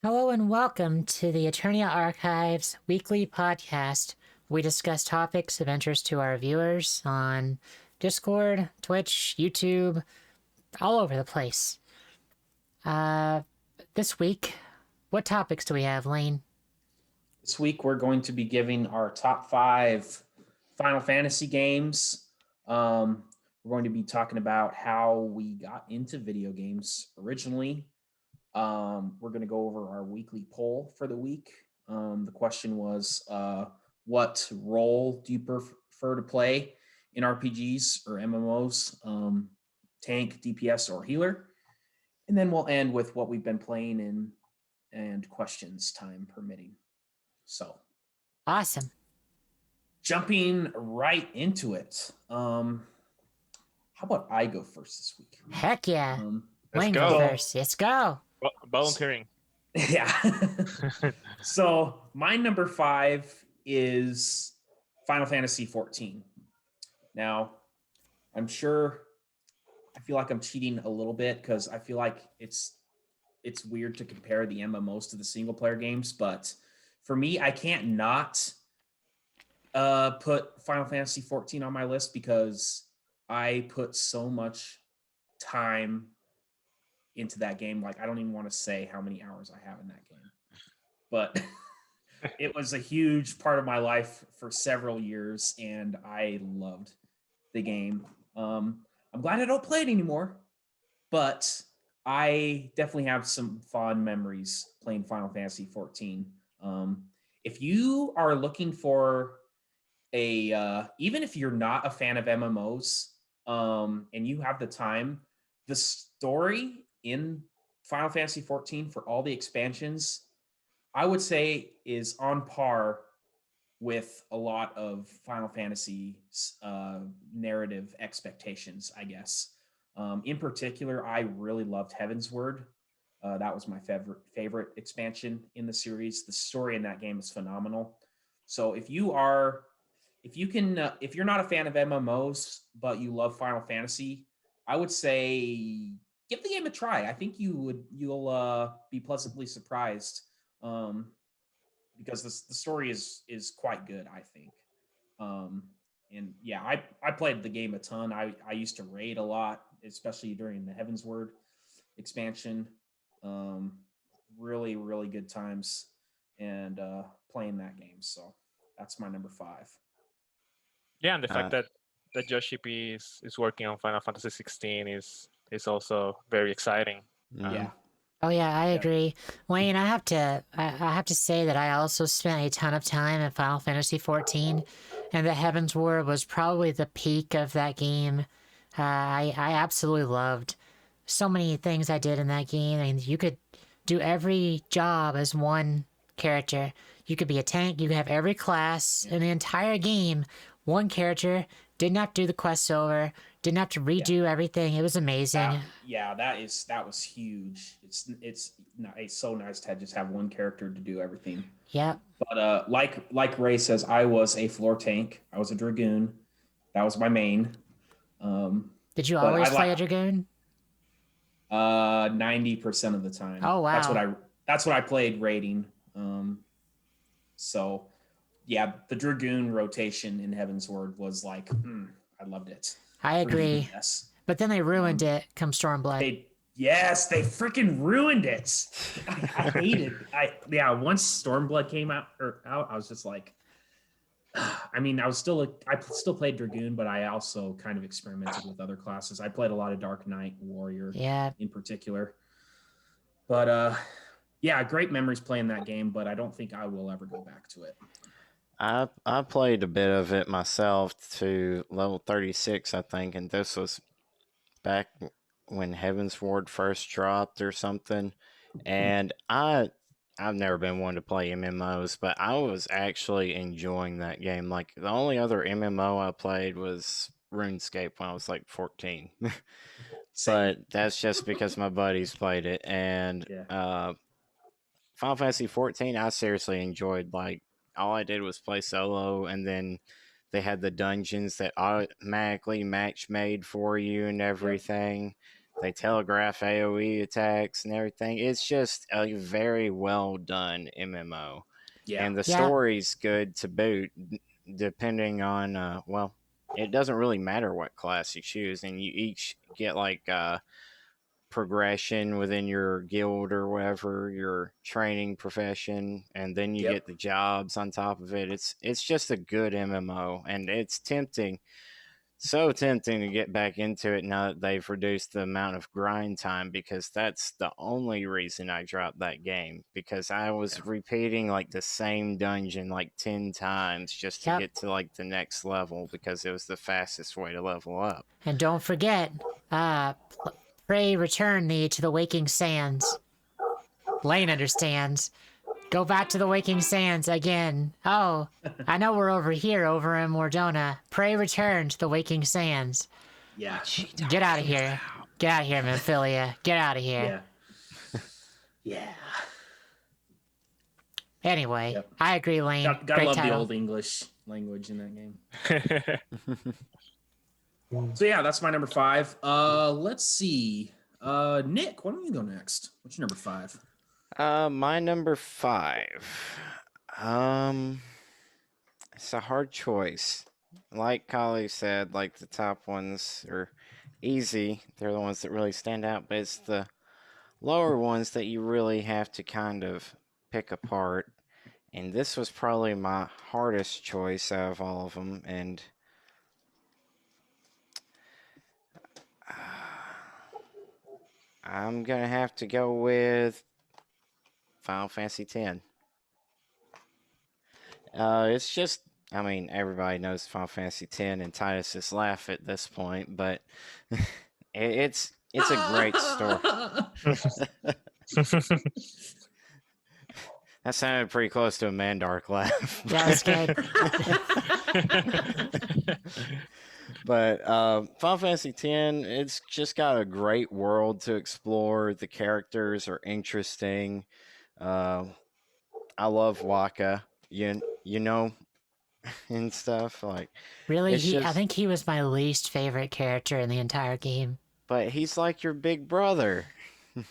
Hello and welcome to the Eternia Archives weekly podcast. We discuss topics of interest to our viewers on Discord, Twitch, YouTube, all over the place. Uh, this week, what topics do we have, Lane? This week, we're going to be giving our top 5 Final Fantasy games. We're going to be talking about how we got into video games originally. We're going to go over our weekly poll for the week. The question was, what role do you prefer to play in RPGs or MMOs? Tank, DPS, or healer? And then we'll end with what we've been playing and questions, time permitting. So Awesome. jumping right into it. How about I go first this week? Heck yeah. Let's Lane, go. go first. Let's go. Volunteering. Yeah. So my number 5 is Final Fantasy 14. Now, I feel like I'm cheating a little bit because I feel like it's weird to compare the MMOs to the single player games, but for me, I can't not put Final Fantasy 14 on my list because I put so much time into that game. Like, I don't even want to say how many hours I have in that game, but it was a huge part of my life for several years, and I loved the game. I'm glad I don't play it anymore, but I definitely have some fond memories playing Final Fantasy 14. If you are looking for even if you're not a fan of MMOs, and you have the time, the story in Final Fantasy 14 for all the expansions, I would say is on par with a lot of Final Fantasy narrative expectations, I guess. In particular, I really loved Heavensward. That was my favorite expansion in the series. The story in that game is phenomenal. So if you're not a fan of MMOs but you love Final Fantasy, I would say give the game a try. I think you'll be pleasantly surprised, because the story is quite good, I think. And yeah, I played the game a ton. I used to raid a lot, especially during the Heavensward expansion. Really, really good times and playing that game. So that's my number 5. Yeah, and the fact that Yoshi P is working on Final Fantasy 16 is also very exciting. Yeah. Oh yeah, I agree. Wayne, I have to say that I also spent a ton of time in Final Fantasy 14, and the Heavens War was probably the peak of that game. I absolutely loved so many things I did in that game. I mean, you could do every job as one character. You could be a tank. You could have every class in the entire game. One character. Didn't have to do the quests over. Didn't have to redo everything. It was amazing. That was huge. It's so nice to just have one character to do everything. Yeah. But like Ray says, I was a floor tank. I was a dragoon. That was my main. Did you always play a dragoon? 90% of the time. Oh wow. That's what I played raiding. So yeah, the dragoon rotation in Heavensward was like, I loved it. I agree. But then they ruined it come Stormblood. They freaking ruined it. I hated once Stormblood came out, I was just like, I mean, I still played Dragoon, but I also kind of experimented with other classes. I played a lot of Dark Knight Warrior, in particular. But great memories playing that game, but I don't think I will ever go back to it. I played a bit of it myself to level 36, I think, and this was back when Heavensward first dropped or something. And I've never been one to play MMOs, but I was actually enjoying that game. Like, the only other MMO I played was RuneScape when I was like 14. But that's just because my buddies played it. And Final Fantasy 14, I seriously enjoyed. Like, all I did was play solo, and then they had the dungeons that automatically match made for you and everything. they telegraph AoE attacks and everything. It's just a very well done MMO. Yeah. And the Yeah. story's good to boot, depending on, well, it doesn't really matter what class you choose, and you each get like progression within your guild or whatever, your training profession, and then you Yep. get the jobs on top of it. It's just a good MMO, and it's tempting. So tempting to get back into it now that they've reduced the amount of grind time, because that's the only reason I dropped that game, because I was repeating like the same dungeon like 10 times just to Yep. get to like the next level, because it was the fastest way to level up. And don't forget, pray return thee to the waking sands. Lane understands. Go back to the waking sands again. Oh, I know we're over here, over in Mordona. Pray return to the waking sands. Yeah. Get out of here. Get out of here, Memphilia. Get out of here. Yeah. Yeah. Anyway, Yep. I agree, Lane. Gotta Great love title. the old English language in that game. So yeah, that's my number 5. Let's see. Nick, why don't you go next? What's your number 5? My number 5. It's a hard choice. Like Kali said, like the top ones are easy. They're the ones that really stand out, but it's the lower ones that you really have to kind of pick apart. And this was probably my hardest choice out of all of them. And I'm going to have to go with Final Fantasy X. It's just, I mean, everybody knows Final Fantasy X, and Titus just laugh at this point, but it's a great story. That sounded pretty close to a Mandark laugh. Yeah, that's good. But Final Fantasy X, it's just got a great world to explore. The characters are interesting. I love Waka. You know, and stuff like. Really, It's I just- think he was my least favorite character in the entire game. But he's like your big brother. Yeah,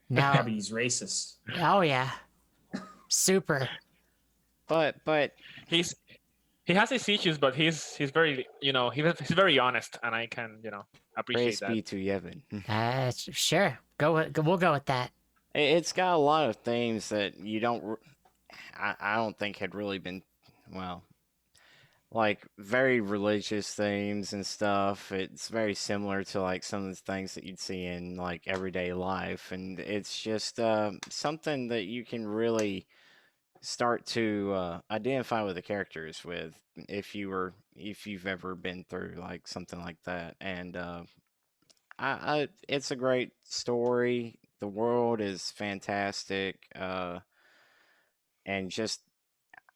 Now, but he's racist. oh yeah, super. But he has his issues, but he's very he's very honest, and I can appreciate praise be that. to Yevon. Sure. We'll go with that. It's got a lot of themes that you don't. I don't think had really been, well, like very religious themes and stuff. It's very similar to like some of the things that you'd see in like everyday life, and it's just something that you can really start to identify with the characters with if you've ever been through like something like that. And it's a great story. The world is fantastic, and just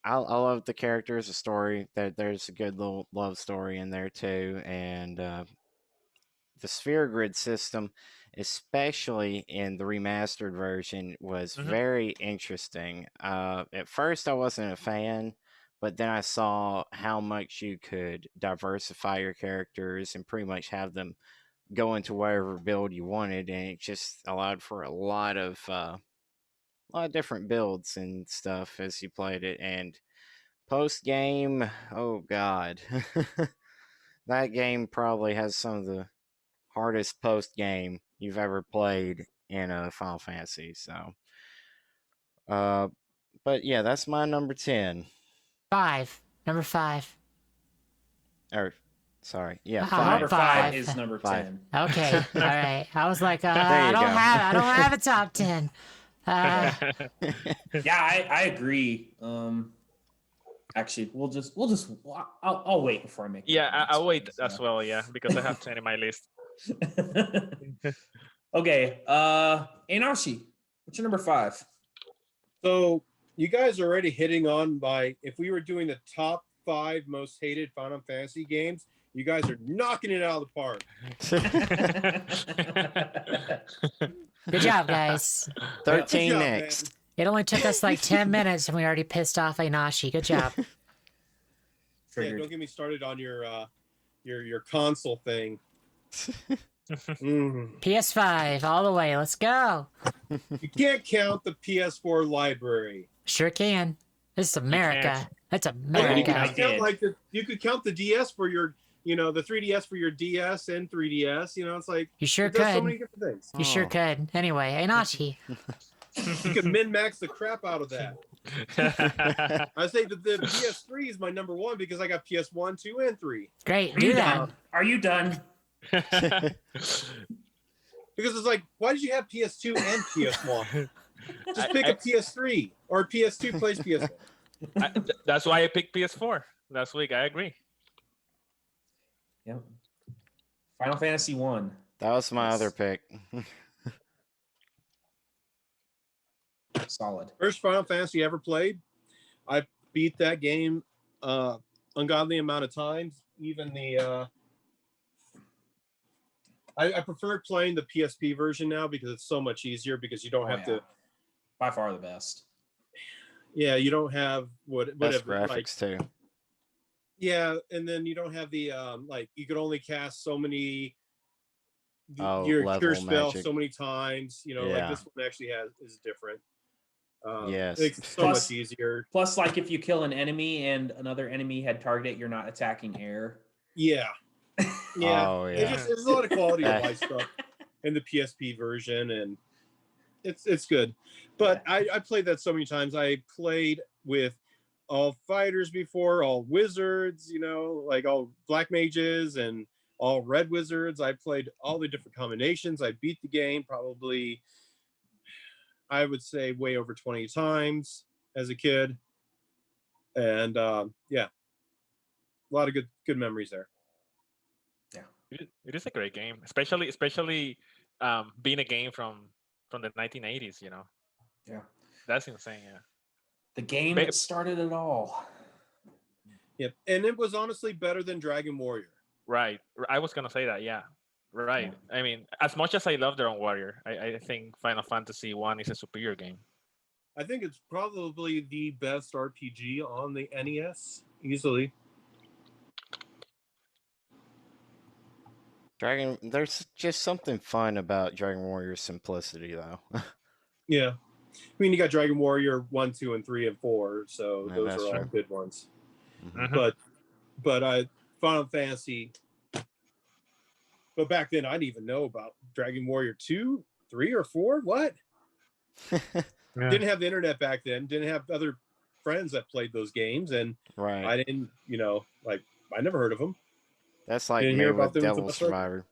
I love the characters, the story. There's a good little love story in there too, and the sphere grid system, especially in the remastered version, was very interesting. At first, I wasn't a fan, but then I saw how much you could diversify your characters and pretty much have them go into whatever build you wanted, and it just allowed for a lot of different builds and stuff as you played it. And post game, oh god, that game probably has some of the hardest post game you've ever played in a Final Fantasy. So, but yeah, that's my number 10. Number 5. Or, sorry, yeah, Wow, 5. Number 5 5. is number 5. 10. Okay, all right. I was like, There I you don't go. have a top 10. Yeah, I agree. Actually, I'll wait before I make. Yeah, I'll wait so. as well. Yeah, because I have 10 in my list. Okay, Inashi, what's your number 5? So you guys are already hitting on if we were doing the top 5 most hated Final Fantasy games, you guys are knocking it out of the park. Good job, guys. 13 Good job, next. man. It only took us like 10 minutes and we already pissed off Inashi. Good job. Yeah, Triggered. don't get me started on your console thing. PS5 all the way. Let's go. You can't count the PS4 library. Sure can. This is America. That's And you America. I could count did. like you could count the DS for your, the 3DS for your DS and 3DS. It's like You sure it does so could. many different things. You sure Oh. could. Anyway, Enachi. You can min max the crap out of that. I say that the PS3 is my number one because I got PS1, 2, and 3. Great. Are Do you that. done? Are you done? Because it's like, why did you have PS2 and PS1? Just pick I- a PS3 or PS2 plays PS1. That's why I picked PS4 last week. I agree. Yep. Final Fantasy 1. That was my Yes. other pick. Solid. First Final Fantasy ever played. I beat that game ungodly amount of times. Even the I prefer playing the PSP version now because it's so much easier because you don't have to. By far the best. Yeah, you don't have Best whatever. Like, graphics too. yeah, and then you don't have the like you could only cast so many. Oh, your level cure spell magic. so many times. Like Yeah. this one actually is different. Yes. It's so Plus- much easier. Plus, like if you kill an enemy and another enemy had target, you're not attacking air. Yeah, yeah. Oh It yeah. just there's a lot of quality of Eh. life stuff in the PSP version, and it's good. But I played that so many times. I played with all fighters before, all wizards, like all black mages and all red wizards. I played all the different combinations. I beat the game probably, I would say, way over 20 times as a kid. And yeah, a lot of good memories there. It is a great game, especially being a game from the 1980s. Yeah. That's insane. Yeah. The game that started it all. Yep. And it was honestly better than Dragon Warrior. Right. I was gonna say that. Yeah. Right. Yeah. I mean, as much as I love Dragon Warrior, I think Final Fantasy 1 is a superior game. I think it's probably the best RPG on the NES, easily. There's just something fun about Dragon Warrior's simplicity, though. Yeah. I mean, you got Dragon Warrior 1, 2, and 3, and 4, so Yeah, those that's are all true. good ones. Mhm. But Final Fantasy. But back then, I didn't even know about Dragon Warrior 2, 3, or 4. What? Yeah. Didn't have the internet back then. Didn't have other friends that played those games, and Right. I didn't, I never heard of them. That's like Didn't me hear about with them until Devil I started. Survivor.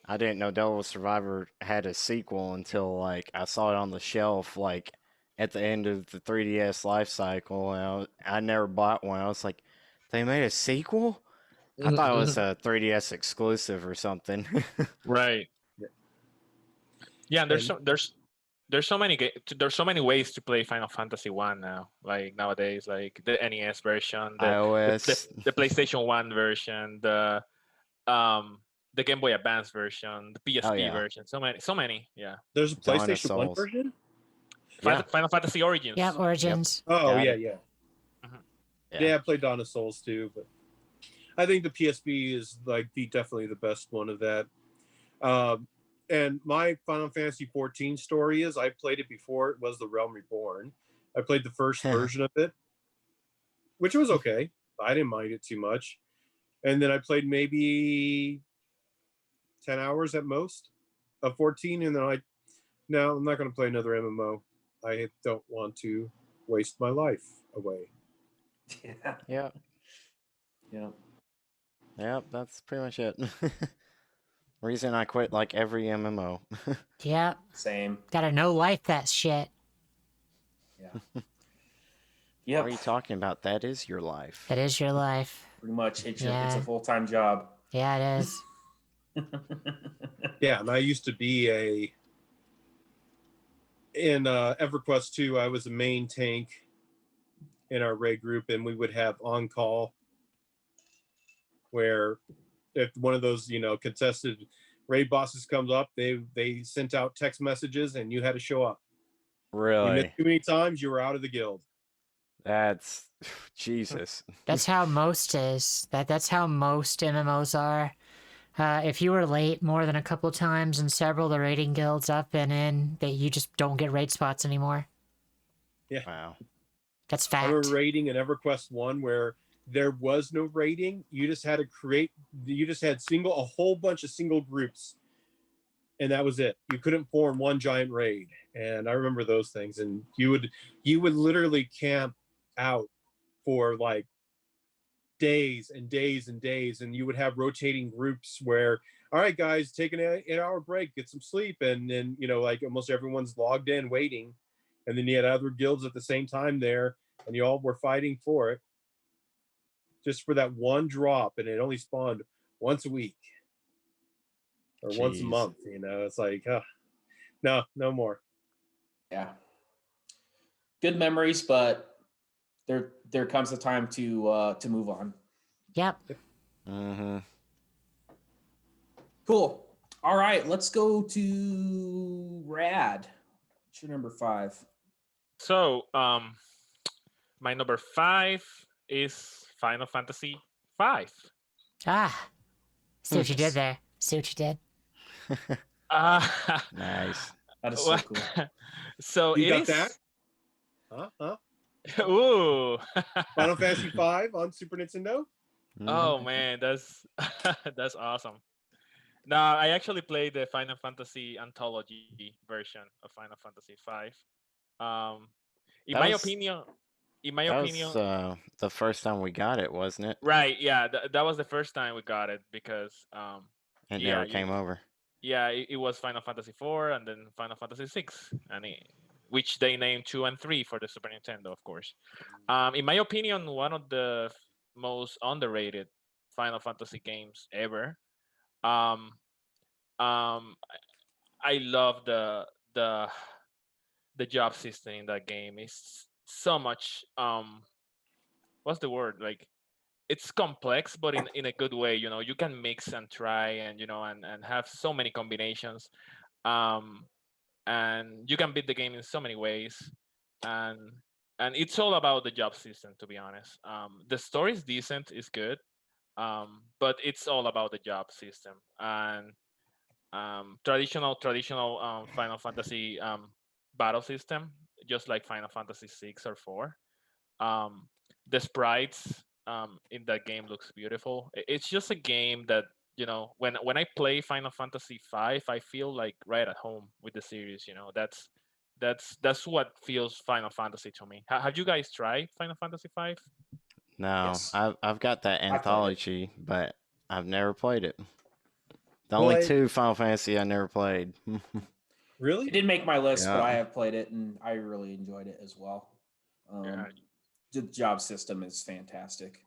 I didn't know Devil Survivor had a sequel until like I saw it on the shelf like at the end of the 3DS life cycle, and I never bought one. I was like, they made a sequel? I thought it was a 3DS exclusive or something. Right. Yeah. Yeah, and And- there's so many ways to play Final Fantasy 1 now. Like nowadays, like the NES version, iOS. the PlayStation 1 version, the Game Boy Advance version, the PSP yeah. version. So many. Yeah. There's a Dawn of PlayStation 1 Souls. version? Yeah. Final Fantasy Origins. Yeah, Origins. Oh, Got yeah, it. yeah. Yeah. Yeah, I played Dawn of Souls too, but I think the PSP is like definitely the best one of that. And my Final Fantasy 14 story is I played it before it was The Realm Reborn. I played the first version of it, which was okay. I didn't mind it too much. And then I played maybe 10 hours at most of 14, and then no, I'm not going to play another MMO. I don't want to waste my life away. Yeah. Yeah. Yeah. Yeah, that's pretty much it. Reason I quit like every MMO. Yep. Same. Gotta no life that shit. Yeah. What Yep. are you talking about? That is your life. That is your life. Pretty much. It's Yeah. a full-time job. Yeah, it is. Yeah, and I used to be in EverQuest 2, I was a main tank in our raid group, and we would have on call where if one of those contested raid bosses comes up, they sent out text messages and you had to show up. You Really? missed too many times, you were out of the guild. That's Jesus. That's how most is. That's how most MMOs are. If you were late more than a couple times in several of the raiding guilds up and in, that you just don't get raid spots anymore. Wow. That's I remember fact. raiding in EverQuest 1 where there was no raiding. You just had to a whole bunch of single groups, and that was it. You couldn't form one giant raid. And I remember those things. And you would literally camp out for like days and days and days, and you would have rotating groups where, all right guys, take an 8-hour break, get some sleep, and then like almost everyone's logged in waiting, and then you had other guilds at the same time there, and you all were fighting for it just for that one drop, and it only spawned once a week or once a Jeez. month. It's like no more. Yeah. Good memories, but there comes a time to move on. Yep. Mm-hmm. Cool. All right, let's go to Rad. What's your number 5? So, my number 5 is Final Fantasy 5. Ah. See what you did there. See what you did. Nice. That is so cool. So You it got is. that? Ooh. Final Fantasy V on Super Nintendo. Oh man, that's that's awesome. Now I actually played the Final Fantasy anthology version of Final Fantasy V. In That my was- opinion, That was the first time we got it, wasn't it? right? Yeah, that was the first time we got it because It yeah, never came over. yeah, it was Final Fantasy 4 and then Final Fantasy 6, which they named 2 and 3 for the Super Nintendo, of course. In my opinion, one of the most underrated Final Fantasy games ever. Um, um, I love the job system in that game. It's so much. What's the word? Like, it's complex, but in a good way. You can mix and try, and and have so many combinations. Um, and you can beat the game in so many ways, and it's all about the job system, to be honest. The story is decent, is good, but it's all about the job system and traditional Final Fantasy battle system, just like Final Fantasy 6 or 4. The sprites in that game looks beautiful. It's just a game that when I play Final Fantasy 5, I feel like right at home with the series. That's what feels Final Fantasy to me. Have you guys tried Final Fantasy 5? No, Yes. I've got that played it. anthology, but I've never played it. The Well, only I- 2 Final Fantasy I never played. Really? It didn't make my list, but Yeah. I have played it and I really enjoyed it as well. Yeah. The job system is fantastic.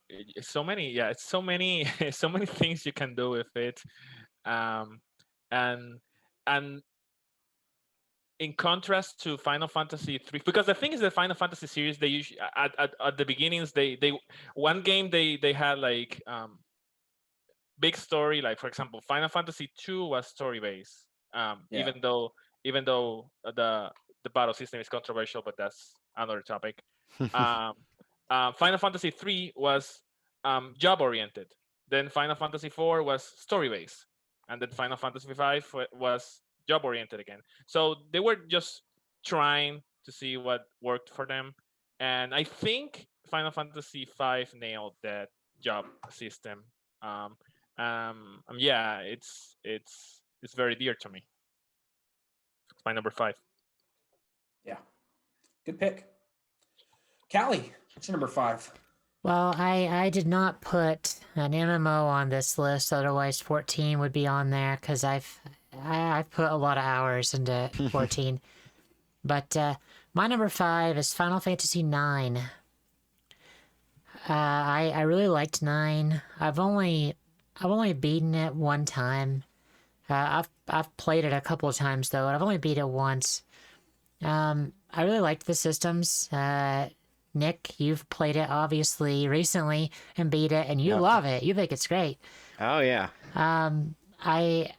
It's so many, yeah, it's so many so many things you can do with it, and and in contrast to Final Fantasy 3, because the thing is, the Final Fantasy series, they usually at the beginnings, they one game they had like big story, like for example Final Fantasy 2 was story based, Yeah. even though the battle system is controversial, but that's another topic. Final Fantasy 3 was job oriented. Then Final Fantasy 4 was story based, and then Final Fantasy 5 was job oriented again. So they were just trying to see what worked for them, and I think Final Fantasy 5 nailed that job system. Yeah, it's very dear to me. It's my number 5. Yeah. Good pick. Callie, what's your number 5? Well, I did not put an MMO on this list, otherwise 14 would be on there, because I've put a lot of hours into 14. But my number 5 is Final Fantasy 9. I really liked 9. I've only beaten it one time. I've played it a couple of times though, and I've only beat it once. I really liked the systems. Nick, you've played it obviously recently and beat it, and you Yep. love it. You think it's great. Oh yeah. I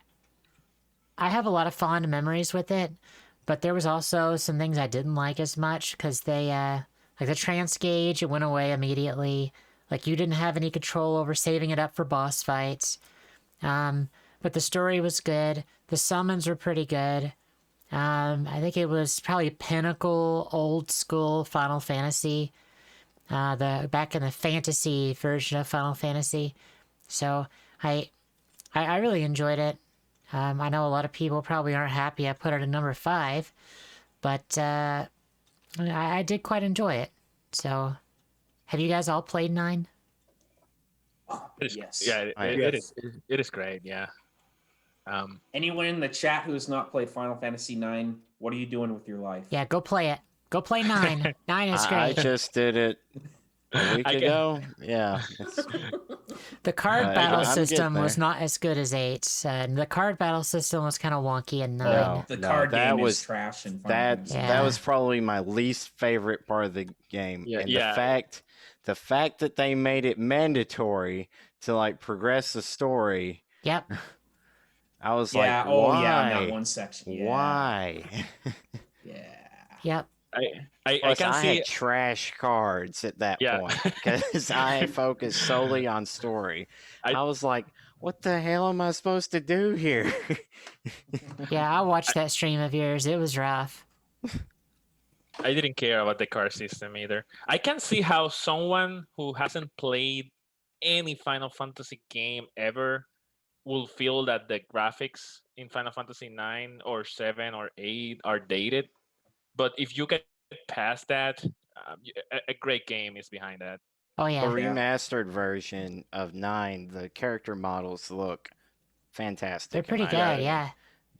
have a lot of fond memories with it, but there was also some things I didn't like as much because they like the trance gauge, it went away immediately. Like you didn't have any control over saving it up for boss fights. But the story was good. The summons were pretty good. I think it was probably pinnacle old school Final Fantasy. The back in the fantasy version of Final Fantasy. So I really enjoyed it. I know a lot of people probably aren't happy I put it at number 5, but I did quite enjoy it. So, have you guys all played 9? Yes. Yeah, Yes. it is great. Yeah. Anyone in the chat who has not played Final Fantasy 9, what are you doing with your life? Yeah, go play it. Go play 9. 9 is I great. just did it a week I can- ago. Yeah. The card I'm battle getting system was there. not as good as 8. And the card battle system was kind of wonky in 9. No. The card that game was- is trash in Final That Fantasy. Yeah. that was probably my least favorite part of the game. Yeah, and yeah. the fact that they made it mandatory to like progress the story, Yep. I was Yeah, like, oh why? yeah, on that one section. Yeah. Why? Yeah. Yep. I Plus, can I see. had trash cards at that Yeah. point because I focused solely on story. I- I was like, what the hell am I supposed to do here? Yeah, I watched that stream of yours. It was rough. I didn't care about the card system either. I can see how someone who hasn't played any Final Fantasy game ever will feel that the graphics in Final Fantasy 9 or 7 or 8 are dated. But if you get past that, a great game is behind that. Oh The yeah. remastered version of 9, the character models look fantastic. They're in pretty my good, opinion. yeah.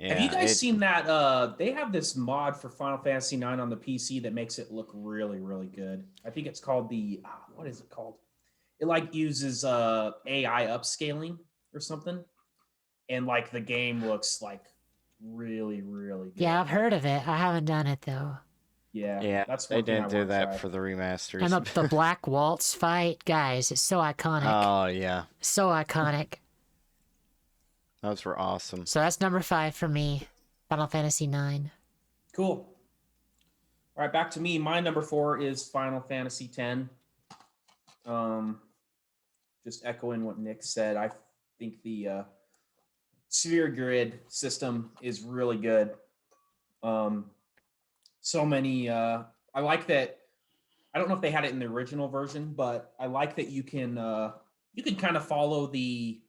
Have you Yeah, guys seen that? They have this mod for Final Fantasy 9 on the PC that makes it look really, really good. I think it's called the what is it called? It like uses AI upscaling or something, and like the game looks like really, really good. Yeah, I've heard of it. I haven't done it though. Yeah, Yeah, that's they one thing I didn't do wanna that try. for the remasters. And the Black Waltz fight, guys, it's so iconic. Oh yeah, So iconic. those were awesome. So that's number 5 for me. Final Fantasy 9. Cool. All right, back to me. My number 4 is Final Fantasy 10. Just echoing what Nick said, I think the sphere grid system is really good. So many. I like that. I don't know if they had it in the original version, but I like that you can kind of follow the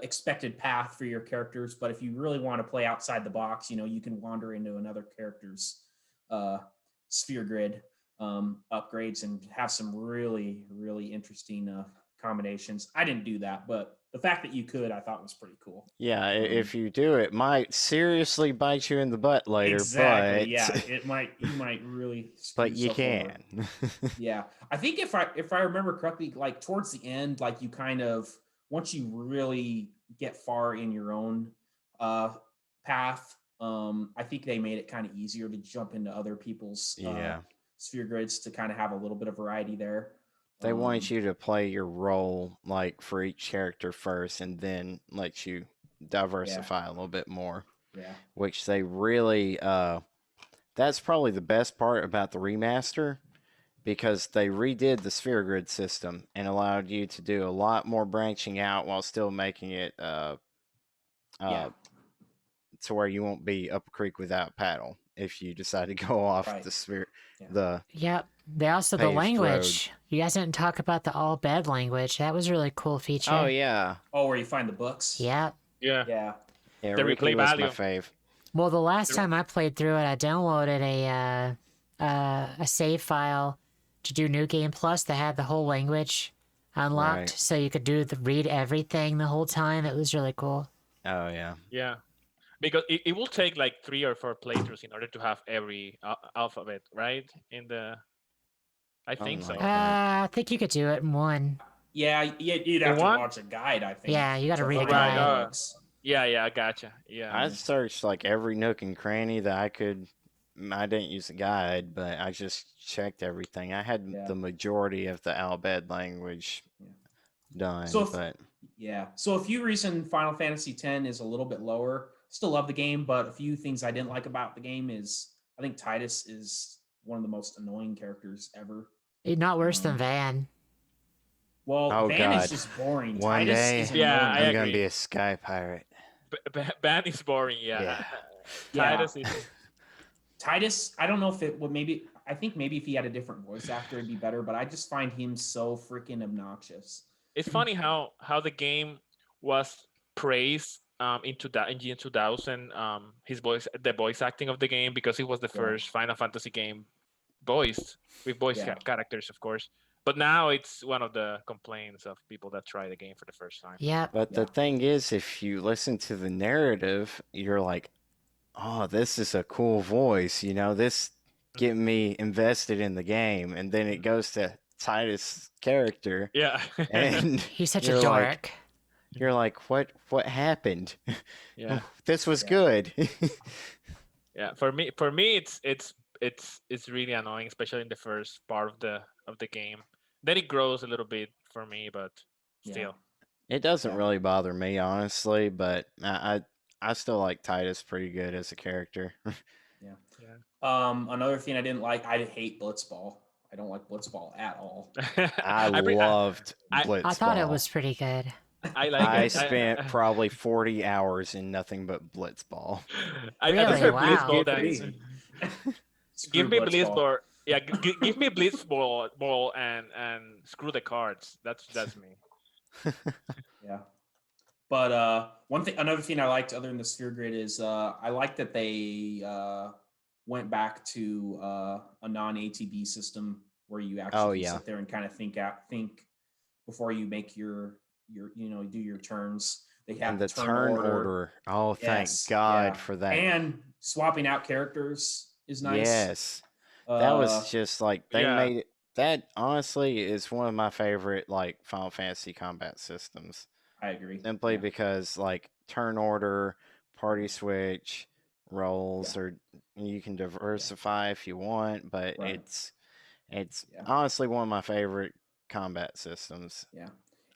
expected path for your characters. But if you really want to play outside the box, you can wander into another character's sphere grid upgrades and have some really, really interesting combinations. I didn't do that, but the fact that you could, I thought was pretty cool. Yeah, if you do, it might seriously bite you in the butt later. Exactly. But Yeah, you might really. Screw but you yourself over. can. Yeah, I think if I remember correctly, like towards the end, like you kind of once you really get far in your own path, I think they made it kind of easier to jump into other people's Yeah. sphere grids to kind of have a little bit of variety there. They want you to play your role like for each character first, and then let you diversify a little bit more. Yeah. Which they really. That's probably the best part about the remaster, because they redid the sphere grid system and allowed you to do a lot more branching out while still making it Yeah. to where you won't be up a creek without paddle if you decide to go off Right. the sphere. Yeah. The Yep. They also the Paved language. You guys didn't talk about the all bed language. That was a really cool feature. oh yeah, Oh, where you find the books. Yep. Yeah. Yeah. yeah. The Ricky replay was value. my fave. Well, the last There- time I played through it, I downloaded a save file to do New Game Plus that had the whole language unlocked, Right. so you could read everything the whole time. It was really cool. Oh yeah. Yeah. Because it will take like 3 or 4 playthroughs in order to have every alphabet, right? I think so. like that. I think you could do it in one. Yeah, you'd have to one? watch a guide, I think. Yeah, you gotta to read a find guide. all the books. Yeah, I gotcha. Yeah. I searched like every nook and cranny that I could. I didn't use a guide, but I just checked everything. I had Yeah. the majority of the Albed language Yeah. done, So if- but Yeah. So a few reason Final Fantasy X is a little bit lower. Still love the game, but a few things I didn't like about the game is I think Titus is one of the most annoying characters ever. Not worse than Um, Van. Well, Oh, Van is God. just boring. One Titus day, is Yeah, annoying. I I'm gonna agree. be a sky pirate. Ban is boring. Yeah. Yeah. Yeah. Titus is. Titus, I don't know if it would maybe. I think maybe if he had a different voice actor, it'd be better. But I just find him so freaking obnoxious. It's funny how the game was praised in year 2000. The voice acting of the game, because it was the Yeah. first Final Fantasy game voiced with voice Yeah. characters, of course. But now it's one of the complaints of people that try the game for the first time. Yep. But the Yeah. thing is, if you listen to the narrative, you're like, oh, this is a cool voice, this get me invested in the game. And then it goes to Titus' character, Yeah. and He's such a you're dork. what happened? Yeah. This was Yeah. good. Yeah. For me, it's really annoying, especially in the first part of the game. Then it grows a little bit for me, but Yeah. still. It doesn't Yeah. really bother me, honestly, but I still like Titus pretty good as a character. Yeah. Yeah. Another thing I didn't like, I hate Blitzball. I don't like Blitzball at all. I I, pre- loved I- I thought it Blitzball. was pretty good. I like I it. spent probably 40 hours in nothing but Blitzball. I Really? prefer Wow. Blitzball Good than Screw give me Blitzball. Blitzball. Yeah, give me Blitzball ball and screw the cards. That's me. Yeah. But another thing I liked other than the sphere grid is I like that they went back to a non-ATB system where you actually Oh, can yeah. sit there and kind of think before you make your do your turns. They have And the turn order. Oh, thank Yes, God yeah. for that. And swapping out characters is nice. Yes. That was just like they Yeah. made it. That honestly is one of my favorite like Final Fantasy combat systems. I agree. Simply Yeah. because like turn order, party switch, roles, Yeah. or you can diversify if you want, but Right. it's Yeah. honestly one of my favorite combat systems. Yeah.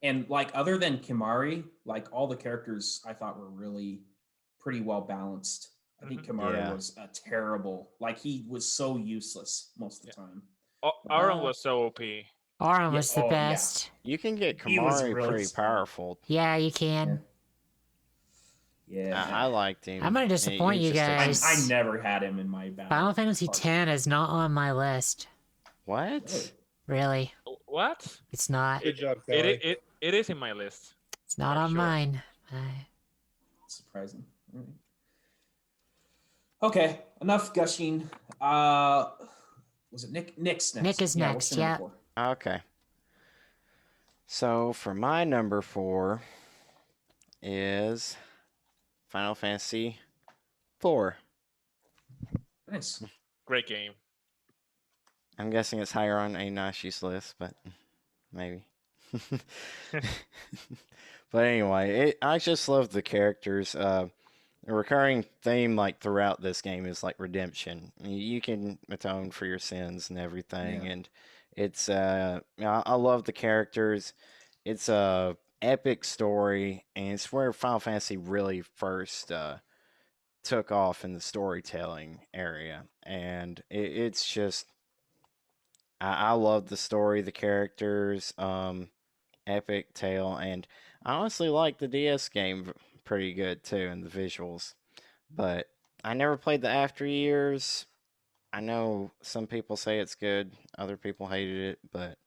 And like other than Kimari, like all the characters I thought were really pretty well balanced. I think Kimari Yeah. was a terrible, like he was so useless most of the time. Aaron was so OP. Auron Yeah, was the oh, yeah. best. You can get He was Kamari really pretty strong. powerful. Yeah, you can. Yeah. I liked him. I'm gonna disappoint He you just takes- guys. I never had him in my battle. Final Fantasy party. X is not on my list. What? Really? Really, What? it's not. Good job, It, Kelly. it is in my list. It's not for on sure. mine. Surprising. All right. Okay, enough gushing. Was it Nick? Nick's next. Nick is Yeah, next, what's your number yeah. 4? Okay. So for my number 4 is Final Fantasy 4. Nice. Great game. I'm guessing it's higher on Ainashi's list, but maybe. But anyway, I just love the characters. A recurring theme like throughout this game is like redemption. You can atone for your sins and everything, Yeah. and it's I love the characters. It's a epic story, and it's where Final Fantasy really first took off in the storytelling area, and it's just I love the story, the characters, epic tale, and I honestly like the DS game pretty good too, and the visuals. But I never played the After Years. I know some people say it's good, other people hated it, but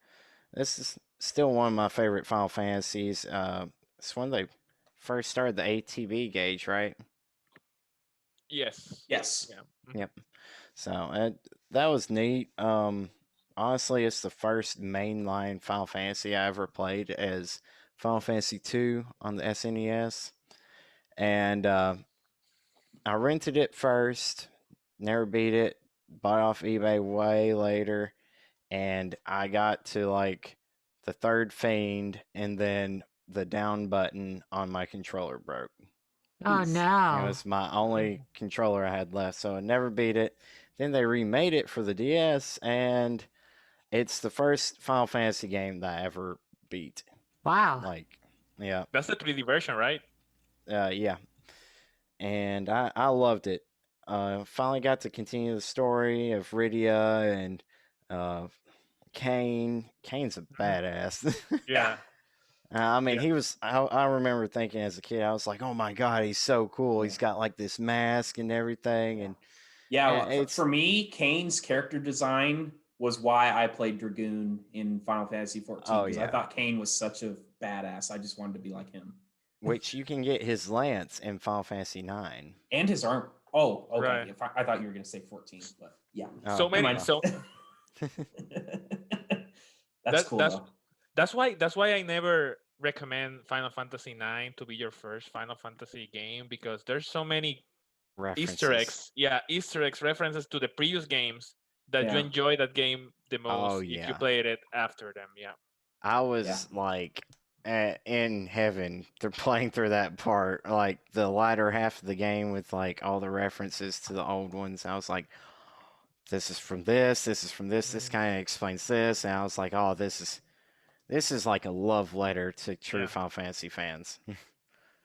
this is still one of my favorite Final Fantasies. It's when they first started the ATB gauge, right? Yes. Yes. Yeah. Yep. So that was neat. Honestly, it's the first mainline Final Fantasy I ever played as Final Fantasy II on the SNES, and I rented it first, never beat it, bought it off eBay way later, and I got to like the third fiend, and then the down button on my controller broke. Oh Oof. It no. was my only controller I had left, so I never beat it. Then they remade it for the DS, and it's the first Final Fantasy game that I ever beat. Wow. Like, yeah, That's the 3D version, right? yeah. And I loved it. Finally got to continue the story of Rydia and Kane. Kane's a badass. Yeah. I mean, Yeah. he was. I remember thinking as a kid, I was like, "Oh my god, he's so cool! He's got like this mask and everything." And Yeah, it's for me, Kane's character design was why I played Dragoon in Final Fantasy 14 Oh, because I yeah. thought Kane was such a badass. I just wanted to be like him. which you can get his lance in Final Fantasy 9. And his arm. Oh, okay. Right. If I thought you were going to say 14, but yeah. So Oh, many. mind. So That's cool, though. that's why I never recommend Final Fantasy 9 to be your first Final Fantasy game, because there's so many references. Easter eggs. Yeah, Easter eggs, references to the previous games that you Yeah. enjoy that game the most Oh, if you yeah. played it after them. Yeah. I was like in heaven. They're playing through that part, like the latter half of the game with like all the references to the old ones. I was like, this is from this is from this kind of explains this, and I was like, oh, this is like a love letter to true Yeah. Final Fantasy fans.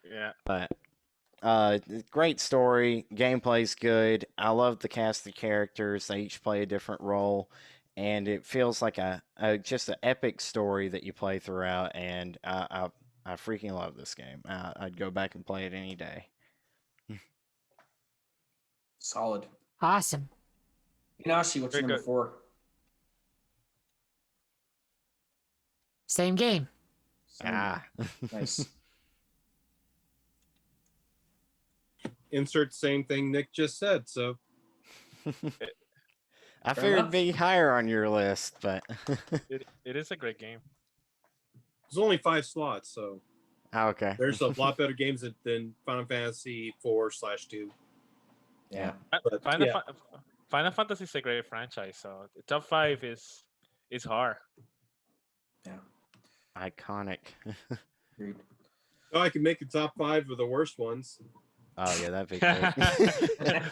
Yeah. But great story, gameplay's good. I love the cast of characters. They each play a different role, and it feels like a just an epic story that you play throughout. And I freaking love this game. I'd go back and play it any day. Solid. Awesome. Inashi, what's Very your number good. 4? Same game. Nice. Insert same thing Nick just said. So I Fair figured it'd enough. be higher on your list, but It is a great game. there's only 5 slots, so okay. there's a lot better games than Final Fantasy 4/2. Yeah. But Final, yeah, Final Fantasy is a great franchise, so the top 5 is hard. Yeah. Iconic. Agreed. oh, I can make a top 5 of the worst ones. Oh yeah, that'd be quick.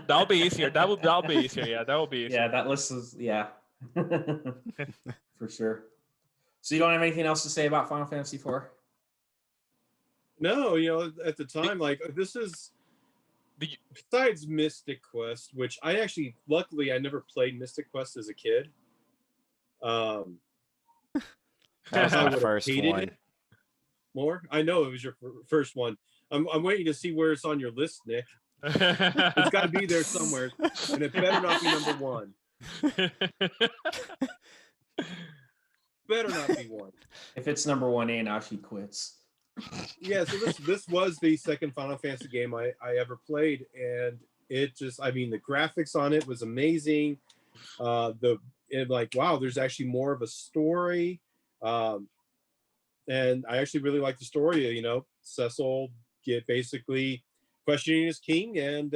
That'll be easier. That'll be easier. Yeah, that will be easier. Yeah, that list is, for sure. So you don't have anything else to say about Final Fantasy 4? No, at the time, like this is Did you, besides Mystic Quest, which luckily I never played Mystic Quest as a kid. That was I my would've first hated one. it more. I know it was your first one. I'm waiting to see where it's on your list, Nick. It's got to be there somewhere, and it better not be number 1. Better not be 1. If it's number 1, Inashi quits. Yeah, so this was the second Final Fantasy game I ever played, and it just, I mean, the graphics on it was amazing. Wow, there's actually more of a story, and I actually really like the story. Cecil basically questioning his king, and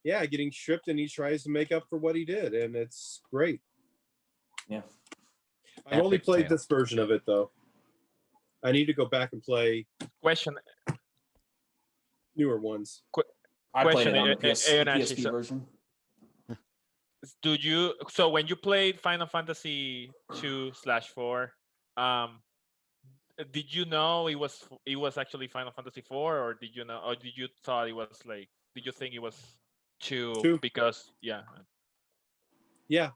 getting stripped, and he tries to make up for what he did, and it's great. Yeah. I've only Epic played tale. this version of it though. I need to go back and play Question. newer ones. I played Question, it on the Inashi, PSP so- version. So when you played Final Fantasy 2/4, did you know it was actually Final Fantasy 4, or did you thought it was like, did you think it was 2 2. because yeah. Yeah,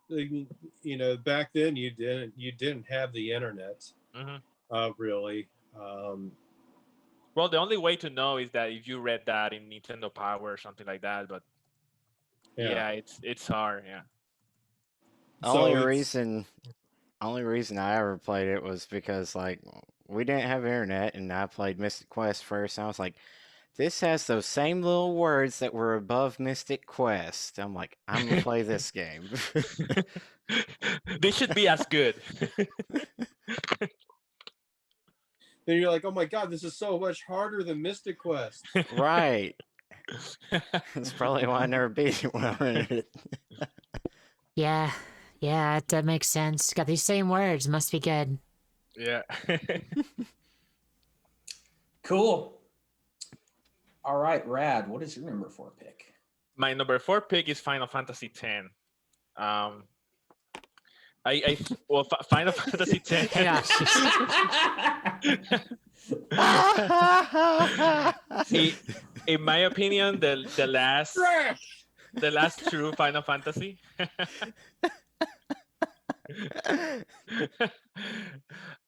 back then you didn't have the internet, really. Well, the only way to know is that if you read that in Nintendo Power or something like that, but yeah, it's hard. Yeah. Only it's- reason I ever played it was because like we didn't have internet, and I played Mystic Quest first. And I was like, this has those same little words that were above Mystic Quest. I'm like, I'm gonna play this game. They should be as good. Then you're like, oh my god, this is so much harder than Mystic Quest. Right. That's probably why I never beat it when I rented it. Yeah, that makes sense. Got these same words. Must be good. Yeah. Cool. All right, Rad, what is your number 4 pick? My number 4 pick is Final Fantasy X. Final Fantasy X. Yeah. In my opinion, the last true Final Fantasy.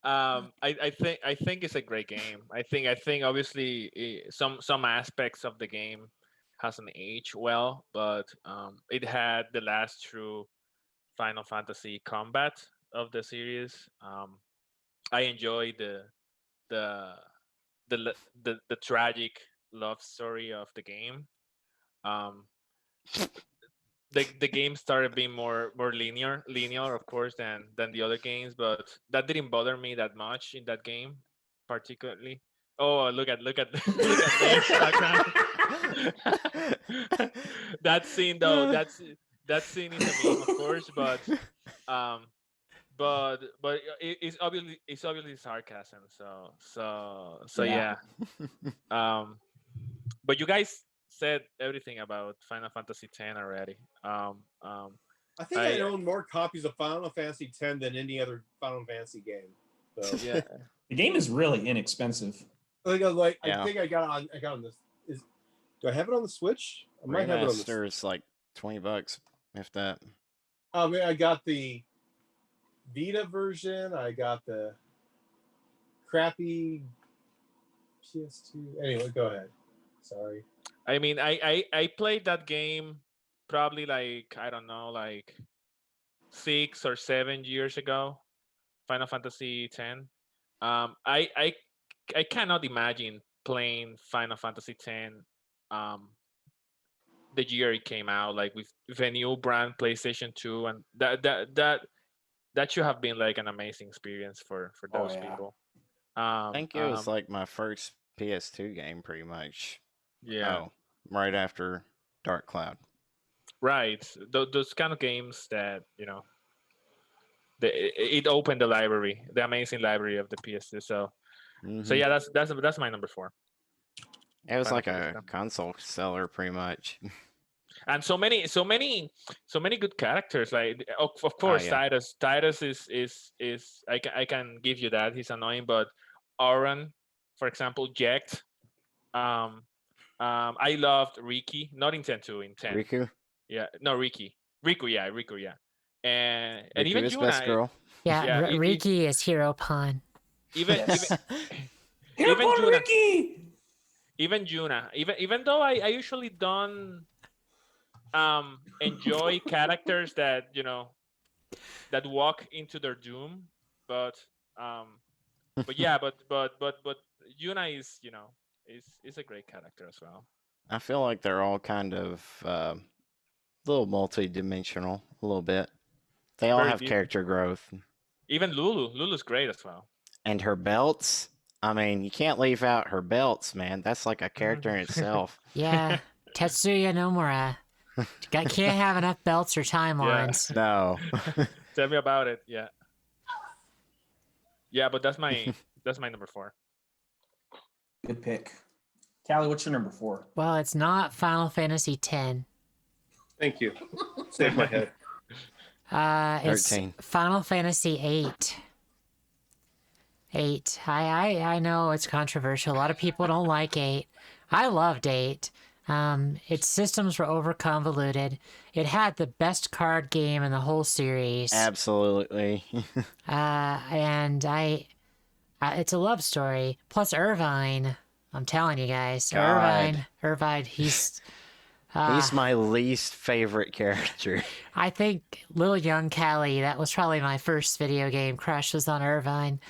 I think it's a great game. I think obviously some aspects of the game hasn't aged well, but it had the last true Final Fantasy combat of the series. I enjoy the the tragic love story of the game. Um, the game started being more linear of course than the other games, but that didn't bother me that much in that game particularly. Oh, look at look at Nate's background. That scene though, that scene is a meme of course, um but it's obviously sarcasm, so Yeah. yeah. But you guys said everything about Final Fantasy X already. I think I I own more copies of Final Fantasy X than any other Final Fantasy game. So yeah. The game is really inexpensive. I Yeah. think I got on this. Do I have it on the Switch? I might have it on the. Remaster is like $20, if that. I mean, I got the Vita version. I got the crappy PS2. Anyway, go ahead. Sorry. I mean, I played that game probably like I don't know, like 6 or 7 years ago. Final Fantasy X. I cannot imagine playing Final Fantasy X the year it came out, like with a new brand PlayStation 2, and that should have been like an amazing experience for Oh, those yeah. people. I think it was like my first PS2 game, pretty much. yeah, Oh, right after Dark Cloud. right. Those kind of games that it opened the library, the amazing library of the PS2. So Mhm. yeah, that's my number 4. It was Final like Fantasy a X. console seller, pretty much. And so many good characters. Like of course, yeah. Titus is I can give you that he's annoying, but Auron, for example, Jack. I loved Riki, not in 10-2, in 10. Riku? Yeah, no Riki, Riku, yeah, and Riku even is best Juna. girl. Yeah, Yeah, Riki is Hero Pawn. even Yes. even Hereupon Juna, Ricky! even Juna, even though I usually don't enjoy characters that that walk into their doom, but yeah, but Yuna is is a great character as well. I feel like they're all kind of a little multi-dimensional, a little bit. They all Very have deep. character growth. Even Lulu's great as well. And her belts, I mean, you can't leave out her belts, man. That's like a character in itself. Yeah, Tetsuya Nomura. Can't have enough belts or timelines. No. Tell me about it. Yeah, but that's my number 4. Good pick. Callie, what's your number 4? Well, it's not Final Fantasy X. Thank you. Save my head. It's 13. Final Fantasy VIII. 8. I know it's controversial. A lot of people don't like 8. I loved 8. Its systems were over convoluted. It had the best card game in the whole series. Absolutely. And it's a love story. Plus Irvine. I'm telling you guys, God. Irvine. He's my least favorite character. I think little young Callie, that was probably my first video game crush, was on Irvine.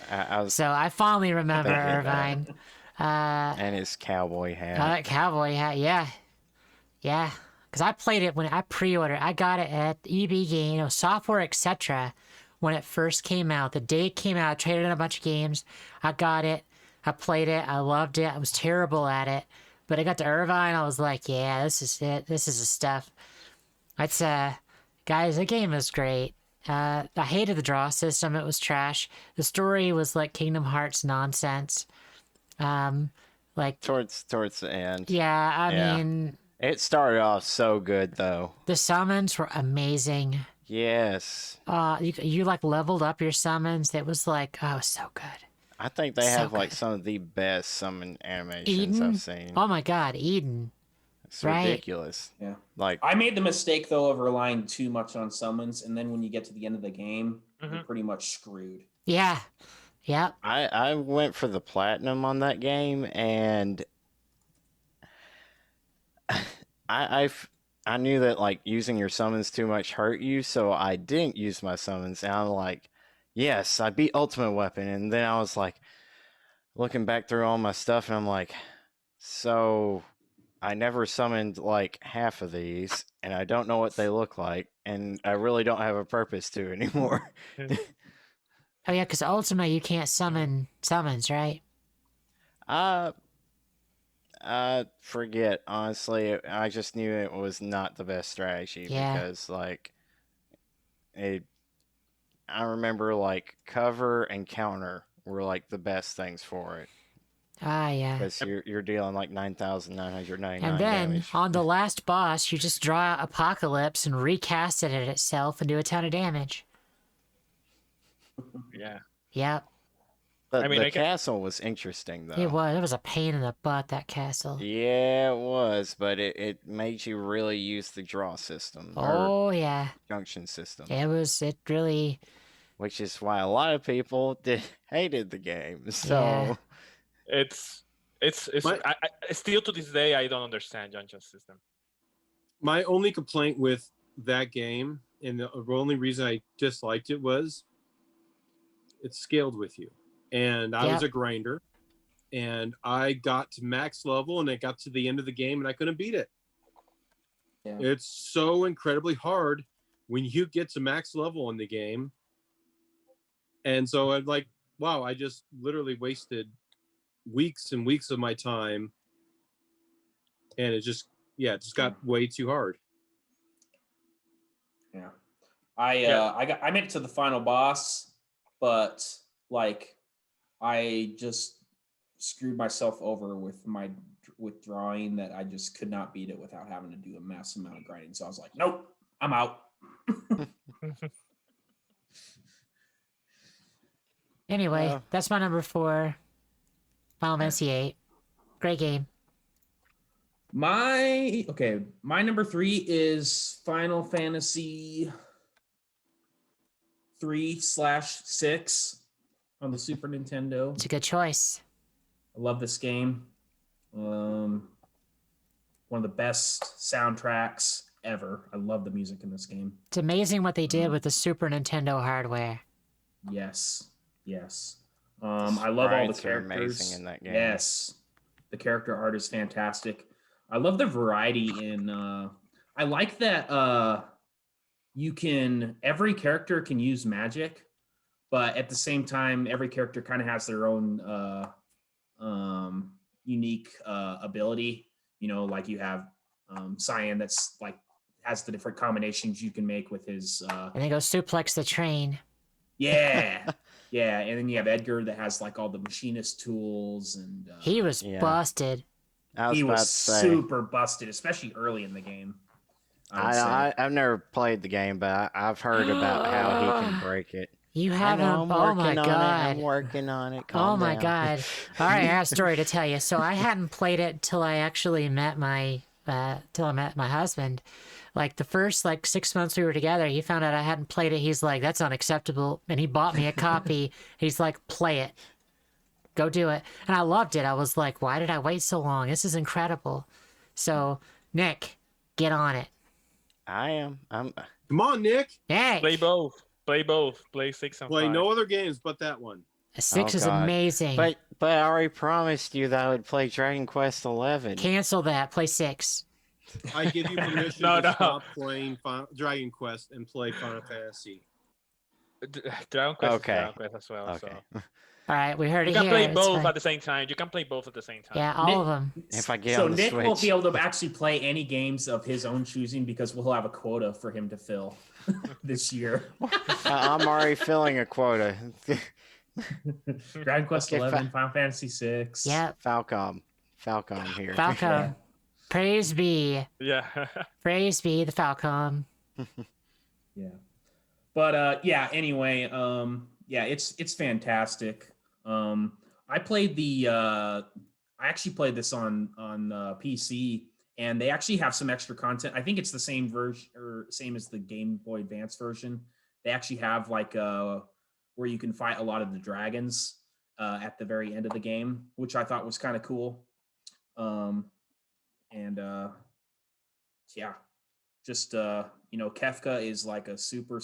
So I fondly remember Irvine. And his cowboy hat. That cowboy hat, yeah. Because I played it when I pre-ordered. I got it at EB Game, Software, etc. when it first came out. The day it came out, I traded in a bunch of games. I got it. I played it. I loved it. I was terrible at it. But I got to Irvine, I was like, yeah, this is it. This is the stuff. It's, guys, the game is great. I hated the draw system. It was trash. The story was like Kingdom Hearts nonsense. Like Towards the end. Yeah, I Yeah. mean, It started off so good, though. the summons were amazing. Yes. You like leveled up your summons. It was like, oh, so good. I think they So have like good. some of the best summon animations Eden? I've seen. Oh my God, Eden. It's right. ridiculous. Yeah. Like, I made the mistake though of relying too much on summons, and then when you get to the end of the game, you're pretty much screwed. Yeah. Yep. I went for the platinum on that game, and I knew that like using your summons too much hurt you, so I didn't use my summons. And I'm like, yes, I beat Ultimate Weapon, and then I was like looking back through all my stuff, and I'm like, so I never summoned like half of these, and I don't know what they look like, and I really don't have a purpose to anymore. Oh yeah, because Ultima you can't summon summons, right? I forget, honestly. I just knew it was not the best strategy Yeah. because like it I remember like cover and counter were like the best things for it Ah yeah. because you're dealing like 9,999 And then damage. on the last boss, you just draw out Apocalypse and recast it at itself and do a ton of damage. Yeah. Yep. But I mean, the I can- castle was interesting though. It was a pain in the butt, that castle. Yeah, it was, but it made you really use the draw system or Oh yeah. junction system, It really which is why a lot of people hated the game. So Yeah. It's My- I still to this day I don't understand Junction system. My only complaint with that game, and the only reason I disliked it, was it scaled with you. And I was Yep. a grinder, and I got to max level, and it got to the end of the game, and I couldn't beat it. Yeah. It's so incredibly hard when you get to max level in the game. And so I'm like, wow, I just literally wasted weeks and weeks of my time, and it just got way too hard. Yeah. I made it to the final boss, but like I just screwed myself over with my withdrawing that I just could not beat it without having to do a mass amount of grinding. So I was like, nope, I'm out. Anyway, Yeah. that's my number 4. Final Fantasy 8. Great game. My number 3 is Final Fantasy 3/6 on the Super Nintendo. It's a good choice. I love this game. One of the best soundtracks ever. I love the music in this game. It's amazing what they did with the Super Nintendo hardware. Yes. I love all the sprites are characters. amazing in that game. Yes. The character art is fantastic. I love the variety in I like that every character can use magic, but at the same time every character kind of has their own unique ability. You know, like you have Cyan that's like has the different combinations you can make with his And they go suplex the train. yeah. Yeah, and then you have Edgar that has like all the machinist tools, and He was Yeah. busted. I he about was to say, super busted, especially early in the game. I've never played the game, but I've heard about how he can break it. You I haven't. know, I'm Oh my working on it. I'm god. working on it. Oh Calm my down. god. All right, I have a story to tell you. So I hadn't played it till I actually met my husband. Like the first 6 months we were together, he found out I hadn't played it. He's like, "That's unacceptable," and he bought me a copy. He's like, "Play it, go do it," and I loved it. I was like, "Why did I wait so long? This is incredible." So Nick, get on it. I am. I'm. Come on, Nick. Hey, Play both. Play 6 and Play 5. no other games but that one. 6 Oh, is God. amazing. But I already promised you that I would play Dragon Quest 11. Cancel that. Play 6. I give you permission No. to stop playing Dragon Quest and play Final Fantasy. Dragon Quest. Okay. Dragon Quest as well. Okay. So. All right, we heard You it can here. play It's both fine. at the same time. You can play both at the same time. Yeah, all of them. If I get so on the Nick won't Switch. be able to actually play any games of his own choosing because we'll have a quota for him to fill this year. I'm already filling a quota. Dragon Quest Okay, 11, Final Fantasy 6. Yep. Falcom here. Falcom. Yeah. Praise be. Yeah. Praise be the Falcom. Yeah. But anyway, it's fantastic. I actually played this on PC, and they actually have some extra content. I think it's the same version or same as the Game Boy Advance version. they actually have like where you can fight a lot of the dragons at the very end of the game, which I thought was kind of cool. And yeah, just Kefka is like a super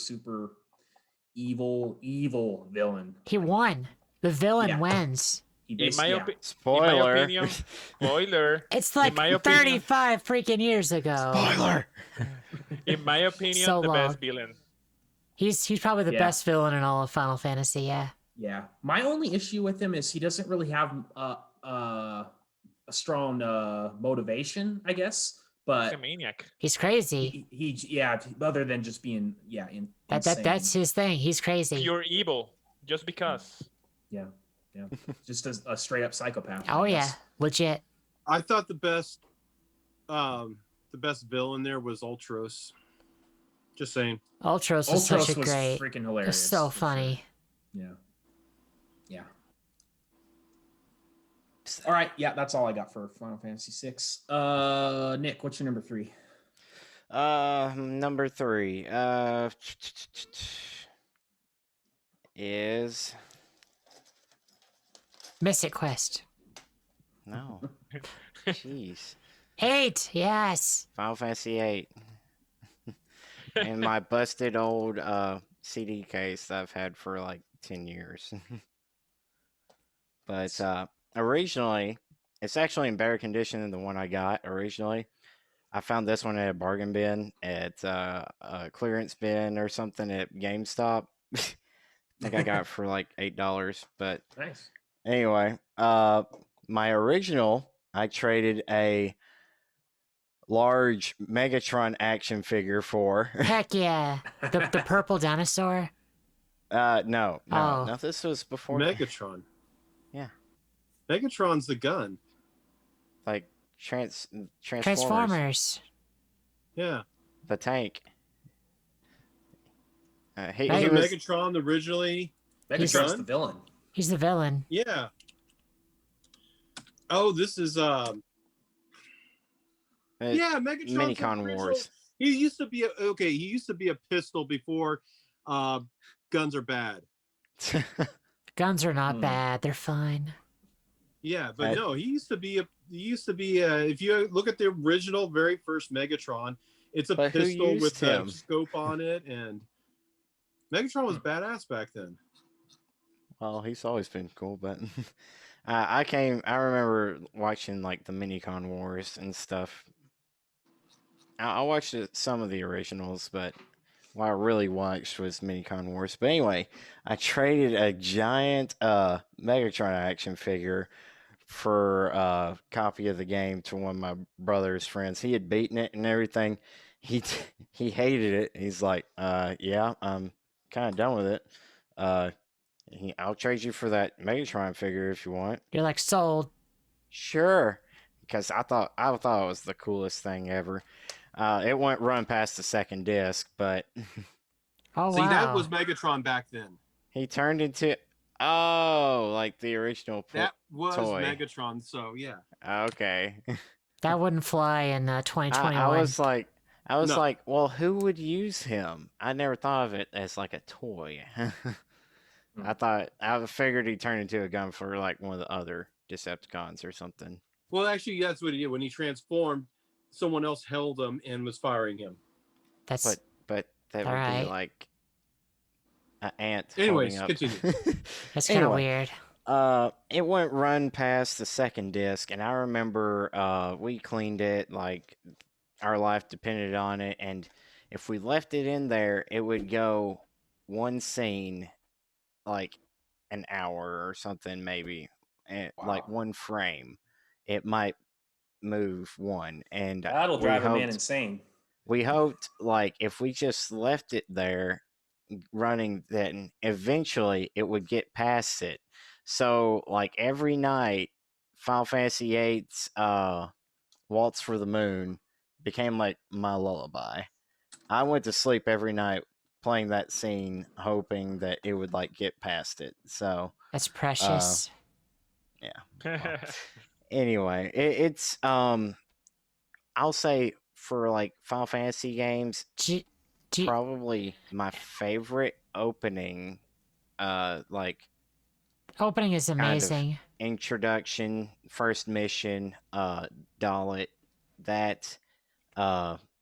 evil villain. He won. The villain Yeah. wins. He In my, basically in my Spoiler. opinion, spoiler. It's In like my opinion, 35 freaking years ago. Spoiler. in my opinion, So the long. best villain. He's probably the Yeah. best villain in all of Final Fantasy. Yeah. Yeah. My only issue with him is he doesn't really have a strong motivation, I guess. He's But a maniac. He's crazy. he other than just being insane. That's his thing. He's crazy. Pure evil, just because. Yeah. Just a straight up psychopath. Oh I yeah, guess. legit. I thought the best villain there was Ultros. Just saying. Ultros was such a was great. freaking It hilarious. was so for funny. Sure. Yeah. All right. Yeah, that's all I got for Final Fantasy VI. Nick, what's your number 3? Number 3 is Mystic Quest. no. Jeez. 8. Yes. Final Fantasy 8. And my busted old CD case that I've had for like 10 years. But originally, it's actually in better condition than the one I got originally. I found this one at a bargain bin at a clearance bin or something at GameStop. I think I got it for like $8. But Nice. anyway, my original, I traded a large Megatron action figure for. Heck yeah. The purple dinosaur. No. Oh. No, this was before. Megatron. Yeah. Megatron's the gun. Like Transformers. Transformers. Yeah. The tank. He Was was Megatron originally? Megatron's done? the villain. He's the villain. Yeah. Oh, this is yeah, Megatron. Minicon Wars. He used to be he used to be a pistol before guns are bad. Guns are not bad. They're fine. Yeah, but no, he used to be if you look at the original very first Megatron, it's a But who pistol used with him? a scope on it, and Megatron was badass back then. Well, he's always been cool, but I remember watching like the Minicon Wars and stuff. I watched some of the originals, but what I really watched was Minicon Wars. But anyway, I traded a giant Megatron action figure for a copy of the game to one of my brother's friends. He had beaten it and everything. He hated it. He's like, yeah, I'm kind of done with it. I'll trade you for that Megatron figure if you want. You're like sold. Sure, because I thought it was the coolest thing ever. It wouldn't run past the second disc, but Oh See, wow. that was Megatron back then. he turned into like the original. That was toy. Megatron. So yeah. Okay. That wouldn't fly in 2021. I was like, No. well, who would use him? I never thought of it as like a toy. I figured he turned into a gun for like one of the other Decepticons or something. Well, actually, that's what he did. When he transformed, someone else held him and was firing him. That's But that would Alright. be like an ant. Anyways, holding up. continue. that's kind of Anyway. weird. It wouldn't run past the second disc, and I remember we cleaned it like our life depended on it, and if we left it in there, it would go one scene like an hour or something, maybe, and like Wow. one frame. It might move one, and That'll we drive a man hoped- insane. We hoped like if we just left it there running, then eventually it would get past it. So like every night, Final Fantasy VIII's Waltz for the Moon became like my lullaby. I went to sleep every night playing that scene, hoping that it would like get past it. So That's precious. anyway, it's I'll say for like Final Fantasy games, G- Do you- probably my favorite opening, like Opening is kind of amazing. introduction, first mission, Dalit. That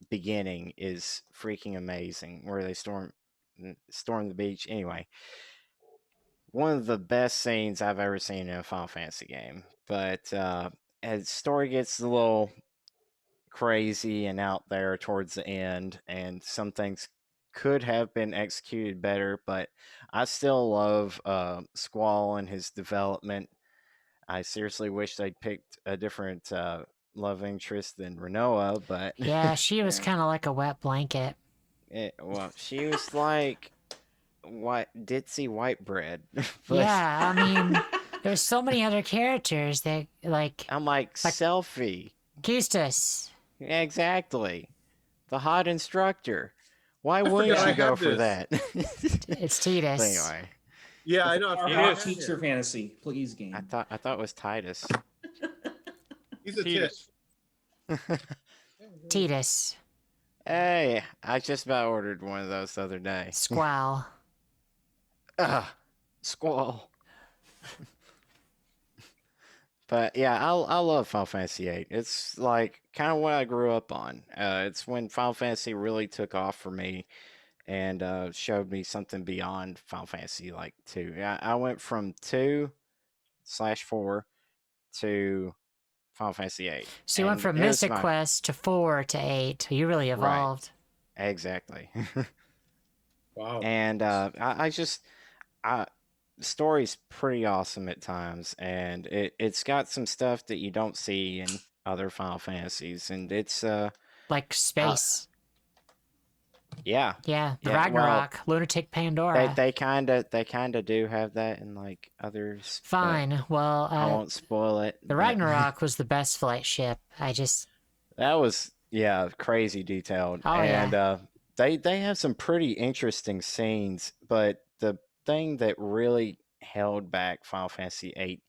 beginning is freaking amazing, where they storm the beach. Anyway, one of the best scenes I've ever seen in a Final Fantasy game. But as story gets a little crazy and out there towards the end, and some things could have been executed better, but I still love Squall and his development. I seriously wish they'd picked a different love interest than Renoa, but Yeah, she was Yeah. kind of like a wet blanket. well, she was like white ditzy white bread. But Yeah, I mean, there's so many other characters that like I'm like selfie. Keistus. Yeah, exactly. The hot instructor. Why forgot wouldn't I you go had for this. that? It's But Titus. anyway, Yeah, I know. I Our forgot I hot had teacher him. fantasy, please game. I thought it was Titus. He's a tit. Titus. Titus. Hey, I just about ordered one of those the other day. Squall. Squall. But yeah, I love Final Fantasy VIII. It's like kind of what I grew up on. It's when Final Fantasy really took off for me and showed me something beyond Final Fantasy like 2. I went from 2/4 to Final Fantasy VIII. So you went And from it was Mystic my- Quest to 4 to 8. You really evolved. Exactly. Wow. And I just the story's pretty awesome at times, and it's got some stuff that you don't see in other Final Fantasies, and it's Like space. yeah, Yeah, the yeah, well, Ragnarok, Lunatic Pandora. they kind of do have that in like others. but Fine. Well, I won't spoil it. the but Ragnarok was the best flight ship. that was crazy detailed, Oh, and yeah. they have some pretty interesting scenes, but the thing that really held back Final Fantasy VIII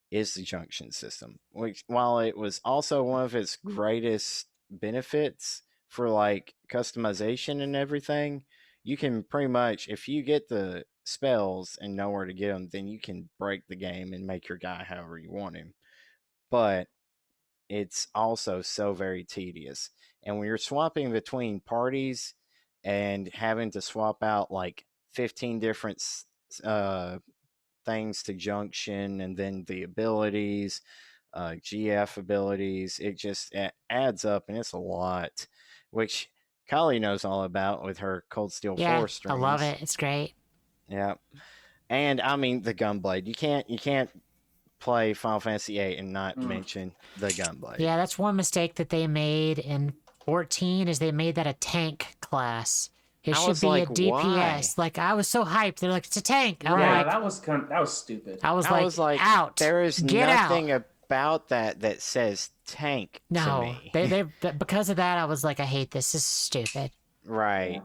is the junction system, which while it was also one of its greatest benefits for like customization and everything, you can pretty much, if you get the spells and know where to get them, then you can break the game and make your guy however you want him. But it's also so very tedious. And when you're swapping between parties and having to swap out like 15 different things to junction and then the abilities, GF abilities, it just adds up and it's a lot, which Kali knows all about with her Cold Steel Yeah, 4 I strings. love it. It's great. Yeah. And I mean the Gunblade. You can't play Final Fantasy VIII and not mention the Gunblade. Yeah, that's one mistake that they made in 14 is they made that a tank class. It I should was be like, a DPS. why? Like I was so hyped. They're like, it's a tank. I'm Yeah, like, that was stupid. I was like, out. there is Get nothing out. about that says tank to No, me. they because of that, I was like, I hate this. This is stupid. Right.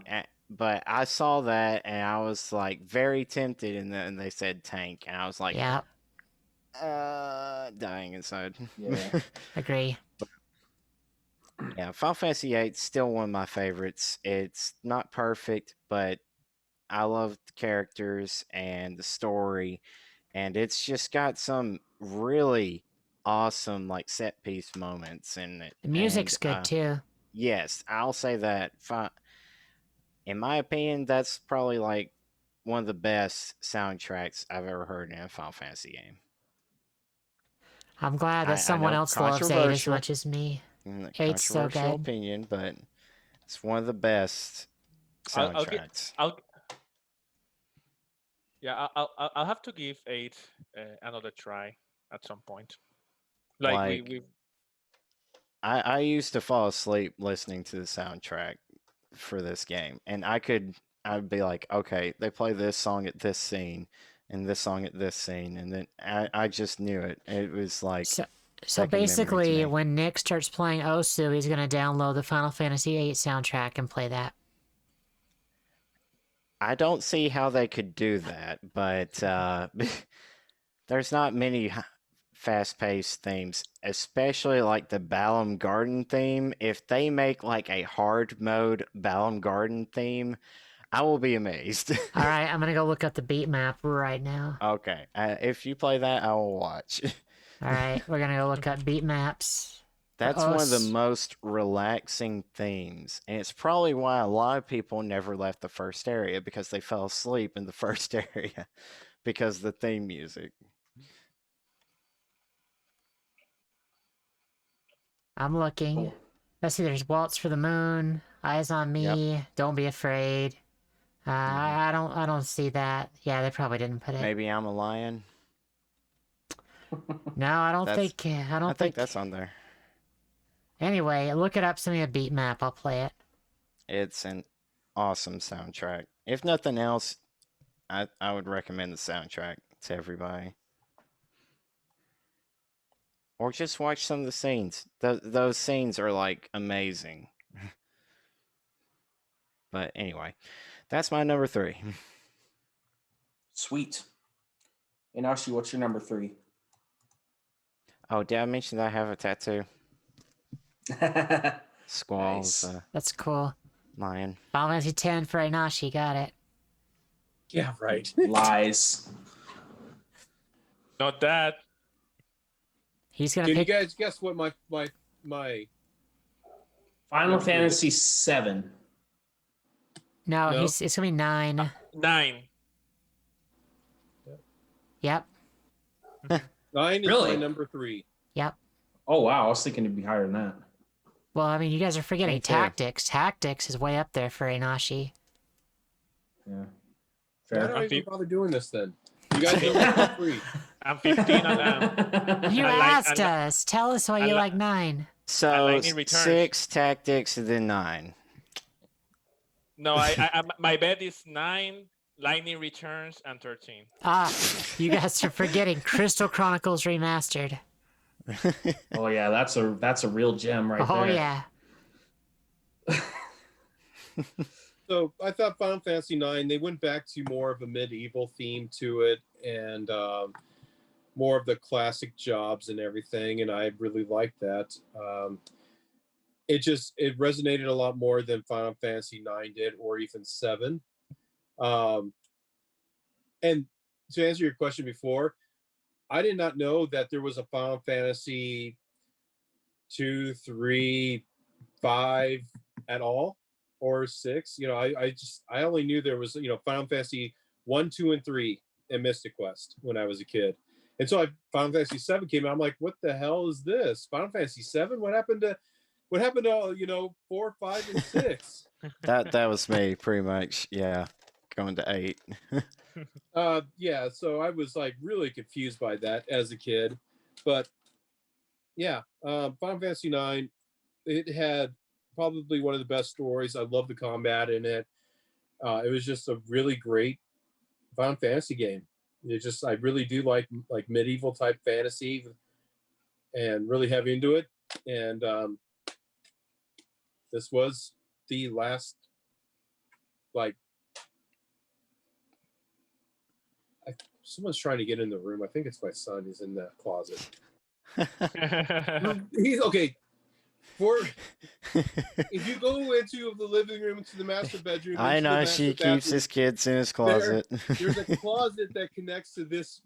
But I saw that and I was like very tempted, and then they said tank, and I was like, Yeah, dying inside. Yeah. agree. Yeah, Final Fantasy VIII is still one of my favorites. It's not perfect, but I love the characters and the story, and it's just got some really awesome like set piece moments in it. The music's And, good too. Yes, I'll say that. In my opinion, that's probably like one of the best soundtracks I've ever heard in a Final Fantasy game. I'm glad that I someone know, else loves 8 as controversial. much as me. Mm, 8's so controversial good. opinion, but it's one of the best I'll get. soundtracks. I'll have to give 8 another try at some point. Like, Like, we I used to fall asleep listening to the soundtrack for this game, and I'd be like, okay, they play this song at this scene, and this song at this scene, and then I just knew it. It was like So second memory to basically, me. when Nick starts playing Osu, he's gonna download the Final Fantasy VIII soundtrack and play that. I don't see how they could do that, but there's not many fast-paced themes, especially like the Balam Garden theme. If they make like a hard mode Balam Garden theme, I will be amazed. All right, I'm gonna go look up the beat map right now. Okay, if you play that, I will watch. All right, we're gonna go look up beat maps. That's one of the us. most relaxing themes, and it's probably why a lot of people never left the first area because they fell asleep in the first area because of the theme music. I'm looking. Cool. Let's see. There's Waltz for the Moon, Eyes on Me, Don't Be Afraid. I don't see that. Yeah, they probably didn't put it. Maybe I'm a Lion. No, I don't That's- think. I don't I think that's on there. Anyway, look it up. Send me a beat map. I'll play it. It's an awesome soundtrack. If nothing else, I would recommend the soundtrack to everybody. Or just watch some of the scenes. Those scenes are like amazing. But anyway, that's my number 3. Sweet. And Ashi, what's your number 3? Oh, did I mention that I have a tattoo? Squall's Nice. That's cool. lion. Final Fantasy 10 for Einashi. Got it. Yeah, right. Lies. Not that. He's gonna Can you pick. guys guess what my Final Fantasy 7. No, No? it's gonna be 9. 9. Yep. 9 is Really? my number 3. Yep. Oh wow, I was thinking it'd be higher than that. Well, I mean, you guys are forgetting Me too. Tactics. Tactics is way up there for Einashi. Yeah. Why Fair. don't I even fif- bother doing this then? You guys know my 3. I'm 15 on that. You I like- asked us. Tell us why I you li- like 9. So Lightning Returns. 6 tactics, and then 9. No, my bet is 9, Lightning Returns, and 13. Ah, you guys are forgetting Crystal Chronicles Remastered. Oh yeah, that's a real gem right Oh there. yeah. So I thought Final Fantasy 9, they went back to more of a medieval theme to it, and more of the classic jobs and everything, and I really liked that. It resonated a lot more than Final Fantasy 9 did, or even 7. And to answer your question before, I did not know that there was a Final Fantasy 2, 3, 5 at all, or 6. You know, I only knew there was, Final Fantasy 1, 2, and 3 and Mystic Quest when I was a kid. And so Final Fantasy 7 came out. I'm like, what the hell is this? Final Fantasy 7? What happened to 4, 5, and 6? That was me pretty much. Yeah, going to 8. Yeah, so I was like really confused by that as a kid. But yeah, Final Fantasy 9, it had probably one of the best stories. I love the combat in it. It was just a really great Final Fantasy game. I really do like medieval type fantasy, and really heavy into it. And this was the last, someone's trying to get in the room. I think it's my son. He's in that closet. He's okay. If you go into the living room to the master bedroom, I into the know master she keeps bathroom, his kids in his closet. there's a closet that connects to this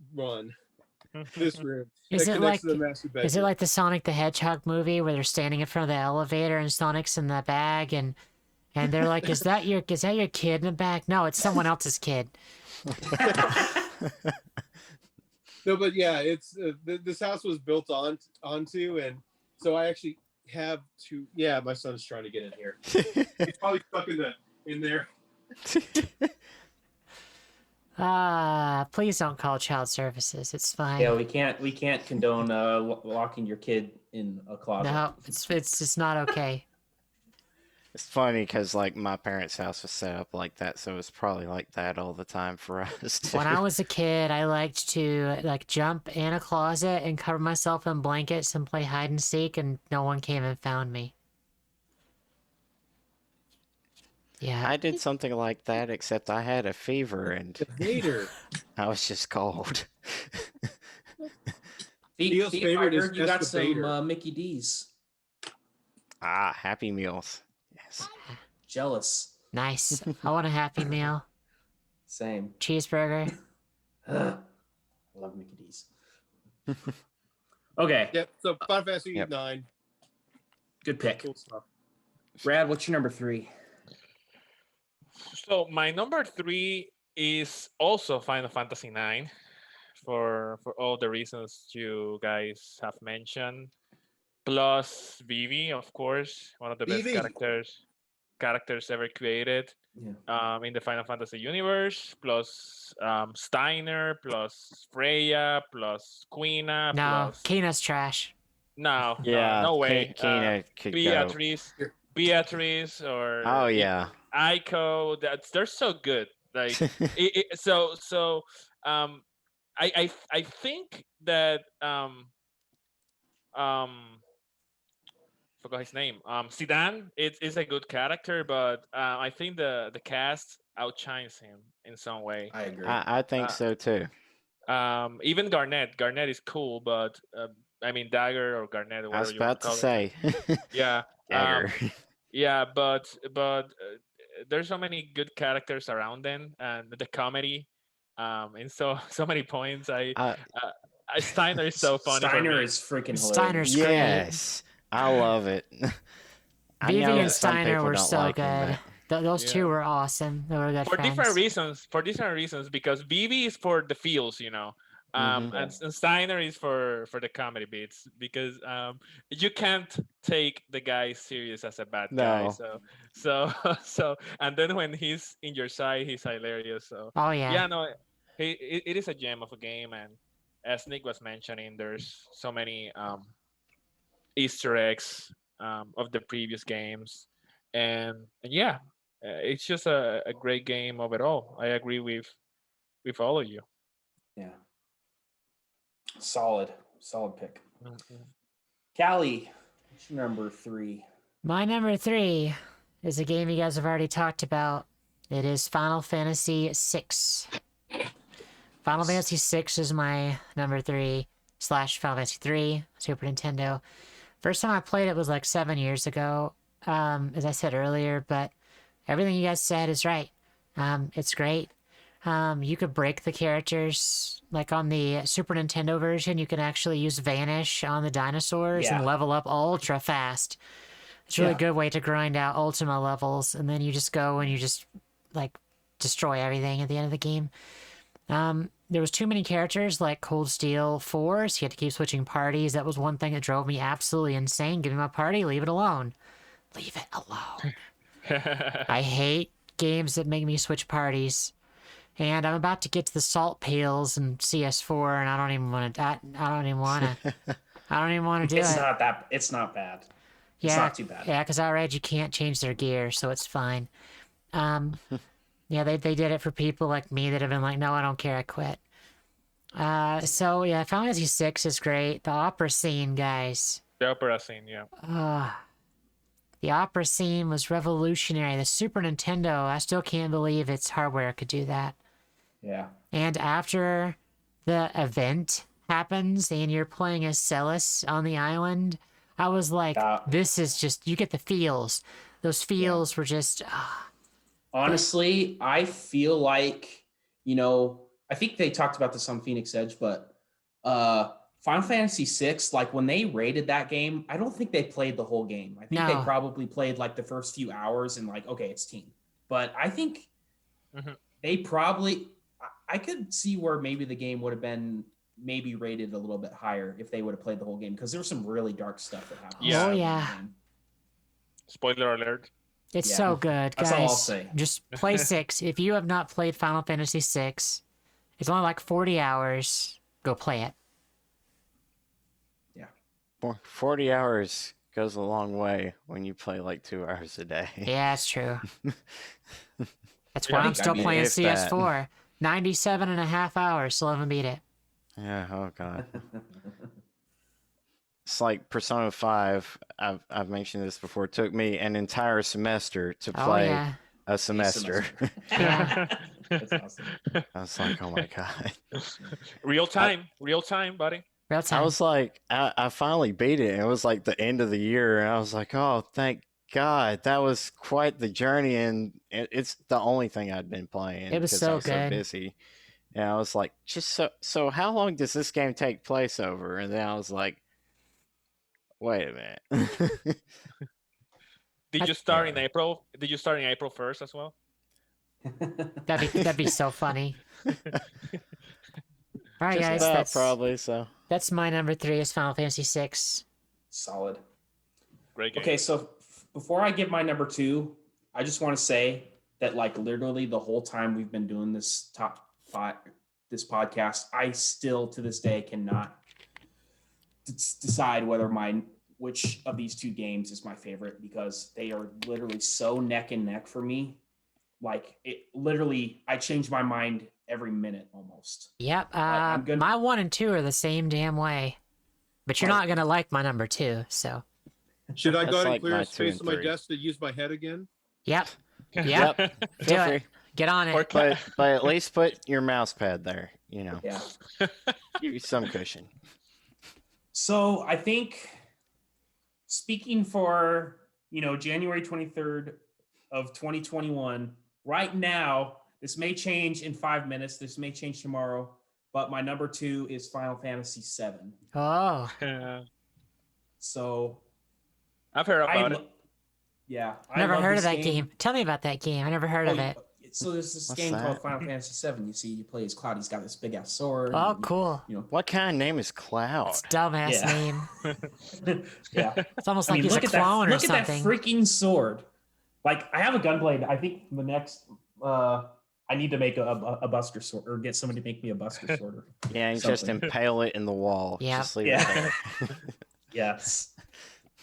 this room. Is that it connects like to the master bedroom. is it like the Sonic the Hedgehog movie where they're standing in front of the elevator and Sonic's in the bag and they're like, is that your kid in the back? No, it's someone else's kid. No, but yeah, it's this house was built onto, and so I actually have to. Yeah, my son's trying to get in here. He's probably stuck in there. Please don't call child services. It's fine. Yeah, we can't condone locking your kid in a closet. No, it's just not okay. It's funny because like my parents' house was set up like that, so it's probably like that all the time for us too. When I was a kid, I liked to like jump in a closet and cover myself in blankets and play hide and seek, and no one came and found me. Yeah. I did something like that, except I had a fever and Later. I was just cold. Theo's favorite is you got some Escobator. Mickey D's. Ah, Happy Meals. Yes. Jealous. Nice. I want a Happy Meal. Same. Cheeseburger. I love Mickey D's. Okay. Yep. So Final Fantasy Yep. 9. Good pick. Cool stuff. Brad, what's your number 3? So my number 3 is also Final Fantasy 9 for all the reasons you guys have mentioned. Plus Vivi, of course, one of the best Vivi. characters ever created Yeah. in the Final Fantasy universe. Plus Steiner, plus Freya, plus Quina, No, plus Kina's trash. no, Yeah, no way. Kina could go. Beatrice, or Oh yeah. Aiko. They're so good. Like I think that forgot his name. Zidane is a good character, but I think the cast outshines him in some way. I agree. I think so too. Even Garnet is cool, but I mean Dagger or Garnet or I whatever was you want about to to call it. say. Yeah. Jagger. Yeah, but there's so many good characters around them, and the comedy, in so many points. Steiner is so funny. Steiner for me. is freaking Steiner's hilarious. great. Yes, I love it. I Vivi know and some Steiner people were don't so like good. him, Those Yeah. two were awesome. They were good For friends. different reasons, because Vivi is for the feels, Mhm. and Steiner is for the comedy beats, because you can't take the guy serious as a bad guy. No. So and then when he's in your side, he's hilarious. So Oh yeah. yeah, no, it is a gem of a game, and as Nick was mentioning, there's so many Easter eggs of the previous games, and yeah, it's just a great game of it all. I agree with all of you. Yeah. Solid pick. Mhm. Callie, what's your number 3? My number 3 is a game you guys have already talked about. It is Final Fantasy VI. Final Fantasy VI is my number 3 / Final Fantasy 3, Super Nintendo. First time I played it was like 7 years ago, as I said earlier, but everything you guys said is right. It's great. You could break the characters. Like on the Super Nintendo version, you can actually use Vanish on the dinosaurs and Yeah. level up ultra fast. It's a really good way to grind out Ultima levels, and then you just go and you just like destroy everything at the end of the game. There was too many characters like Cold Steel 4, so you had to keep switching parties. That was one thing that drove me absolutely insane. Give me my party, leave it alone. Leave it alone. I hate games that make me switch parties. And I'm about to get to the salt pails in CS4, and I don't even want to. I don't even want to. I don't even want to do It's it. it's not bad. It's Yeah, not too bad. Yeah, because I read you can't change their gear, so it's fine. Yeah, they did it for people like me that have been like, no, I don't care, I quit. So yeah, Final Fantasy VI is great. The opera scene, guys. The opera scene, yeah. The opera scene was revolutionary. The Super Nintendo, I still can't believe its hardware could do that. Yeah. And after the event happens and you're playing as Celis on the island, I was like, this is just, you get the feels. Those feels were just... Honestly, I feel like, I think they talked about this on Phoenix Edge, but Final Fantasy VI, like when they rated that game, I don't think they played the whole game. I think they probably played like the first few hours and like, okay, it's team. But I think they probably, I could see where maybe the game would have been maybe rated a little bit higher if they would have played the whole game, because there was some really dark stuff that happened. Yeah. Oh, yeah. Spoiler alert. It's so good, guys. That's all I'll say. Just play 6. If you have not played Final Fantasy 6, it's only like 40 hours. Go play it. Yeah. 40 hours goes a long way when you play like 2 hours a day. Yeah, that's true. That's Yeah, why I I'm think still playing if that. CS4. 97 and a half hours, still haven't beat it. Yeah, oh god. It's like Persona 5, I've mentioned this before, it took me an entire semester to Oh, play yeah. a semester. Yeah. That's awesome. I was like, oh my god. Real time, buddy. Real I time. was like, I finally beat it. It was like the end of the year, and I was like, oh, thank God, that was quite the journey, and it's the only thing I'd been playing It was because I so was so good. busy. And I was like, so how long does this game take place over? And then I was like, wait a minute. Did I- you start in April? Did you start in April 1st as well? That'd be so funny. All right, Just guys, about probably so. that's my number 3 is Final Fantasy VI. Solid. Great game. Okay, so before I give my number 2, I just want to say that like literally the whole time we've been doing this top 5, this podcast, I still to this day cannot decide which of these 2 games is my favorite because they are literally so neck and neck for me. Like it literally, I change my mind every minute almost. Yep. I'm gonna- My 1 and 2 are the same damn way, but you're Oh. not gonna like my number 2. So. Should I That's go ahead and like clear my a 2 space and on my 3. desk to use my head again? Yep. Yeah. Yep. Feel Do free. it. Get on it. Or But at least put your mouse pad there. You know, Yeah. give you some cushion. So I think speaking for, January 23rd of 2021, right now, this may change in 5 minutes. This may change tomorrow, but my number 2 is Final Fantasy VII. Oh. So I've heard about it. Yeah. Never love heard of this that game. Tell me about that game. I never heard of it. So there's this What's game called that? Final Fantasy VII. You see, you play as Cloud. He's got this big ass sword. Oh, and, cool. What kind of name is Cloud? It's a dumbass Yeah. name. Yeah. It's almost like he's a look at clone that, or look at that something. freaking sword. Like, I have a gunblade. I think the next, I need to make a Buster sword or get somebody to make me a Buster sword. Yeah, you just something. impale it in the wall. Yeah. Just leave Yeah. it there. Yes.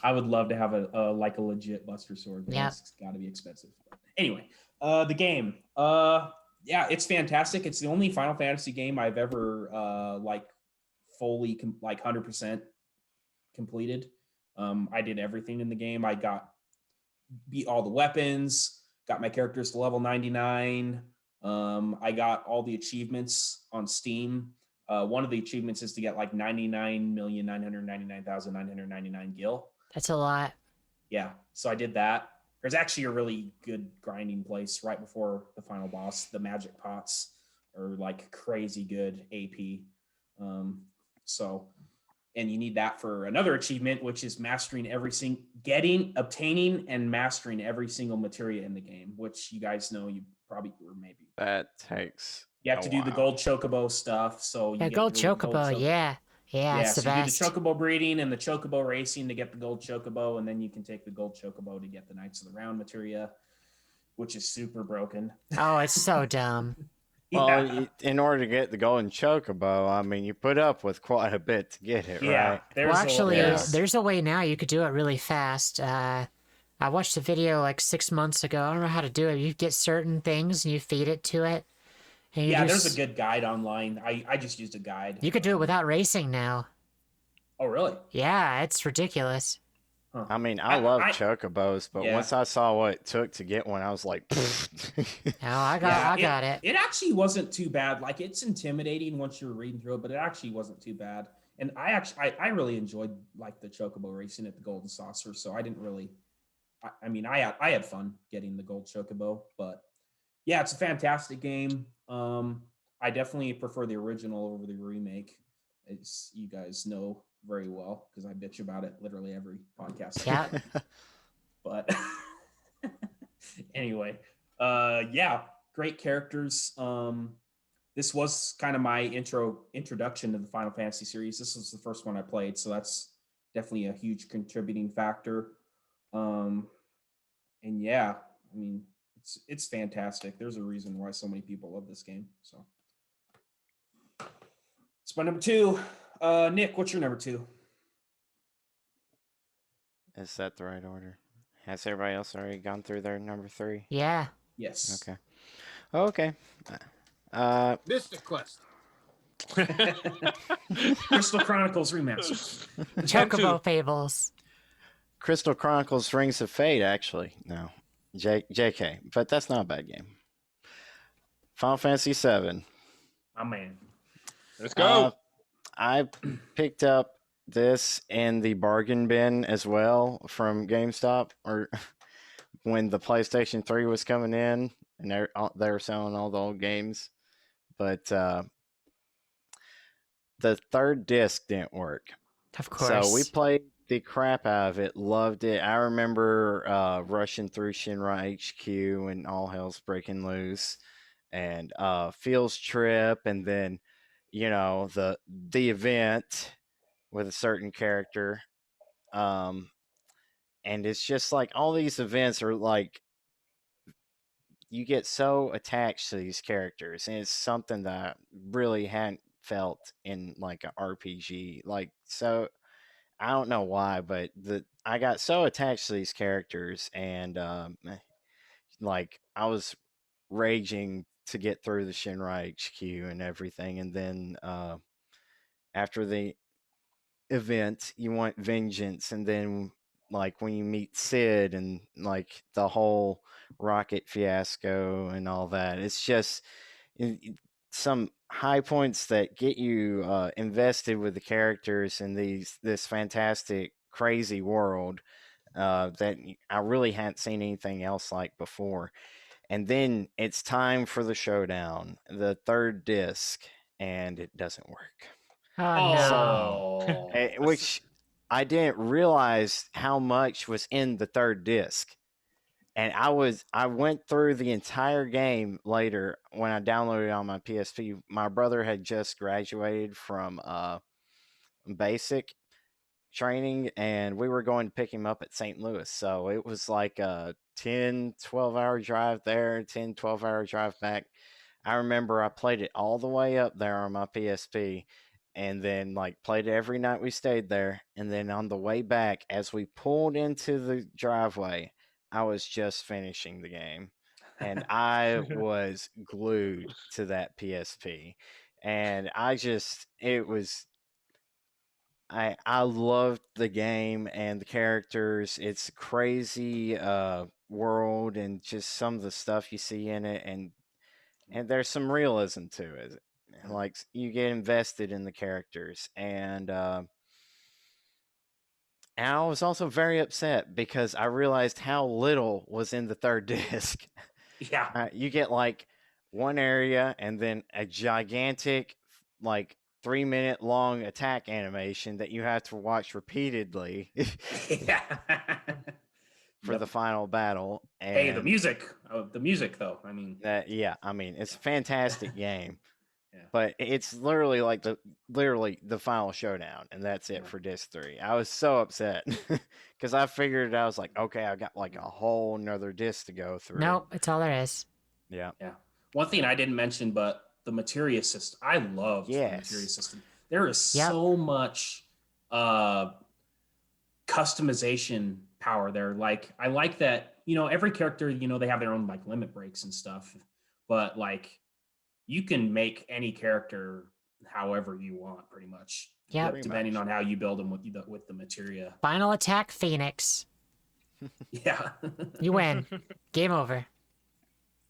I would love to have a legit Buster sword. But Yeah. It's got to be expensive. Anyway, the game. Yeah, it's fantastic. It's the only Final Fantasy game I've ever fully 100% completed. I did everything in the game. I beat all the weapons, got my characters to level 99. I got all the achievements on Steam. One of the achievements is to get like 99,999,999 gil. That's a lot. Yeah, so I did that. There's actually a really good grinding place right before the final boss. The magic pots are like crazy good AP. And you need that for another achievement, which is obtaining and mastering every single materia in the game, which you guys know you probably or maybe. That takes. You have to do the gold chocobo stuff. So you Yeah, get gold the chocobo. Yeah. Yeah, it's the so best. you do the chocobo breeding and the chocobo racing to get the gold chocobo, and then you can take the gold chocobo to get the Knights of the Round materia, which is super broken. Oh, it's so dumb. Well, Yeah. in order to get the golden chocobo, I mean, you put up with quite a bit to get it, Yeah, right? there's Well, actually, there's- there's a way now you could do it really fast. I watched a video like 6 months ago. I don't know how to do it. You get certain things and you feed it to it. And you yeah, just, there's a good guide online. I just used a guide. You could do it without racing now. Oh, really? Yeah, it's ridiculous. Huh. I mean, I love I- chocobos, but Yeah. once I saw what it took to get one, I was like, Oh, I got it. It actually wasn't too bad. Like, it's intimidating once you're reading through it, but it actually wasn't too bad. And I really enjoyed like the chocobo racing at the Golden Saucer. So I didn't really. I had fun getting the gold chocobo, but yeah, it's a fantastic game. I definitely prefer the original over the remake, as you guys know very well because I bitch about it literally every podcast. Yeah. But anyway, yeah, great characters. This was kind of my introduction to the Final Fantasy series. This was the first one I played, so that's definitely a huge contributing factor. And yeah, I mean, it's fantastic. There's a reason why so many people love this game. So it's my number 2. Nick, what's your number 2? Is that the right order? Has everybody else already gone through their number 3? Yeah. Yes. Okay. Okay. Mystic Quest. Crystal Chronicles Remastered. Chocobo Fables. Crystal Chronicles Rings of Fate, actually. No. JK. But that's not a bad game. Final Fantasy VII. Oh man. Let's go. I picked up this in the bargain bin as well from GameStop, or when the PlayStation 3 was coming in, and they were selling all the old games. But the third disc didn't work. Of So we course. played the crap out of it, loved it. I remember rushing through Shinra HQ and all hell's breaking loose, and Phil's trip, and then the event with a certain character. And it's just like all these events are like you get so attached to these characters, and it's something that I really hadn't felt in like an RPG. Like so I don't know why, but I got so attached to these characters, and like I was raging to get through the Shinra HQ and everything, and then after the event, you want vengeance, and then like when you meet Sid and like the whole rocket fiasco and all that, it's just some high points that get you invested with the characters in this fantastic crazy world that I really hadn't seen anything else like before. And then it's time for the showdown, the third disc, and it doesn't work. Oh no. Oh, Which I didn't realize how much was in the third disc. And I went through the entire game later when I downloaded it on my PSP. My brother had just graduated from basic training, and we were going to pick him up at St. Louis. So it was like a 10-12 hour drive there, 10-12 hour drive back. I remember I played it all the way up there on my PSP, and then like played it every night we stayed there. And then on the way back, as we pulled into the driveway, I was just finishing the game, and I was glued to that PSP. And I loved the game and the characters. It's a crazy world, and just some of the stuff you see in it, and there's some realism to it. Like you get invested in the characters, and I was also very upset because I realized how little was in the third disc. yeah. You get like one area, and then a gigantic, like 3 minute long attack animation that you have to watch repeatedly Yeah. for Yep. the final battle. Hey, the And music. Oh, the music, though. I mean, yeah, I mean, it's a fantastic game. Yeah. But it's literally like the final showdown, and that's it Yeah. for disc 3. I was so upset because I figured I was like, okay, I got like a whole nother disc to go through. Nope, it's all there is. Yeah. Yeah. One thing I didn't mention, but the materia system. I loved the materia Yes. system. There is Yep. so much customization power there. Like I like that, every character, they have their own like limit breaks and stuff, but like you can make any character however you want, pretty much. Yep. Pretty Depending much. on how you build them with the materia. Final attack, Phoenix. Yeah. You win. Game over.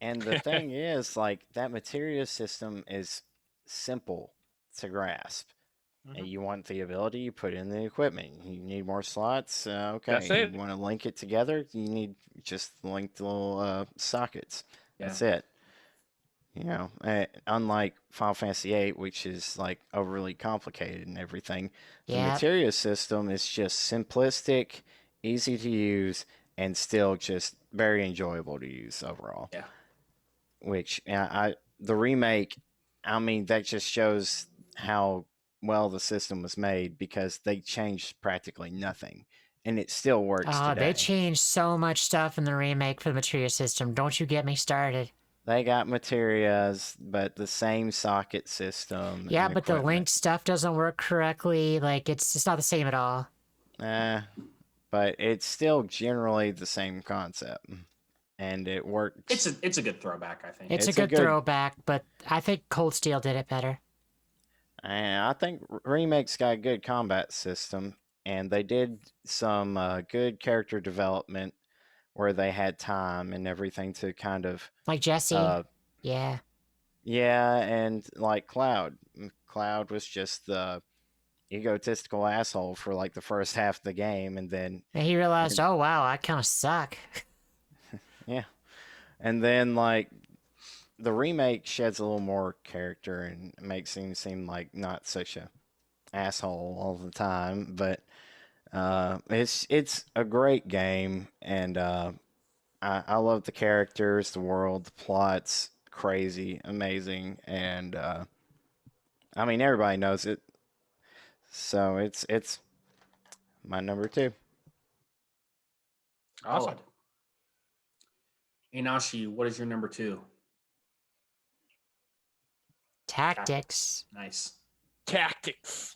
And the thing is, like, that materia system is simple to grasp. And you want the ability, you put in the equipment. You need more slots, okay. That's it. You want to link it together, you need just link the little sockets. That's it. Unlike Final Fantasy VIII, which is like overly complicated and everything, the Yeah. materia system is just simplistic, easy to use, and still just very enjoyable to use overall. Yeah. Which the remake, I mean, that just shows how well the system was made, because they changed practically nothing, and it still works Oh, today. they changed so much stuff in the remake for the materia system. Don't you get me started. They got materias, but the same socket system. Yeah, and but the equipment. link stuff doesn't work correctly. Like it's not the same at all. But it's still generally the same concept, and it works. It's a good throwback, I think. It's a good throwback, but I think Cold Steel did it better. And I think Remake's got a good combat system, and they did some good character development where they had time and everything to kind of Like Jesse. Yeah. Yeah, and like Cloud. Cloud was just the egotistical asshole for like the first half of the game, and then And he realized, oh wow, I kind of suck. yeah, and then like the remake sheds a little more character and makes him seem like not such a asshole all the time. But it's a great game, and I love the characters, the world, the plot's crazy, amazing, and I mean everybody knows it, so it's my number two. Awesome. Solid. Inashi, what is your number two? Tactics. Nice. Tactics.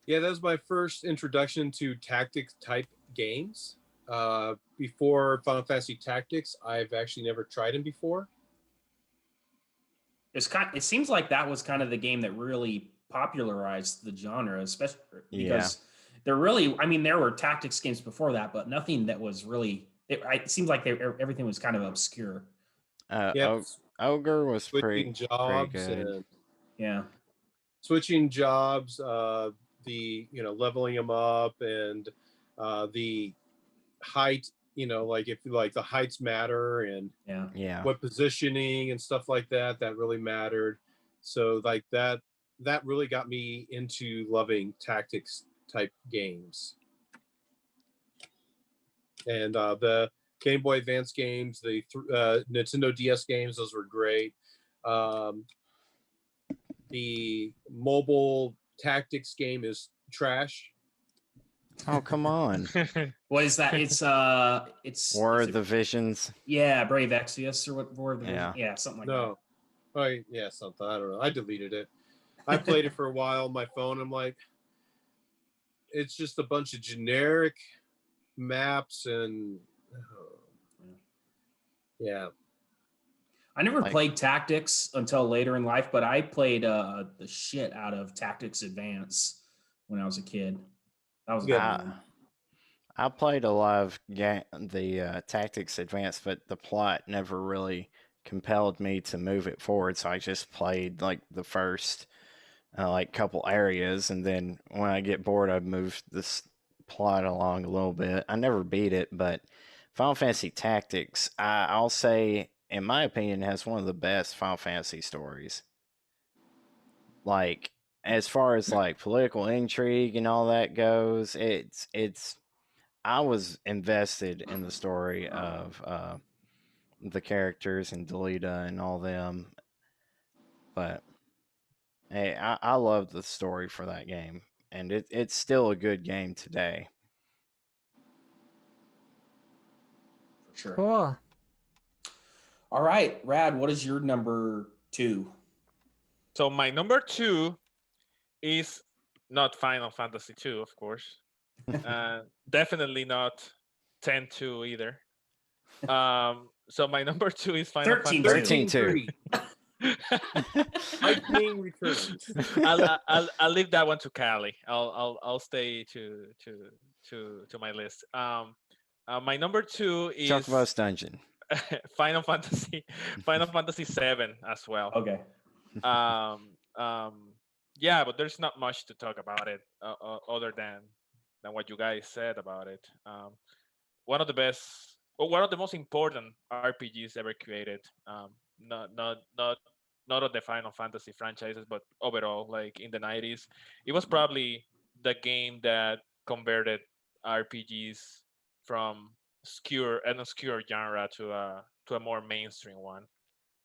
Yeah, that was my first introduction to tactics type games. Before Final Fantasy Tactics, I've actually never tried them before. It seems like that was kind of the game that really popularized the genre, especially because there really, I mean, there were tactics games before that, but nothing that was really. It seems like everything was kind of obscure. Yep, Ogre was switching pretty jobs good. and Yeah. switching jobs, leveling them up and the height, like if like the heights matter and Yeah. what positioning and stuff like that really mattered. So like that really got me into loving tactics type games. And the Game Boy Advance games, the Nintendo DS games, those were great. The mobile tactics game is trash. Oh come on, What is that? It's War is of it- the Visions. yeah, Brave Exvius or what? War of the Yeah. Vision? Yeah, something like No, yeah, something. I don't know. I deleted it. I played it for a while on my phone. I'm like, it's just a bunch of generic maps and yeah. I never Like- played Tactics until later in life, but I played the shit out of Tactics Advance when I was a kid. That was a good I, one. I played a lot of the Tactics Advance, but the plot never really compelled me to move it forward. So I just played like the first like couple areas, and then when I get bored, I move this plot along a little bit. I never beat it, but Final Fantasy Tactics, I'll say, in my opinion, has one of the best Final Fantasy stories. Like as far as like political intrigue and all that goes, it's I was invested in the story of the characters and Delita and all them, but hey, I love the story for that game, and it's still a good game today. For sure. Cool. All right, Rad, what is your number two? So my number two is not Final Fantasy 2, of course. Definitely not 10-2 either. So my number two is Final 13-2. Fantasy. 13-3. Lightning Returns. I'll leave that one to Cali. I'll stay to my list. My number two is Chocobo's Dungeon. Final Fantasy 7 as well. Okay. Yeah, but there's not much to talk about it other than what you guys said about it. One of the best, or one of the most important RPGs ever created. Not of the Final Fantasy franchises, but overall, like in the 90s, it was probably the game that converted RPGs from an obscure genre to a more mainstream one.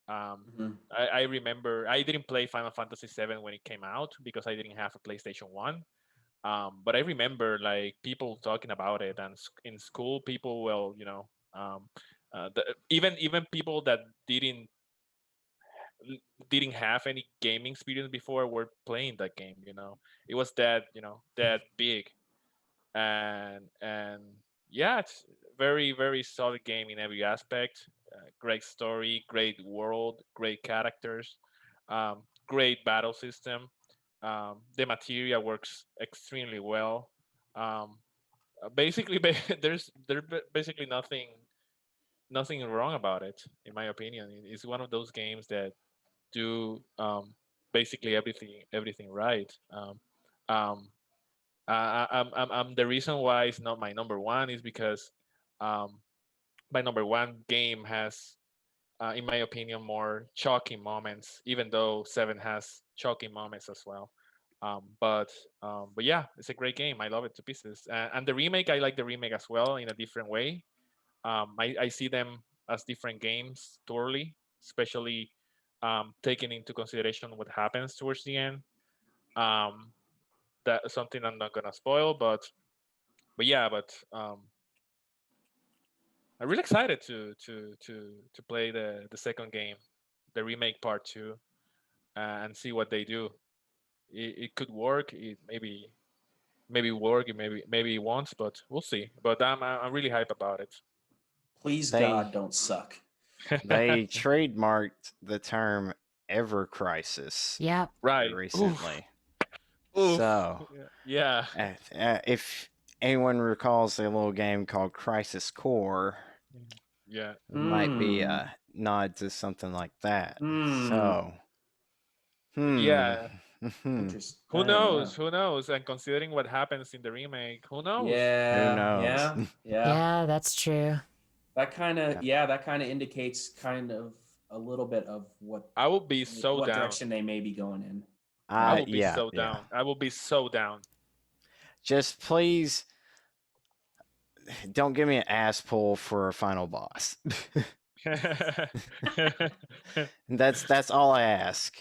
I remember I didn't play Final Fantasy 7 when it came out because I didn't have a PlayStation 1. But I remember like people talking about it, and in school, people will, even people that didn't have any gaming experience before were playing that game. It was that big, and yeah, it's very very solid game in every aspect. Great story, great world, great characters, great battle system. The material works extremely well. Um, Basically, there's basically nothing wrong about it, in my opinion. It's one of those games that do basically everything right. Um, I'm the reason why it's not my number one is because um, my number one game has, in my opinion, more shocking moments, even though Seven has shocking moments as well. But yeah, it's a great game. I love it to pieces. And the remake, I like the remake as well in a different way. I see them as different games totally, especially taking into consideration what happens towards the end. Um, that's something I'm not gonna spoil, but yeah, I'm really excited to play the second game, the remake part two, and see what they do. It could work. It maybe work. Maybe it won't, but we'll see. But I'm really hype about it. Please They God, don't suck. they trademarked the term "ever crisis" Yep. Right. recently. Oof. So, Yeah. if anyone recalls a little game called Crisis Core, Yeah. it might be Hmm. a nod to something like that. Hmm. So, Yeah. Interesting. Who knows? Who knows? And considering what happens in the remake, who knows? Who Yeah, knows? yeah. Yeah, that's true. That kind of indicates kind of a little bit of I will be so what down. direction they may be going in. I will be Yeah, so yeah. down. I will be so down. Just please don't give me an ass pull for a final boss. That's all I ask.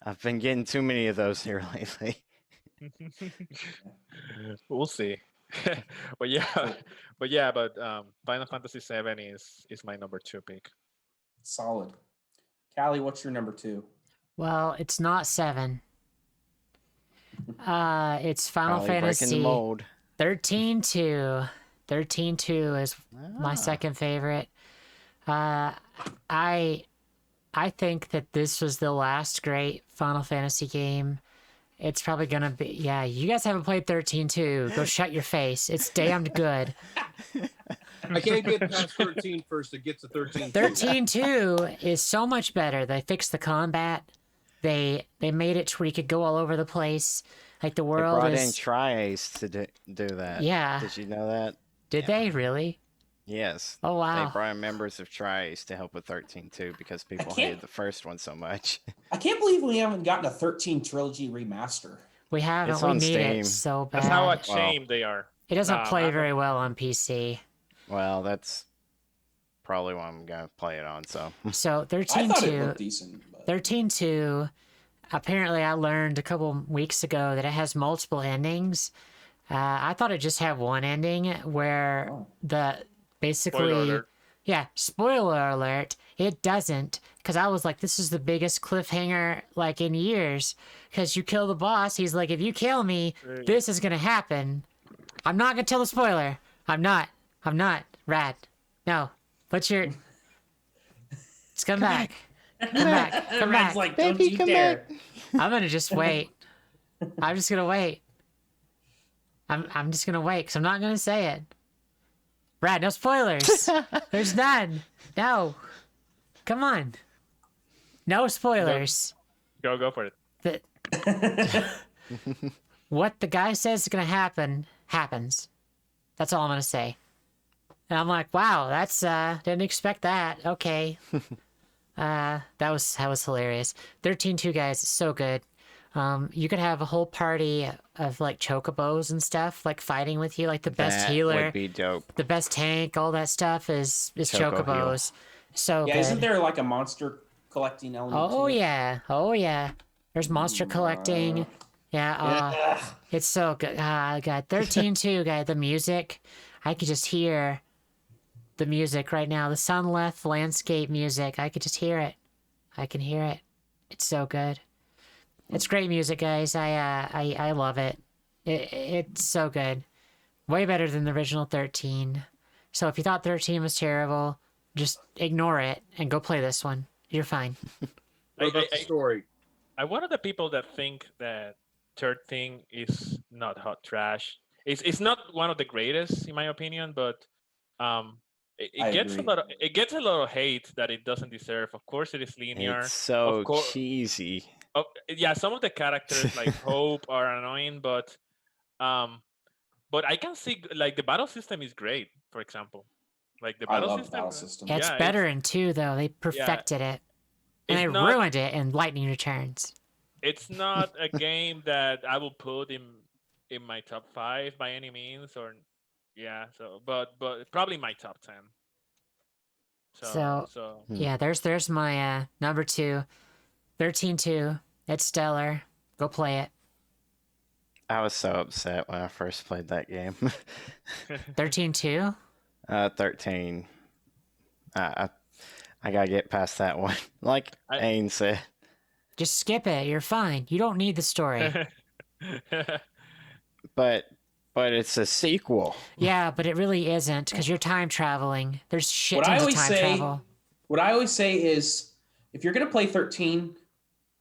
I've been getting too many of those here lately. We'll see. but yeah, but Final Fantasy VII is my number two pick. Solid. Callie, what's your number two? Well, it's not 7. It's Final Probably breaking the Fantasy mold. 13-2. 13-2 is my Ah. second favorite. I think that this was the last great Final Fantasy game. It's probably gonna be, yeah, you guys haven't played 13-2. Go shut your face. It's damned good. I can't get past 13 first to get to 13. 13-2 is so much better. They fixed the combat. They made it to where you could go all over the place. Like the They world brought in is. Tri-Ace to do that. Yeah. Did you know that? Did they really? Yes. Oh They wow. brought in members of Tri-Ace to help with 13 too because people can't- hated the first one so much. I can't believe we haven't gotten a 13 trilogy remaster. We haven't. It's We on need Steam. it so bad. That's how ashamed they are. It doesn't play I'm- very well on PC. Well, that's probably what I'm gonna play it on. So So I thought it 13-2. looked decent. But... 13-2. Apparently, I learned a couple weeks ago that it has multiple endings. I thought it just had one ending where Oh. the basically, Spoiler alert. yeah, spoiler alert. It doesn't, because I was like, this is the biggest cliffhanger like in years. Because you kill the boss, he's like, if you kill me, this is gonna happen. I'm not gonna tell the spoiler. I'm not. Rad. No. What's your? Just come back. Come back. Come Rad's back. like, don't you dare. I'm gonna just wait. I'm just gonna wait. I'm just gonna wait because I'm not gonna say it. Brad, no spoilers. There's none. No. Come on. No spoilers. Go for it. What the guy says is gonna happen happens. That's all I'm gonna say. And I'm like, wow, that's didn't expect that. Okay. that was hilarious. 13-2 guys, it's so good. You could have a whole party of like chocobos and stuff, like fighting with you, like the best that healer, would be dope. the best tank, all that stuff is Choco heal. chocobos. So Yeah, good. isn't there like a monster collecting element? Oh to it? yeah, oh yeah. There's monster collecting. Yeah, Yeah. it's so good. God, 13-2, guy. The music, I could just hear the music right now. The Sunleth landscape music, I could just hear it. I can hear it. It's so good. It's great music, guys. I love it. It's so good. Way better than the original 13. So if you thought 13 was terrible, just ignore it and go play this one. You're fine. What about the story? I'm one of the people that think that third thing is not hot trash. It's not one of the greatest in my opinion, but I it gets agree. a lot of hate that it doesn't deserve. Of course, it is linear. It's so Of course, cheesy. Oh, yeah, some of the characters like Hope are annoying, but I can see like the battle system is great. For example, like the I battle love the system. battle system. It's Yeah, better in 2, though. They yeah, perfected it. And it's they not ruined it in Lightning Returns. it's not a game that I will put in my top 5 by any means, or yeah. So, but probably my top 10. So, So yeah, there's my number 2. 13-2. It's stellar. Go play it. I was so upset when I first played that game. 13-2? 13. I gotta get past that one. Like I Ain said. Just skip it. You're fine. You don't need the story. But it's a sequel. Yeah, but it really isn't because you're time traveling. There's shit What I tons of always time say, travel. what I always say is, if you're gonna play 13,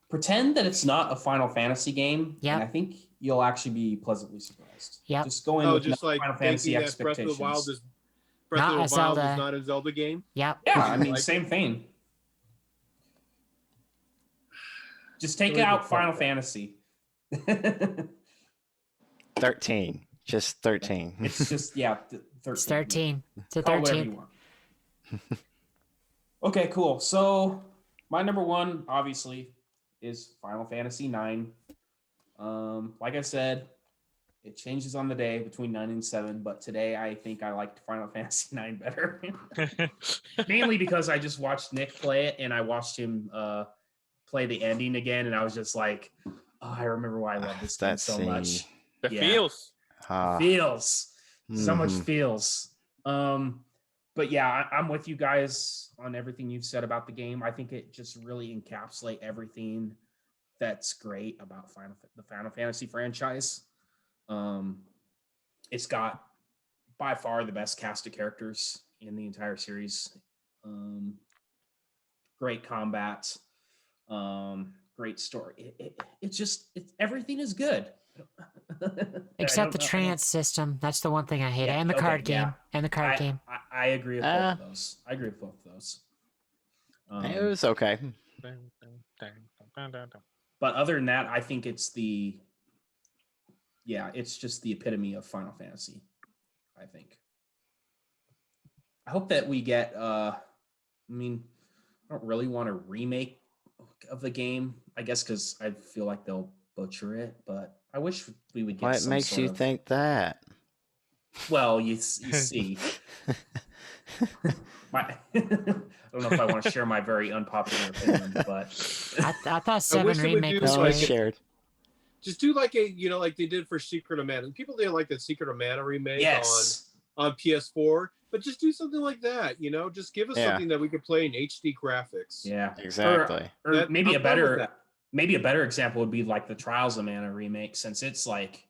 pretend that it's not a Final Fantasy game, Yep. and I think you'll actually be pleasantly surprised. Yep. Just go in Oh, with just no like Final Fantasy thinking that Breath of expectations. the Wild is Not a Wild Zelda. is not a Zelda game. Yep. Yeah, I mean, Like- same thing. Just take Really out good Final fuck. Fantasy. 13. Just 13. It's just, yeah, 13. It's 13. It's a Call it whatever 13. you want. Okay, cool. So my number 1, obviously, is Final Fantasy 9. Like I said, it changes on the day between 9 and 7, but today I think I liked Final Fantasy 9 better. Mainly because I just watched Nick play it and I watched him play the ending again, and I was just like, oh, I remember why I love this game That so scene. much. the Yeah. feels. Feels so much Mhm. feels. But yeah, I'm with you guys on everything you've said about the game. I think it just really encapsulates everything that's great about the Final Fantasy franchise. It's got by far the best cast of characters in the entire series. Great combat, great story. It's just everything is good. Except the trance system. That's the one thing I hate. Yeah, And the okay, card game. yeah. And the card game. I agree with both of those. I agree with both of those. It was okay. But other than that, I think it's just the epitome of Final Fantasy, I think. I hope that we get I don't really want a remake of the game, I guess, because I feel like they'll butcher it, but I wish we would get What some makes sort you of, think that? well, you see. I don't know if I want to share my very unpopular opinion, but I thought 7 wish they would Remake do was No, like it's great. shared. Just do like like they did for Secret of Mana. People didn't like the Secret of Mana remake yes. on PS4, but just do something like that. Just give us Yeah. something that we could play in HD graphics. Yeah. Exactly. Or That- maybe I'm fine with that. maybe a better example would be like the Trials of Mana remake, since it's like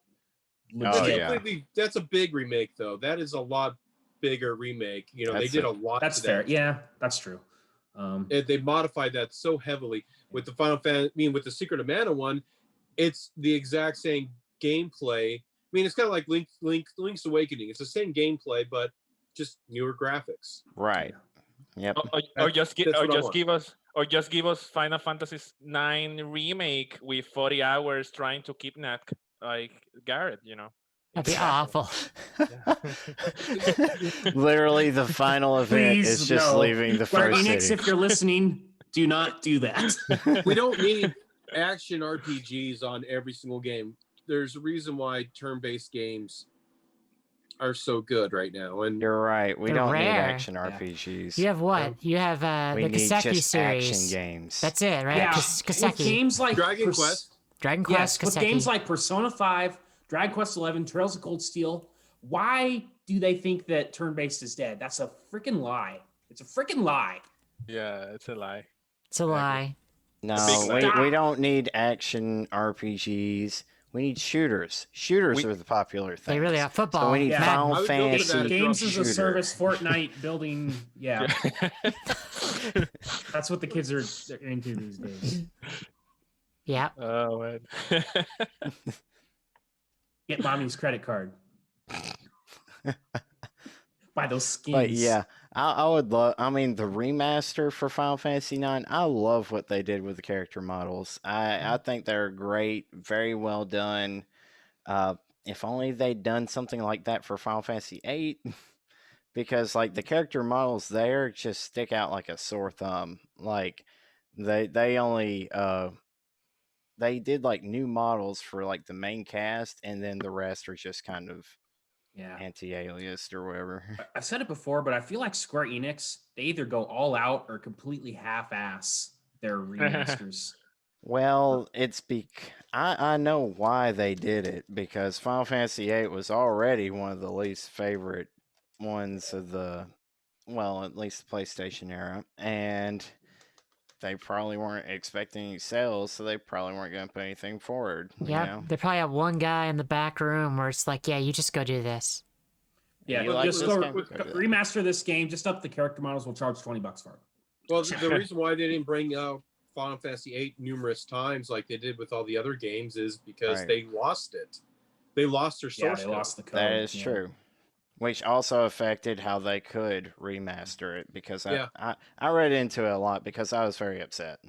Oh, legit. yeah. That's a big remake, though. That is a lot bigger remake. They That's did a- a lot. That's to fair. that. Yeah, that's true. They modified that so heavily with the with the Secret of Mana one. It's the exact same gameplay. It's kind of like Link's Awakening. It's the same gameplay, but just newer graphics. Right. Yep. Or just That's what I want. give us Final Fantasy 9 remake with 40 hours trying to kidnap like Garrett. That'd be Exactly. awful. Literally, the final event Please, is just no. leaving the Square first Enix, city. if you're listening, do not do that. We don't need action RPGs on every single game. There's a reason why turn-based games are so good right now. And You're right. We They're don't need rare. action RPGs. You have what? You have we the need Kaseki just series. action games. That's it, right? Yeah, with Kaseki. games like Dragon Quest. Dragon Yes, Quest, with games Kaseki. like Persona 5, Dragon Quest 11, Trails of Cold Steel, why do they think that turn-based is dead? That's a freaking lie. It's a freaking lie. Yeah, it's a lie. It's a lie. No, Stop. we don't need action RPGs. We need shooters. Shooters are the popular thing. They really are. Football. So we need Yeah. I Final would go for Fantasy that. Games as a shooter. service, Fortnite, building. Yeah, that's what the kids are into these days. Yeah. Oh man. Get mommy's credit card. Buy those skins. But yeah, I would love. I mean, the remaster for Final Fantasy IX. I love what they did with the character models. I think they're great, very well done. Uh, if only they'd done something like that for Final Fantasy VIII, because like the character models there just stick out like a sore thumb. Like they only they did like new models for like the main cast, and then the rest are just kind of Yeah. anti-aliased or whatever. I've said it before, but I feel like Square Enix, they either go all out or completely half-ass their remasters. Well, I know why they did it, because Final Fantasy VIII was already one of the least favorite ones of the, well, at least the PlayStation era, and they probably weren't expecting any sales, so they probably weren't going to put anything forward. Yep, they probably have one guy in the back room where it's like, yeah, you just go do this. Yeah, You like just this go game? Go do that. remaster this game, just up the character models, we'll charge $20 for it. Well, the reason why they didn't bring out Final Fantasy VIII numerous times like they did with all the other games is because Right. they lost it. They lost their Yeah, source they code. lost the code. That is yeah. true. Which also affected how they could remaster it, because Yeah. I read into it a lot because I was very upset.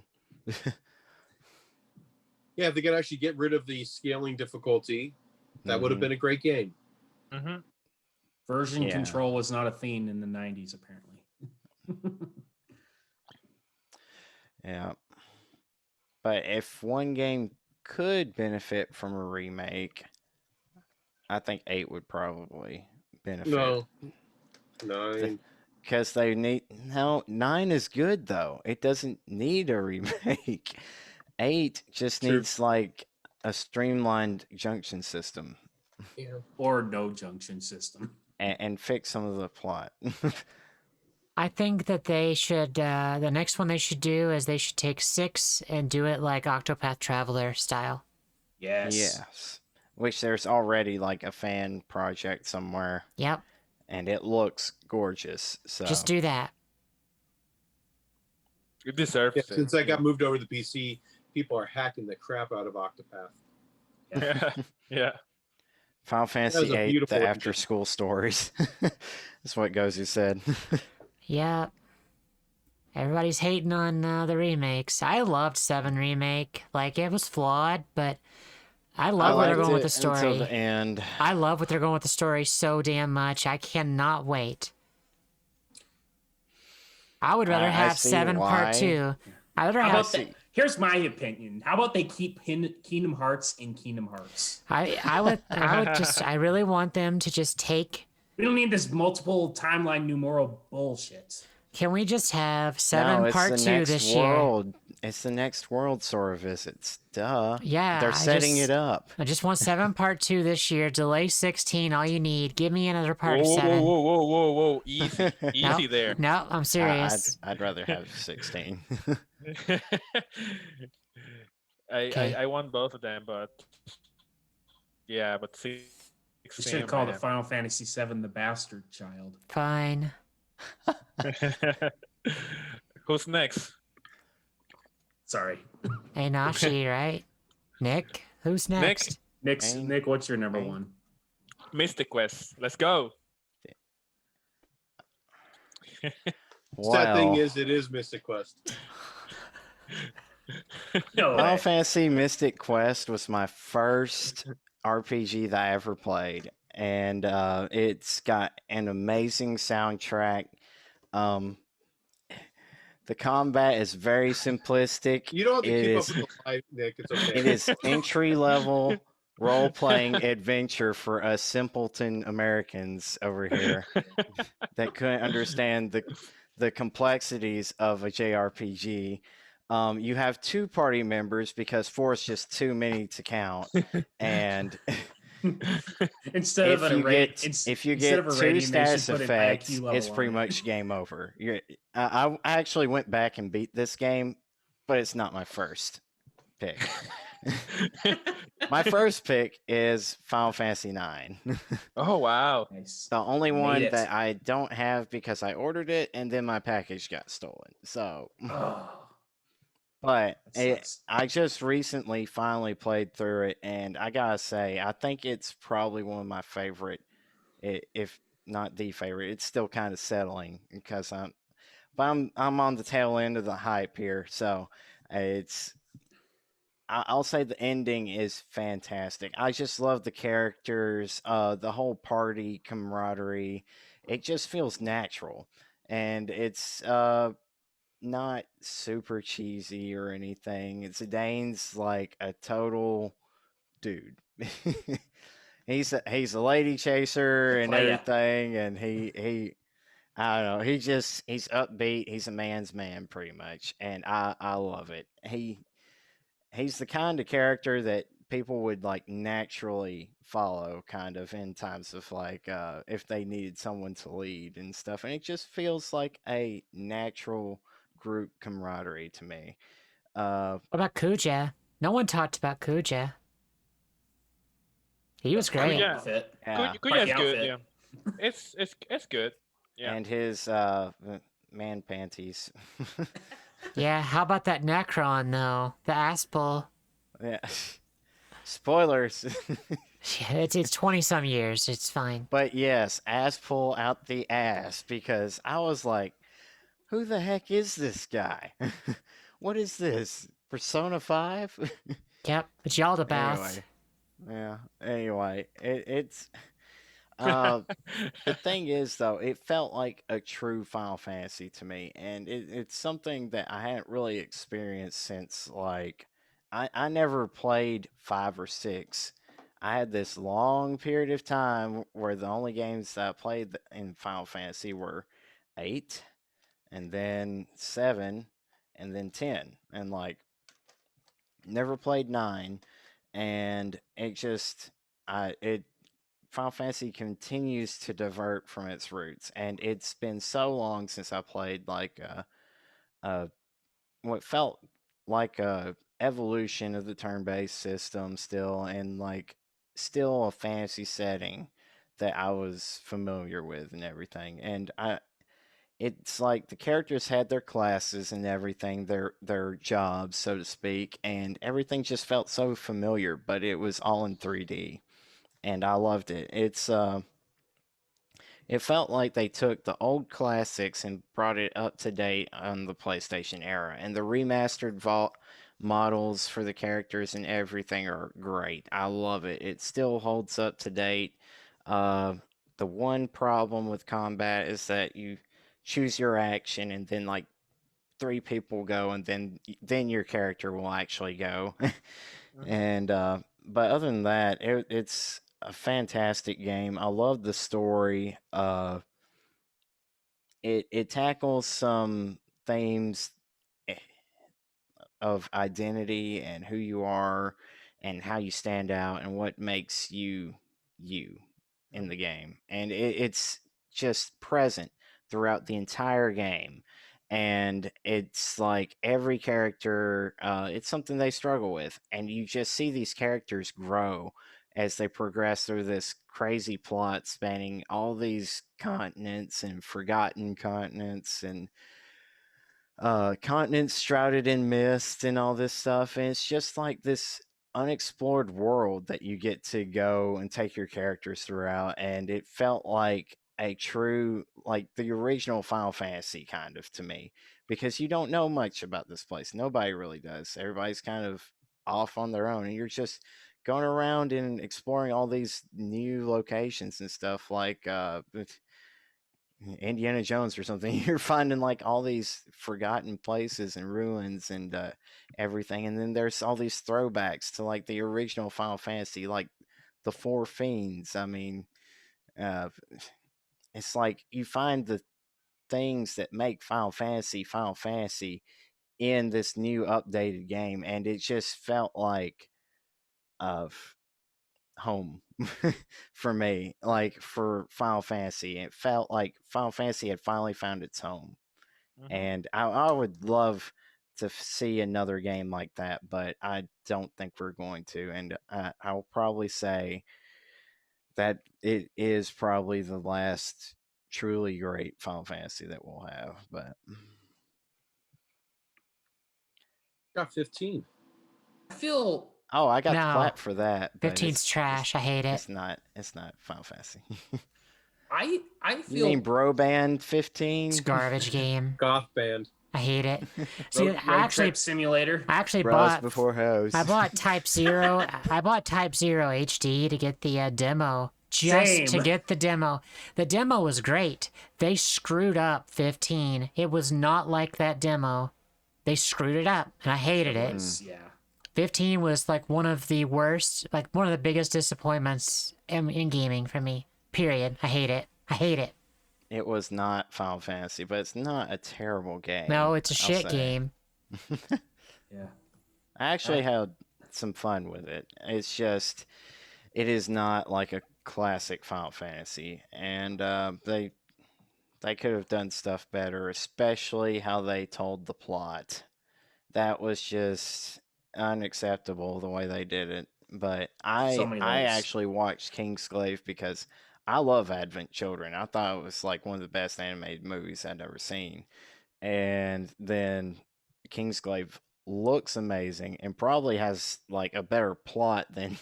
Yeah, if they could actually get rid of the scaling difficulty, that would have Mhm. been a great game. Hmm. Version Yeah. control was not a thing in the 90s, apparently. Yeah. But if one game could benefit from a remake, I think 8 would probably benefit. No. 9. Because they need. No, 9 is good, though. It doesn't need a remake. 8 just True. needs, like, a streamlined junction system Yeah. Or no junction system. and fix some of the plot. I think that they should, the next one they should do is they should take 6 and do it like Octopath Traveler style. Yes. Yes. Which there's already, like, a fan project somewhere, Yep, and it looks gorgeous. So just do that. It deserves Yeah, it. since I got moved over to the PC, people are hacking the crap out of Octopath. Yeah. Final Fantasy a VIII, beautiful the engine. after-school stories. That's what Gozu said. Yep. Everybody's hating on the remakes. I loved 7 Remake. Like, it was flawed, but I love where they're going with the Until story. the end. I love what they're going with the story so damn much. I cannot wait. I would rather I have see 7 why. Part 2. I'd rather How have. about that? Here's my opinion. How about they keep Kingdom Hearts in Kingdom Hearts? I would just. I really want them to just take. We don't need this multiple timeline numeral bullshit. Can we just have 7 No, it's Part the 2 next this year? world. It's the next world Sora visits. Duh. Yeah, They're setting just- it up. I just want 7 Part 2 this year. Delay 16. All you need. Give me another part Whoa, of whoa, 7. whoa, whoa, whoa, whoa! Easy, No, easy there. No, I'm serious. I'd rather have 16. Okay. I want both of them, but yeah, but You 16, should call the man. Final Fantasy VII the bastard child. Fine. Who's next? Sorry. Hey, Nashi, right? Nick? Who's next? Hey. Nick, what's your number Hey. one? Mystic Quest. Let's go. Sad thing Well, is, it is Mystic Quest. No Final way. Fantasy Mystic Quest was my first RPG that I ever played, and it's got an amazing soundtrack. The combat is very simplistic. You don't have to It keep is- up with the live, Nick. It's okay. It is entry level role playing adventure for us simpleton Americans over here that couldn't understand the complexities of a JRPG. You have 2 party members because 4 is just too many to count, and Instead of if a you rate, get if you instead get of a 2 rating, they status should put an effects, IQ level it's pretty on it. much game over. I actually went back and beat this game, but it's not my first pick. My first pick is Final Fantasy IX. Oh wow. Nice. The only Made one it. that I don't have because I ordered it and then my package got stolen. So, Oh, but that sucks. I just recently finally played through it, and I gotta say, I think it's probably one of my favorite. If not the favorite. It's still kind of settling because I'm on the tail end of the hype here, so it's I'll say the ending is fantastic. I just love the characters, the whole party camaraderie. It just feels natural, and it's not super cheesy or anything. It's Dane's like a total dude. He's a lady chaser and Playa. everything, and he I don't know. He's upbeat. He's a man's man pretty much, and I love it. He's the kind of character that people would like naturally follow kind of in times of like if they needed someone to lead and stuff, and it just feels like a natural group camaraderie to me. What about Kuja? No one talked about Kuja. He was Part of the great. Kuja- outfit. Yeah, Part of Kuja's the good. outfit. Yeah, it's good. Yeah. and his man panties. Yeah, how about that Necron though? The Aspel. Yeah. Spoilers. Yeah, it's 20 some years. It's fine. But yes, ass pull out the ass because I was like, who the heck is this guy? What is this? Persona 5? Yep, it's Yaldabaoth. Anyway, yeah. Anyway, it's the thing is though, it felt like a true Final Fantasy to me, and it's something that I hadn't really experienced since like I never played 5 or 6. I had this long period of time where the only games that I played in Final Fantasy were 8, and then 7, and then 10, and like never played 9, and it just I it Final Fantasy continues to divert from its roots, and it's been so long since I played like a what felt like a evolution of the turn-based system still, and like still a fantasy setting that I was familiar with and everything. And it's like the characters had their classes and everything, their jobs, so to speak, and everything just felt so familiar, but it was all in 3D, and I loved it. It felt like they took the old classics and brought it up to date on the PlayStation era, and the remastered vault models for the characters and everything are great. I love it. It still holds up to date. Uh, the one problem with combat is that you choose your action, and then like 3 people go, and then your character will actually go. And but other than that, it's a fantastic game. I love the story. It tackles some themes eh, of identity and who you are and how you stand out and what makes you you in the game. And it's just present throughout the entire game. And it's like every character, it's something they struggle with. And you just see these characters grow as they progress through this crazy plot spanning all these continents and forgotten continents and continents shrouded in mist and all this stuff. And it's just like this unexplored world that you get to go and take your characters throughout. And it felt like a true, like the original Final Fantasy kind of to me, because you don't know much about this place. Nobody really does. Everybody's kind of off on their own. And you're just going around and exploring all these new locations and stuff like Indiana Jones or something. You're finding like all these forgotten places and ruins and everything, and then there's all these throwbacks to like the original Final Fantasy, like the Four Fiends. I mean, uh, it's like you find the things that make Final Fantasy in this new updated game, and it just felt like of home for me, like for Final Fantasy. It felt like Final Fantasy had finally found its home, Mhm. and I would love to see another game like that, but I don't think we're going to. And I'll probably say that it is probably the last truly great Final Fantasy that we'll have. But Got 15. I feel oh, I got the No. clap for that, but 15's trash. I hate it. it's not Final Fantasy. I You feel mean Bro Band 15? It's a garbage game. Goth band. I hate it. See, road trip simulator. I actually Bros bought before hoes. I bought Type Zero. I bought Type Zero HD to get the demo. Just to Same. get the demo. The demo was great. They screwed up 15. It was not like that demo. They screwed it up, and I hated it. Yeah. 15 was like one of the worst, like one of the biggest disappointments in gaming for me. Period. I hate it. I hate it. It was not Final Fantasy, but it's not a terrible game. No, it's a I'll shit say. game. Yeah. I actually had some fun with it. It's just, it is not like a classic Final Fantasy, and they could have done stuff better, especially how they told the plot. That was just unacceptable the way they did it. But So many I layers. actually watched Kingsglaive because I love Advent Children. I thought it was like one of the best animated movies I'd ever seen. And then Kingsglaive looks amazing and probably has like a better plot than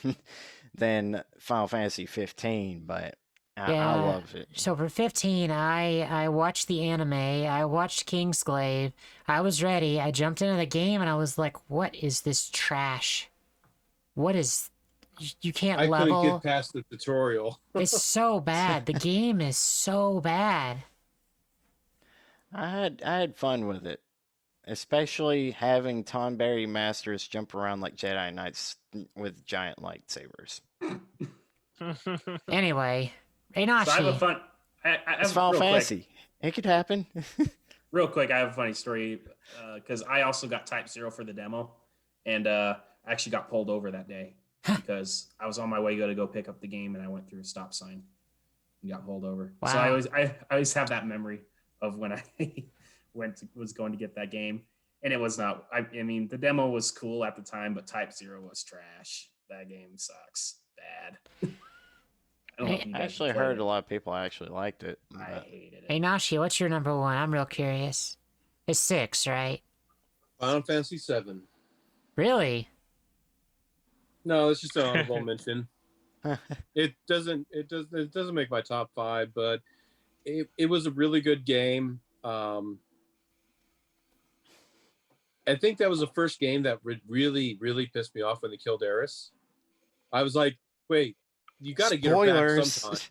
than Final Fantasy 15, but I Yeah. love it. So for 15, I watched the anime. I watched Kingsglaive. I was ready. I jumped into the game and I was like, "What is this trash? What is? You can't I couldn't level. get past the tutorial. It's so bad. The game is so bad." I had fun with it, especially having Tonberry Masters jump around like Jedi Knights with giant lightsabers. Anyway, So I have a Enachi. fun. I It's have Final real Fantasy. It could happen. Real quick, I have a funny story because I also got Type Zero for the demo, and I actually got pulled over that day because I was on my way to go pick up the game, and I went through a stop sign and got pulled over. So Wow. I always have that memory of when I was going to get that game, and it was not. I mean, the demo was cool at the time, but Type Zero was trash. That game sucks bad. I don't know if you I guys actually played heard it. a lot of people actually liked it. I but- hated it. Enachi, what's your number one? I'm real curious. It's 6, right? Final Fantasy 7. Really? No, it's just an honorable mention. It doesn't make my top 5, but it was a really good game. I think that was the first game that really pissed me off when they killed Eris. I was like, wait, you got to get her back sometime.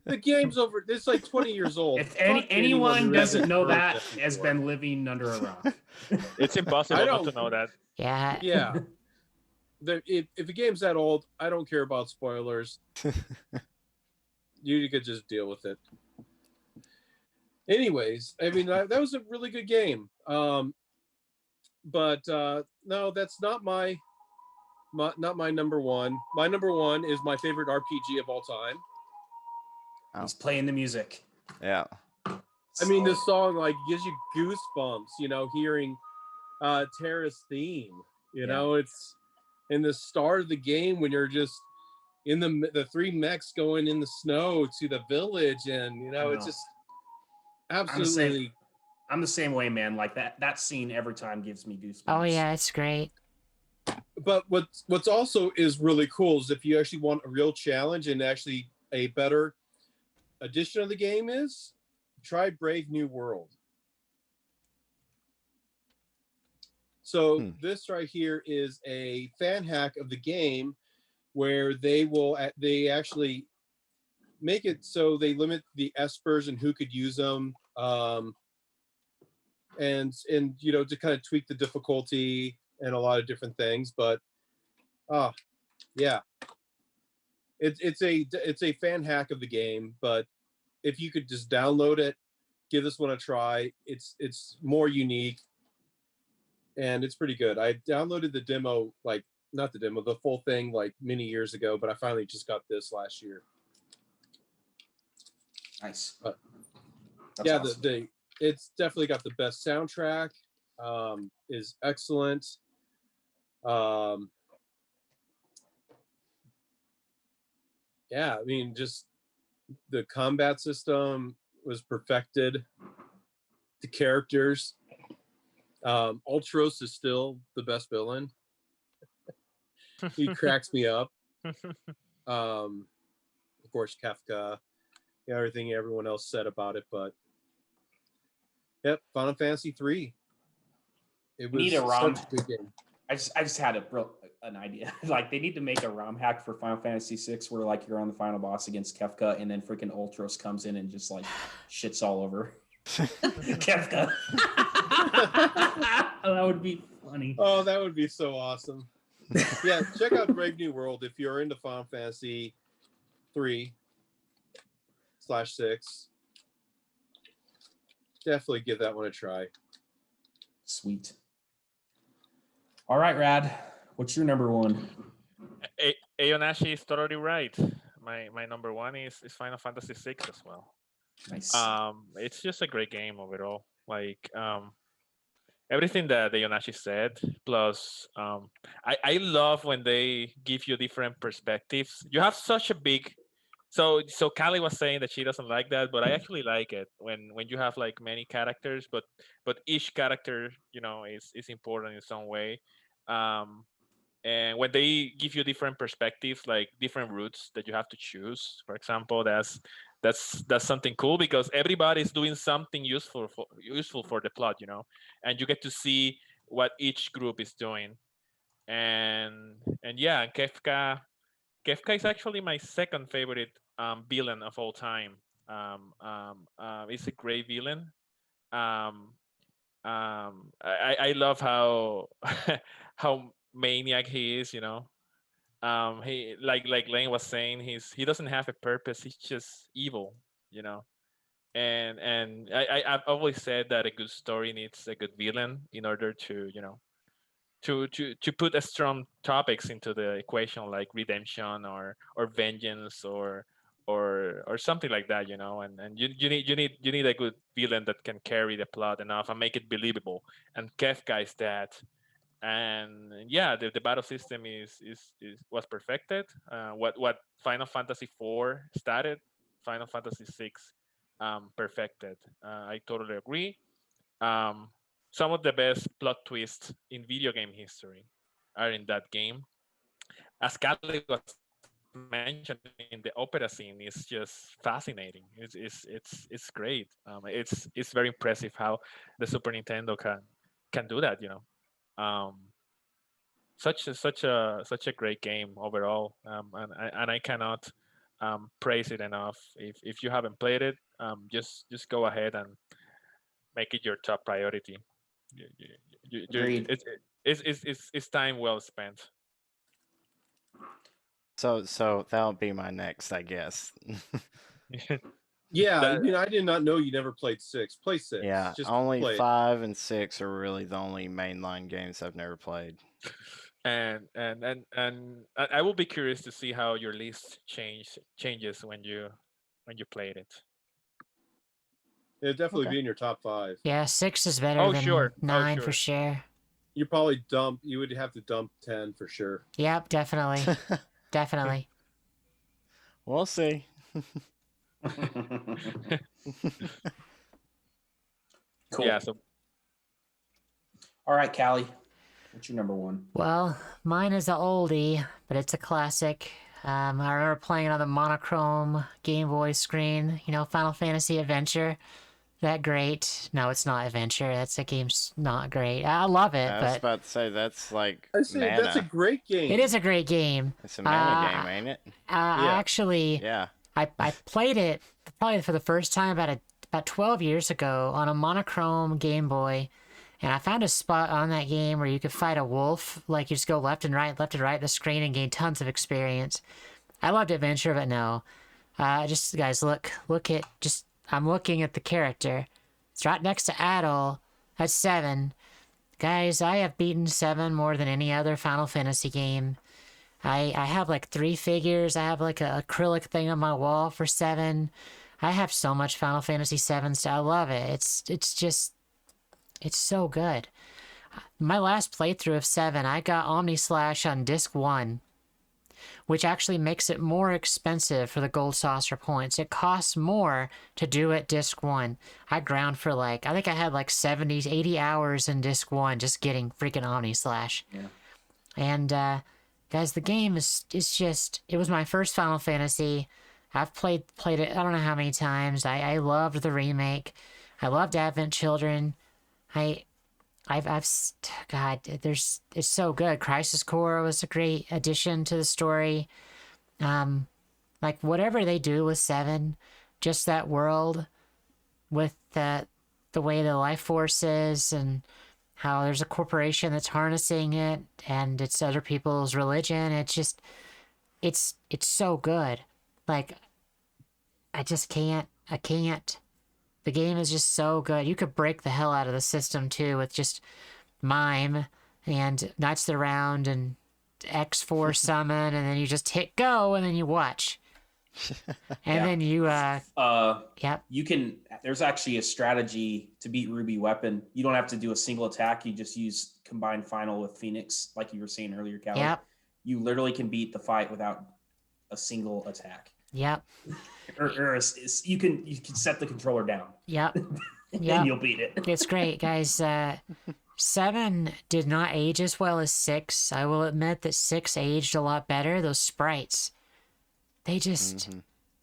The game's over. It's like 20 years old. If Fuck anyone who doesn't hasn't know heard that, before. has been living under a rock. It's impossible I not to don't- know that. Yeah. Yeah. If a game's that old, I don't care about spoilers. You could just deal with it. Anyways, I mean that was a really good game. But no, that's not my number one. My number one is my favorite RPG of all time. He's playing the music. Yeah. I mean, this song like gives you goosebumps, hearing Terra's theme. It's in the start of the game when you're just in the 3 mechs going in the snow to the village, and it's just absolutely. I'm the same way, man. Like that scene every time gives me goosebumps. Oh yeah, it's great. But what's also is really cool is if you actually want a real challenge and actually a better addition of the game is try Brave New World. So this right here is a fan hack of the game where they actually make it so they limit the espers and who could use them, and to kind of tweak the difficulty and a lot of different things. But yeah, it's a fan hack of the game. But if you could just download it, give this one a try. It's more unique. And it's pretty good. I downloaded the demo, the full thing like many years ago, but I finally just got this last year. Nice. That's That's awesome. It's definitely got the best soundtrack. Is excellent. Yeah, I mean, just the combat system was perfected. The characters. Ultros is still the best villain. He cracks me up. Of course, Kafka, everything everyone else said about it. But yep, Final Fantasy 3. It We was need a ROM. such a good game. I just had an idea. Like they need to make a ROM hack for Final Fantasy VI where like you're on the final boss against Kefka and then freaking Ultros comes in and just like shits all over Kefka. That would be funny. Oh, that would be so awesome. Yeah, check out Brave New World if you're into Final Fantasy 3/6. Definitely give that one a try. Sweet. All right, Rad. What's your number one? Aonashi is totally right. My number one is Final Fantasy VI as well. Nice. It's just a great game overall. Like everything that Aonashi said, plus I love when they give you different perspectives. You have such a big so Callie was saying that she doesn't like that, but I actually like it when you have like many characters, but each character, is important in some way. And when they give you different perspectives, like different routes that you have to choose, for example, that's something cool because everybody's doing something useful for the plot, and you get to see what each group is doing. And yeah, Kefka is actually my second favorite villain of all time. He's a great villain. I love how how maniac he is. He like Lane was saying, he doesn't have a purpose. He's just evil. And I've always said that a good story needs a good villain in order to to put a strong topics into the equation, like redemption or vengeance or something like that, and you need a good villain that can carry the plot enough and make it believable, and Kefka is that. And yeah, the battle system was perfected. What Final Fantasy IV started, Final Fantasy VI perfected. I totally agree. um, some of the best plot twists in video game history are in that game. As Callie was mentioning, the opera scene is just fascinating. It's great. It's very impressive how the Super Nintendo can do that. Um, such a great game overall, and I cannot praise it enough. If you haven't played it, just go ahead and make it your top priority. Agreed. It's time well spent. So that'll be my next, I guess. Yeah, That- I did not know you never played 6. Play 6. Yeah, Just only play it. 5 and 6 are really the only mainline games I've never played. and I will be curious to see how your list changes when you played it. It'd definitely Okay. be in your top 5. Yeah, 6 is better Oh, than sure. Oh, 9 for sure. sure. You would have to dump 10 for sure. Yep, definitely. Definitely. We'll see. Cool. Yeah. So All right, Callie. What's your number one? Well, mine is an oldie, but it's a classic. I remember playing it on the monochrome Game Boy screen, Final Fantasy Adventure. That great. No, it's not Adventure. That game's not great. I love it, I was but about to say that's like I say mana. that's a great game. it is a great game. It's a mana game, ain't it? I actually, Yeah. I played it probably for the first time about 12 years ago on a monochrome Game Boy, and I found a spot on that game where you could fight a wolf. Like you just go left and right the screen and gain tons of experience. I loved Adventure, but no. Just guys, look at I'm looking at the character. It's right next to Adol. That's 7. Guys, I have beaten 7 more than any other Final Fantasy game. I have like 3 figures. I have like a acrylic thing on my wall for 7. I have so much Final Fantasy 7 stuff. I love it. It's so good. My last playthrough of 7, I got Omni Slash on disc 1, which actually makes it more expensive for the gold saucer points. It costs more to do it disc 1. I ground for I think I had like 70, 80 hours in disc 1 just getting freaking Omni Slash. Yeah. And, guys, the game is just, it was my first Final Fantasy. I've played it. I don't know how many times. I loved the remake. I loved Advent Children. God, it's so good. Crisis Core was a great addition to the story. Like whatever they do with 7, just that world with the way the life force is and how there's a corporation that's harnessing it and it's other people's religion. It's so good. Like I can't. The game is just so good. You could break the hell out of the system too with just mime and Knights of the Round and X4 summon, and then you just hit go and then you watch. And then you yep. You can. There's actually a strategy to beat Ruby Weapon. You don't have to do a single attack. You just use combined final with Phoenix, like you were saying earlier, Callie. Yep. You literally can beat the fight without a single attack. Yep. You can set the controller down. Yep. And Yep. you'll beat it. It's great, guys. 7 did not age as well as 6. I will admit that 6 aged a lot better. Those sprites, they just,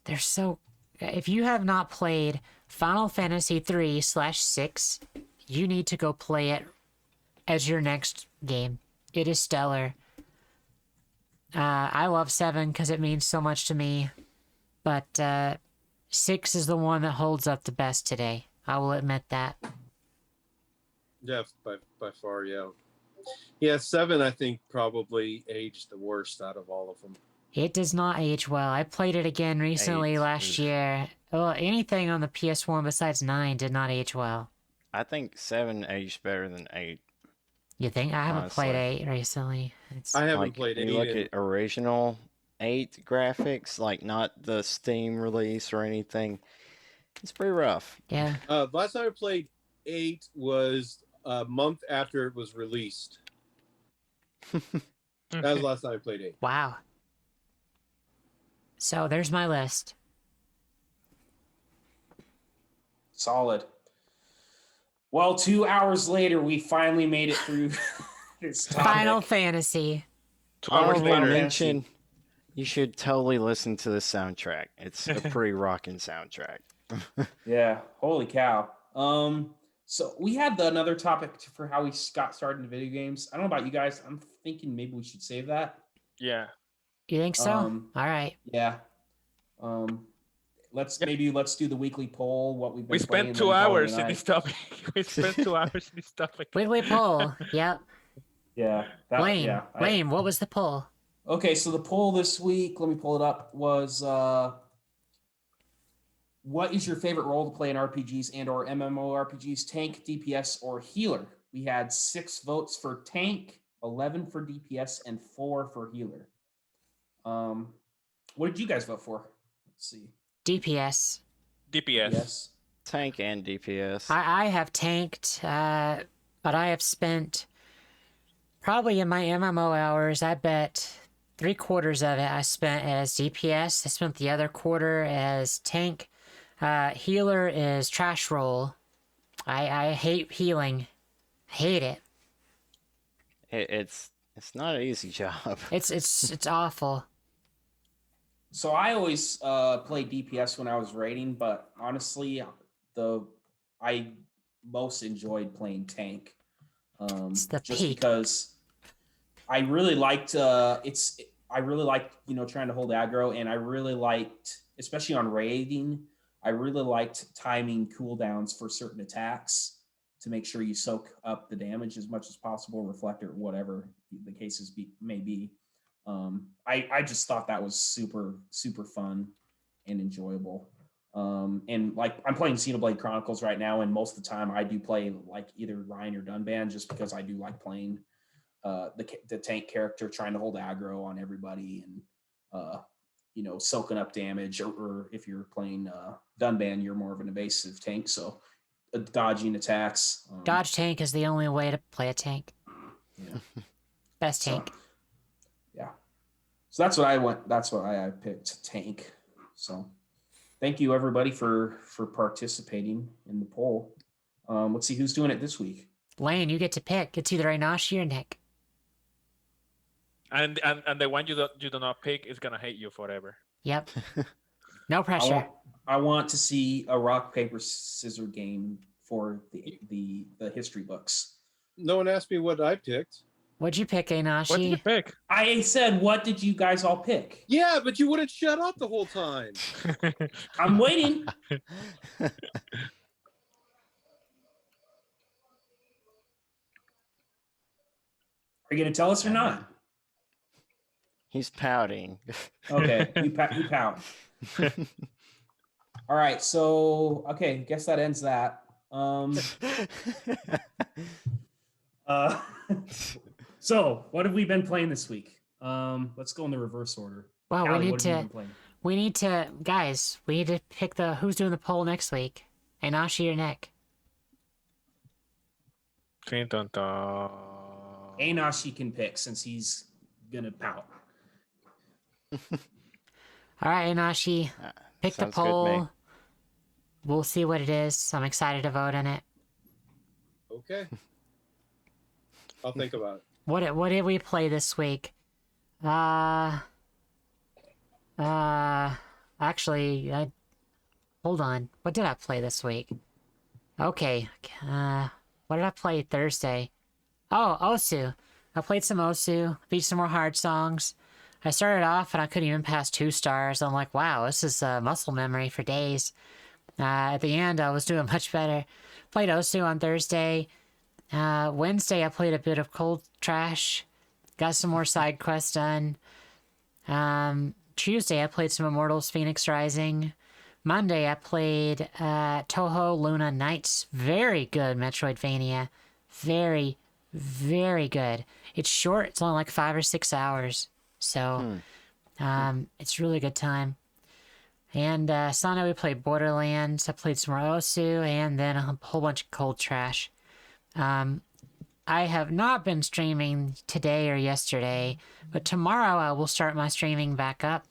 they're so. If you have not played Final Fantasy 3/6, you need to go play it as your next game. It is stellar. I love 7 because it means so much to me, but 6 is the one that holds up the best today. I will admit that. Yeah, by far, yeah. Yeah, 7 I think probably aged the worst out of all of them. It does not age well. I played it again recently 8, last year. Well, anything on the PS1 besides 9 did not age well. I think 7 aged better than 8. You think? I haven't played Honestly. 8 recently. It's I haven't Like, played you any. look at original 8 graphics, like not the Steam release or anything. It's pretty rough. yeah. Last time I played 8 was a month after it was released. That was the last time I played 8. Wow. So there's my list. Solid. Well, 2 hours later, we finally made it through this topic. Final Fantasy. 2 hours Honorable later. mention. You should totally listen to the soundtrack. It's a pretty rocking soundtrack. Yeah, holy cow. So we had another topic for how we got started in video games. I don't know about you guys. I'm thinking maybe we should save that. Yeah. You think so? Um, All right. Yeah. Let's do the weekly poll. What we've been We playing, spent then 2 Kelly hours and in I- this topic. We spent 2 hours in this topic. Wiggly poll. Yep. Yeah. Blame. What was the poll? Okay, so the poll this week, let me pull it up, was what is your favorite role to play in RPGs and or MMORPGs, tank, DPS, or healer? We had 6 votes for tank, 11 for DPS, and 4 for healer. What did you guys vote for? Let's see. DPS. DPS. Yes. Tank and DPS. I have tanked, but I have spent probably in my MMO hours, I bet 3/4 of it I spent as DPS. I spent the other quarter as tank. Healer is trash roll. I hate healing. Hate it. It's not an easy job. It's awful. So I always played DPS when I was raiding, but honestly, I most enjoyed playing tank. It's the Just peak. because I really liked I really liked, trying to hold aggro, and I really liked, especially on raiding, I really liked timing cooldowns for certain attacks to make sure you soak up the damage as much as possible, reflector, whatever the cases may be. I just thought that was super, super fun and enjoyable. And like I'm playing Xenoblade Chronicles right now, and most of the time I do play like either Ryan or Dunban, just because I do like playing the tank character, trying to hold aggro on everybody and soaking up damage. Or if you're playing Dunban, you're more of an evasive tank, so dodging attacks. Dodge tank is the only way to play a tank. Yeah. Best tank. Yeah. So that's what I went. That's what I picked, tank. So thank you everybody for participating in the poll. Let's see who's doing it this week. Lane, you get to pick. It's either Inashi or Nick. And the one you do not pick is gonna hate you forever. Yep. No pressure. I want to see a rock paper scissors game for the history books. No one asked me what I picked. What'd you pick, What did you Enashi? pick? I said, what did you guys all pick? Yeah, but you wouldn't shut up the whole time. I'm waiting. Are you going to tell us or not? He's pouting. Okay, you pout. All right, so okay, guess that ends that. So what have we been playing this week? Let's go in the reverse order. Well, Callie, we need what have you to. been playing? We need to, guys. We need to pick the who's doing the poll next week. Enashi or Nick? Anashi can pick since he's gonna pout. All right, Enashi, pick the Sounds good to me. poll. We'll see what it is. I'm excited to vote on it. Okay. I'll think about it. What did we play this week? Actually, hold on. What did I play this week? Okay. What did I play Thursday? Oh, Osu. I played some Osu, beat some more hard songs. I started off and I couldn't even pass 2 stars. I'm like, wow, this is muscle memory for days. At the end, I was doing much better. Played Osu on Thursday. Wednesday, I played a bit of Cold Trash. Got some more side quests done. Tuesday, I played some Immortals Phoenix Rising. Monday, I played Toho Luna Nights. Very good Metroidvania. Very, very good. It's short. It's only like 5 or 6 hours. So, it's really good time. And Sunday, we played Borderlands. I played some more Osu, and then a whole bunch of Cold Trash. I have not been streaming today or yesterday, but tomorrow I will start my streaming back up.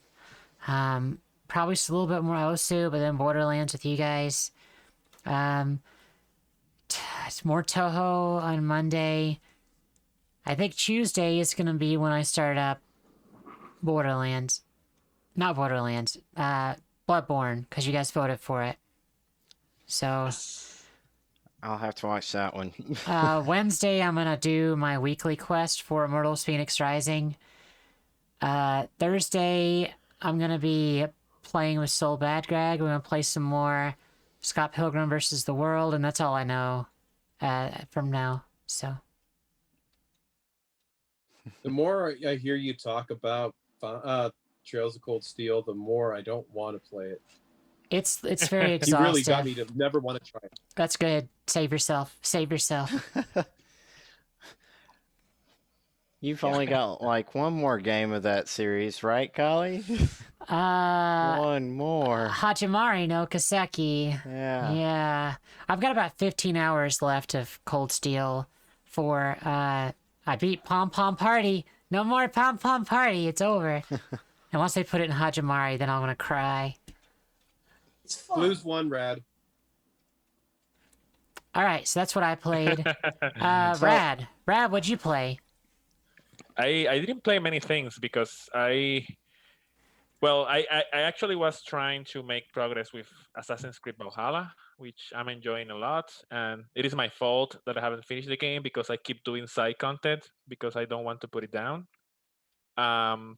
Probably just a little bit more Osu, but then Borderlands with you guys. It's more Toho on Monday. I think Tuesday is going to be when I start up Borderlands. Not Borderlands. Bloodborne, because you guys voted for it. So... I'll have to watch that one. Wednesday, I'm gonna do my weekly quest for Immortals Phoenix Rising. Thursday, I'm gonna be playing with Soul Badgrag. We're gonna play some more Scott Pilgrim versus the World, and that's all I know from now. So The more I hear you talk about Trails of Cold Steel, the more I don't want to play it. it's very You exhaustive. really got me to never want to try it. That's good. Save yourself. Save yourself. You've only got like one more game of that series, right, Kali? One more. Hajimari no Kaseki. Yeah. Yeah. I've got about 15 hours left of Cold Steel for, I beat Pom Pom Party. No more Pom Pom Party. It's over. And once they put it in Hajimari, then I'm going to cry. It's fun. Blues one, Rad. All right. So that's what I played. Rad, what'd you play? I didn't play many things because I actually was trying to make progress with Assassin's Creed Valhalla, which I'm enjoying a lot. And it is my fault that I haven't finished the game because I keep doing side content because I don't want to put it down.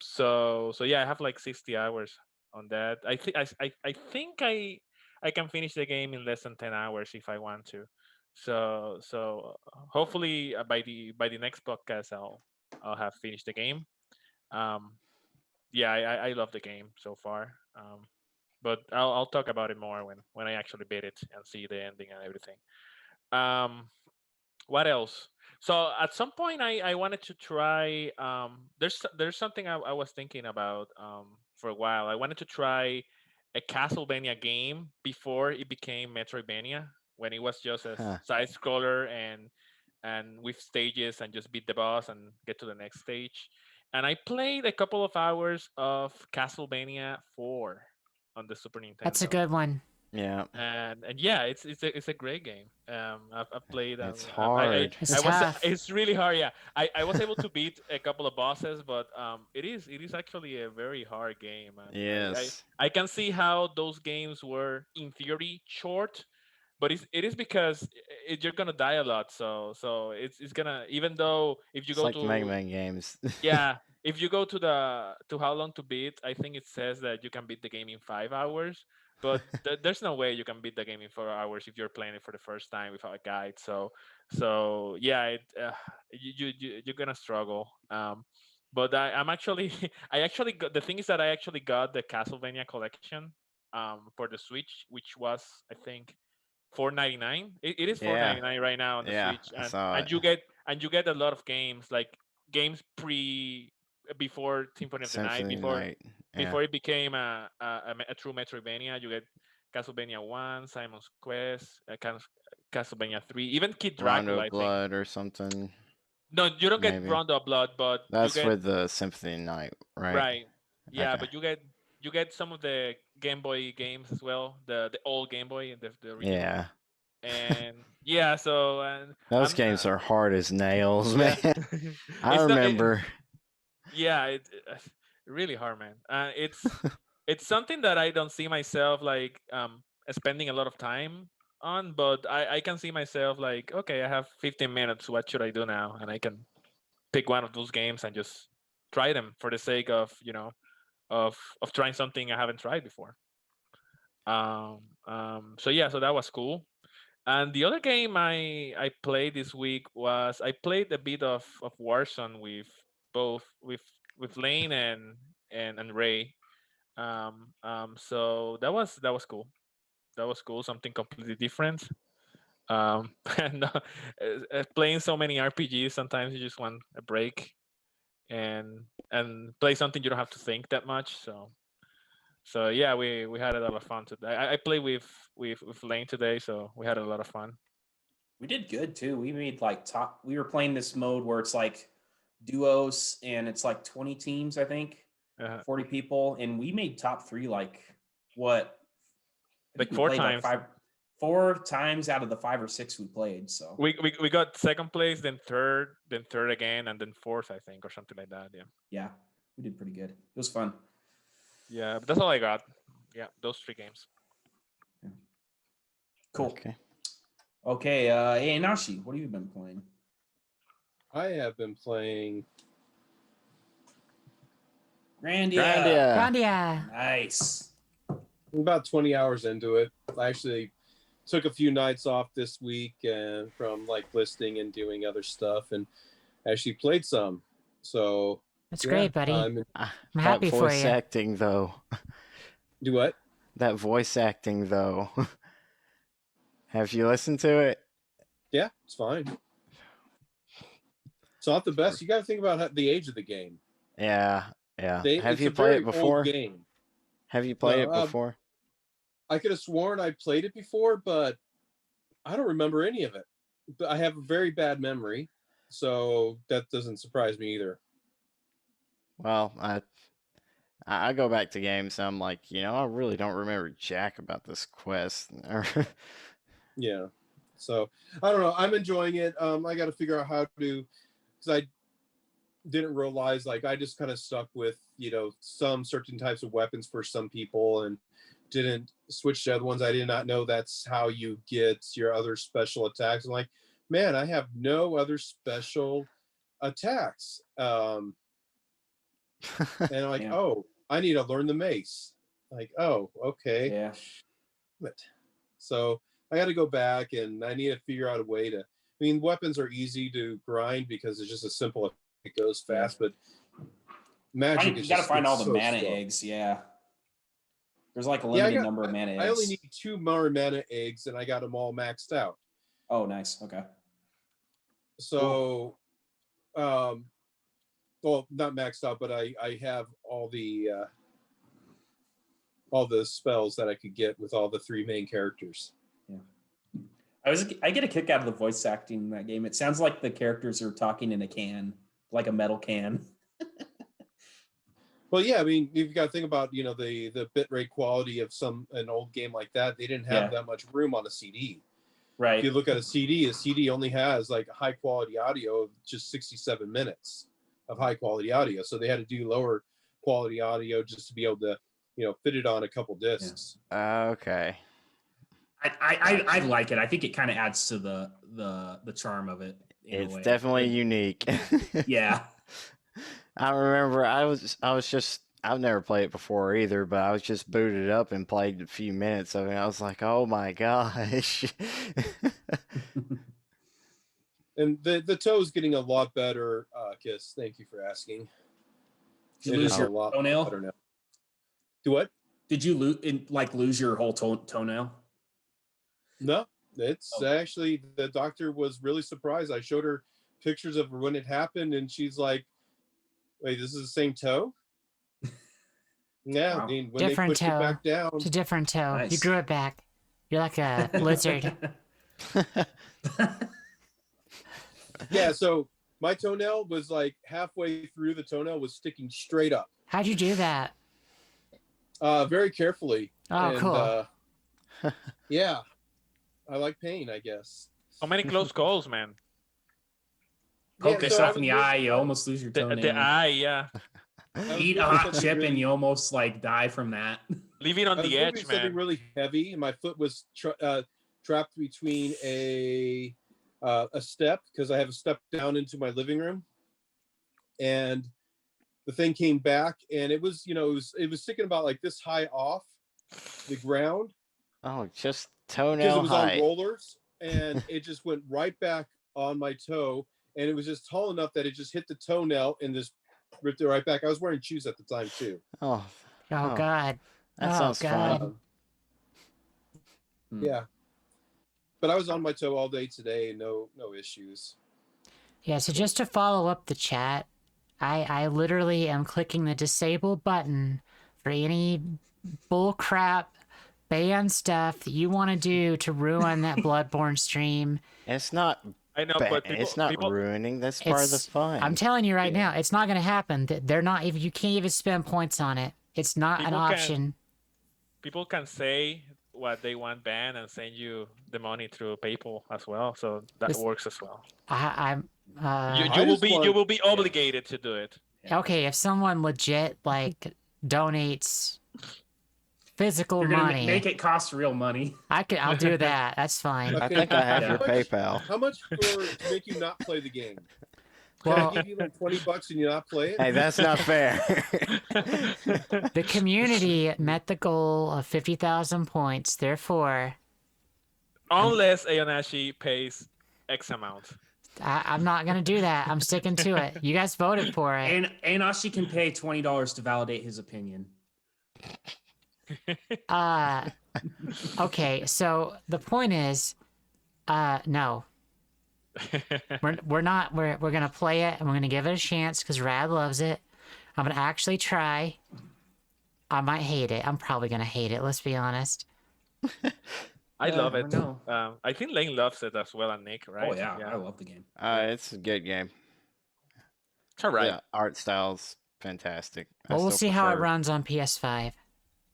So yeah, I have like 60 hours on that. I think I can finish the game in less than 10 hours if I want to. So hopefully by the next podcast I'll have finished the game. Yeah, I love the game so far. But I'll talk about it more when I actually beat it and see the ending and everything. What else? So at some point I wanted to try. There's something I was thinking about for a while. I wanted to try a Castlevania game before it became Metroidvania, when it was just a side scroller and with stages and just beat the boss and get to the next stage. And I played a couple of hours of Castlevania 4 on the Super Nintendo. That's a good one. Yeah, and yeah, it's a great game. I've played. it's I hard. It's I was tough. it's really hard. Yeah, I was able to beat a couple of bosses, but it is actually a very hard game, and Yes, I can see how those games were in theory short, but it is because you're gonna die a lot. So it's gonna, even though if you it's go like the Mega to, Man games. yeah, if you go to how long to beat, I think it says that you can beat the game in 5 hours. But there's no way you can beat the game in 4 hours if you're playing it for the first time without a guide. So yeah, you're gonna struggle. But I'm actually I actually got, the thing is that I actually got the Castlevania collection for the Switch, which was, I think, 4.99. It is four Yeah, ninety nine right now on the yeah, Switch, I and saw it. you get a lot of games, like games before Symphony of the Night, Symphony before Night. Yeah, before it became a true Metroidvania. You get Castlevania 1, Simon's Quest, Castlevania 3, even Kid Rondo Dracula, of I think. Blood or something. No, you don't get Maybe Rondo of Blood, but you that's get, with the Symphony Night, right? right. Yeah, Okay. but you get some of the Game Boy games as well, the old Game Boy, the original. Yeah, And yeah, so and those I'm games are hard as nails, yeah. man. I It's not remember. yeah, really hard, man. It's something that I don't see myself like spending a lot of time on, but I can see myself like, okay, I have 15 minutes, what should I do now? And I can pick one of those games and just try them for the sake of, of trying something I haven't tried before. So yeah, so that was cool. And the other game I played this week was, I played a bit of Warzone with both with Lane and Ray. So that was cool. That was cool. Something completely different. And playing so many RPGs, sometimes you just want a break and play something you don't have to think that much. So yeah, we had a lot of fun today. I played with Lane today, so we had a lot of fun. We did good too. We made like top. We were playing this mode where it's like duos and it's like 20 teams, I think, Uh, 40 people, and we made top three. Like what? I like think we four played like times. 4 times out of the 5 or 6 we played. So We got second place, then third again, and then fourth, I think, or something like that. Yeah. yeah, we did pretty good. It was fun. Yeah, but that's all I got. Yeah, those three games. Yeah. Cool. Okay. Okay, hey Nashi, what have you been playing? I have been playing. Grandia. Grandia. Nice. I'm about 20 hours into it. I actually took a few nights off this week and from like listing and doing other stuff, and actually played some. So That's yeah, great, buddy. I'm I'm happy that for voice you. acting though. do what? That voice acting though. Have you listened to it? Yeah, it's fine. It's not the best. You got to think about the age of the game. Yeah, yeah. Have It's you a played very it before? old game. Have you played No, it before? I could have sworn I played it before, but I don't remember any of it. But I have a very bad memory, so that doesn't surprise me either. Well, I go back to games and I'm like, I really don't remember jack about this quest. Yeah. So I don't know. I'm enjoying it. I got to figure out how to, because I didn't realize, like, I just kind of stuck with, some certain types of weapons for some people and didn't switch to other ones. I did not know that's how you get your other special attacks. I'm like, man, I have no other special attacks. And I'm like, Yeah. oh, I need to learn the mace. Like, oh, okay. Yeah. But so I got to go back and I need to figure out a way to. I mean, weapons are easy to grind because it's just a simple. It goes fast, but magic is You got to just find all the so mana slow. eggs. Yeah. There's like a limited number of mana eggs. I only need 2 more mana eggs, and I got them all maxed out. Oh, nice. Okay. So, well, not maxed out, but I have all the spells that I could get with all the 3 main characters. Yeah. I get a kick out of the voice acting in that game. It sounds like the characters are talking in a can, like a metal can. Well, yeah, I mean, you've got to think about the bitrate quality of an old game like that. They didn't have that much room on a CD. Right. If you look at a CD only has like high quality audio of just 67 minutes of high quality audio. So they had to do lower quality audio just to be able to, fit it on a couple discs. Okay. I like it. I think it kind of adds to the charm of it. It's definitely unique. Yeah. I remember I've never played it before either, but I was just booted up and played a few minutes of it. I was like, oh my gosh. And the toe is getting a lot better, Kiss. Thank you for asking. Did you lose your toenail? Do what? Did you lose your whole toenail? No, it's actually, the doctor was really surprised. I showed her pictures of when it happened, and she's like, wait, this is the same toe? Yeah, wow. I mean, when different they pushed toe. It back down. It's a different toe. Nice. You grew it back. You're like a lizard. Yeah, so my toenail was like halfway through the toenail was sticking straight up. How'd you do that? Very carefully. Oh, and, cool. Yeah, I like pain, I guess. How many close calls, man? Poke yourself in the eye, you almost lose your toenail. The eye, yeah. Eat a hot chip and you almost like die from that. Leave it on the edge, man. Something really heavy, and my foot was trapped between a step, because I have a step down into my living room, and the thing came back, and it was it was sticking about like this high off the ground. Oh, just toenail because it was high. On rollers, and it just went right back on my toe, and it was just tall enough that it just hit the toenail and just ripped it right back. I was wearing shoes at the time too. Oh God, that sounds fun. Yeah, but I was on my toe all day today, no issues. Yeah, so just to follow up the chat, I literally am clicking the disable button for any bullcrap ban stuff that you want to do to ruin that Bloodborne stream. It's not. I know, but it's not ruining. That's part of the fun. I'm telling you right now, it's not going to happen. They're not even. You can't even spend points on it. It's not an option. People can say what they want banned and send you the money through PayPal as well, so that works as well. You will be obligated to do it. Okay, if someone legit like donates physical money, make it cost real money. I'll do that. That's fine. Okay. I think I have your PayPal. How much to make you not play the game? Well, Can I give you like $20 and you not play it? Hey, that's not fair. The community met the goal of 50,000 points. Therefore, unless Aonashi pays X amount. I'm not going to do that. I'm sticking to it. You guys voted for it. And Aonashi can pay $20 to validate his opinion. Okay, so the point is, no. We're gonna play it, and we're gonna give it a chance because Rad loves it. I'm gonna actually try. I might hate it. I'm probably gonna hate it. Let's be honest. I love it. I think Lane loves it as well, and Nick, right? Oh yeah, I love the game. It's a good game. It's all right. Yeah, art style's fantastic. Well, we'll see how it runs on PS5.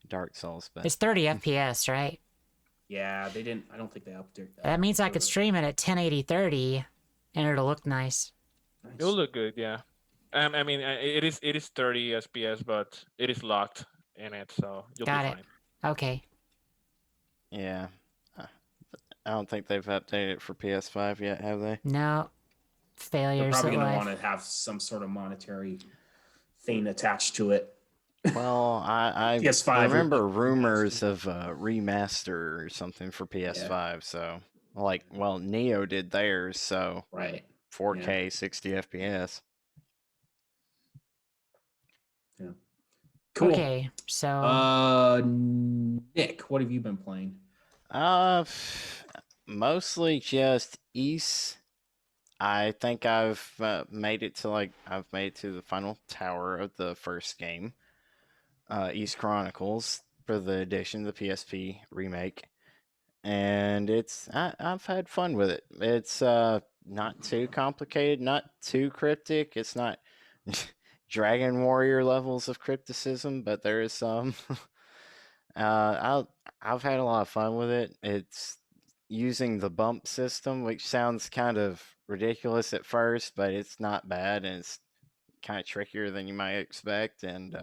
Dark Souls, but it's 30 FPS, right? Yeah, they didn't. I don't think they updated that. That means I could stream it at 1080 30, and it'll look nice. It'll look good, yeah. I mean, it is 30 FPS, but it is locked in it, so you'll be fine. Okay. Yeah, I don't think they've updated it for PS5 yet, have they? No. Failures. They're probably gonna want to have some sort of monetary thing attached to it. Well, I remember rumors of a remaster or something for PS5. So, Neo did theirs, so right, 4K, 60 FPS. Yeah. Cool. Okay, so Nick, what have you been playing? Mostly just East. I think I've made it to the final tower of the first game. East Chronicles for the edition, the PSP remake, and I've had fun with it. It's not too complicated, not too cryptic. It's not Dragon Warrior levels of crypticism, but there is some. I've had a lot of fun with it. It's using the bump system, which sounds kind of ridiculous at first, but it's not bad, and it's kind of trickier than you might expect. And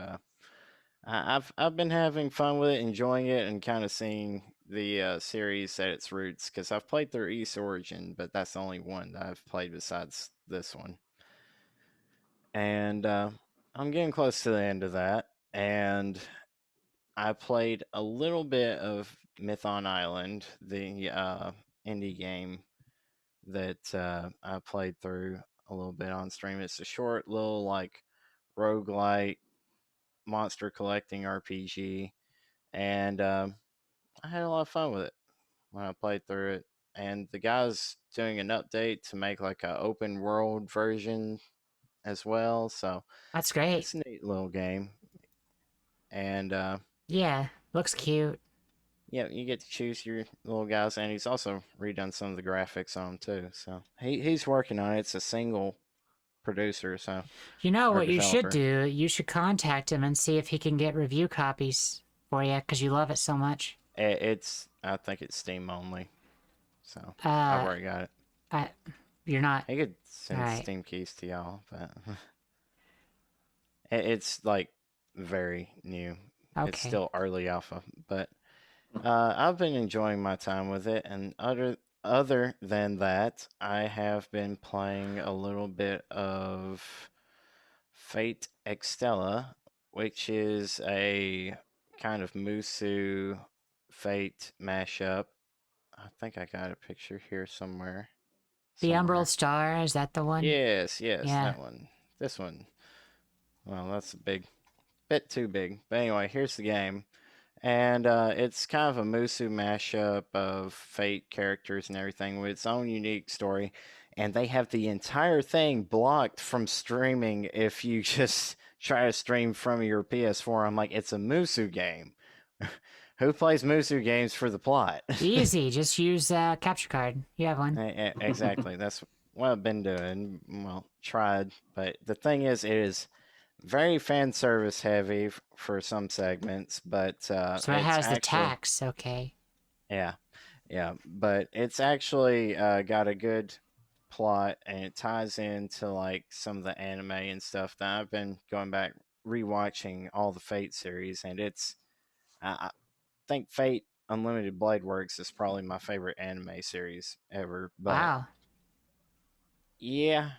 I've been having fun with it, enjoying it, and kind of seeing the series at its roots. Because I've played through East Origin, but that's the only one that I've played besides this one. And I'm getting close to the end of that, and I played a little bit of Myth on Island, the indie game that I played through a little bit on stream. It's a short little like roguelite monster collecting RPG, and I had a lot of fun with it when I played through it. And the guy's doing an update to make like an open world version as well, so That's great. it's a neat little game. And Yeah, looks cute. yeah, you get to choose your little guys, and he's also redone some of the graphics on them too. So he's working on it. It's a single producer, so You know Or what you should developer. do? You should contact him and see if he can get review copies for you because you love it so much. it's I think it's Steam only. So I've Uh, already got it. you're not. I could send Alright. Steam keys to y'all, but it's like very new. It's Okay. still early alpha, but I've been enjoying my time with it. And other than that, I have been playing a little bit of Fate Extella, which is a kind of Musu Fate mashup. I think I got a picture here somewhere. The Emerald Somewhere. Star, is that the one? Yes, Yeah. that one. This one. Well, that's a bit too big. But anyway, here's the game. And it's kind of a Musu mashup of Fate characters and everything with its own unique story. And they have the entire thing blocked from streaming if you just try to stream from your PS4. I'm like, it's a Musu game. Who plays Musu games for the plot? Easy. Just use capture card. You have one. Exactly. That's what I've been doing. Well, tried. But the thing is, it is very fan service heavy for some segments, but So it it's has the actually tax. Okay. yeah, but it's actually got a good plot, and it ties into like some of the anime and stuff that I've been going back rewatching all the Fate series, and it's I think Fate Unlimited Blade Works is probably my favorite anime series ever. But Wow. yeah,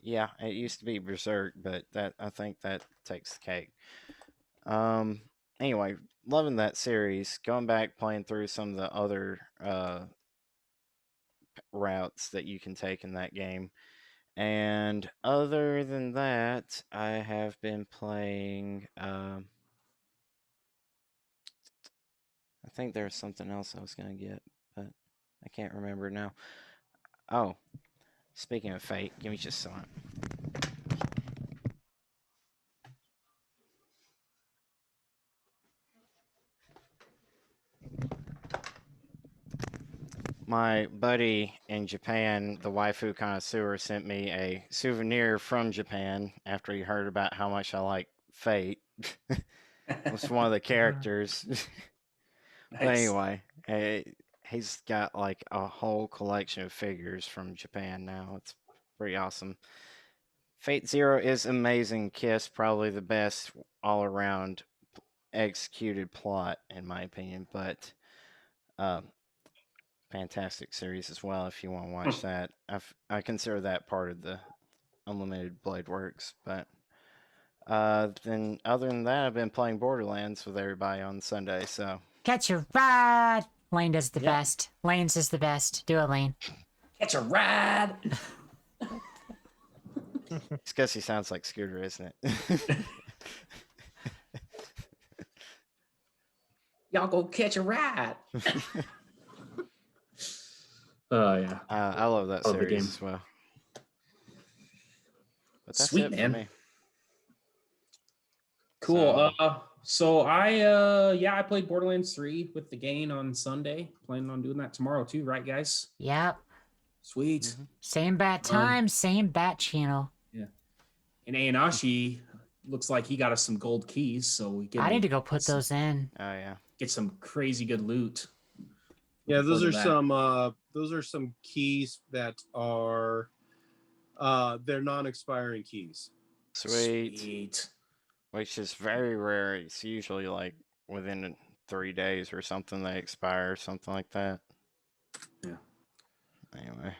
it used to be Berserk, but that I think that takes the cake. Anyway, loving that series. Going back playing through some of the other routes that you can take in that game. And other than that, I have been playing. I think there was something else I was gonna get, but I can't remember now. Oh, speaking of Fate, give me just a second. My buddy in Japan, the waifu connoisseur, sent me a souvenir from Japan after he heard about how much I like Fate. It was one of the characters. But Nice. anyway, he's got like a whole collection of figures from Japan now. It's pretty awesome. Fate Zero is amazing. Kiss, probably the best all around executed plot, in my opinion. But fantastic series as well if you want to watch that. I consider that part of the Unlimited Blade Works. But then other than that, I've been playing Borderlands with everybody on Sunday. So Catch a ride. Lane does the Yep. best. Lane's is the best. Do it, Lane. Catch a ride. it's because he sounds like Scooter, isn't it? Y'all go catch a ride. Oh yeah. I love that Love the series game. as well. But that's Sweet, it man. for me. Cool. So- So I played Borderlands 3 with the gang on Sunday. Planning on doing that tomorrow too, right, guys? Yep. Sweet. Same bat time, same bat channel. And Ayanashi looks like he got us some gold keys, so we can. I need to go put those in. Oh yeah. Get some crazy good loot. Yeah, Looking those forward are to those are some keys that are they're non-expiring keys. that. Sweet. Which is very rare. It's usually like within 3 days or something they expire, something like that. Yeah. Anyway.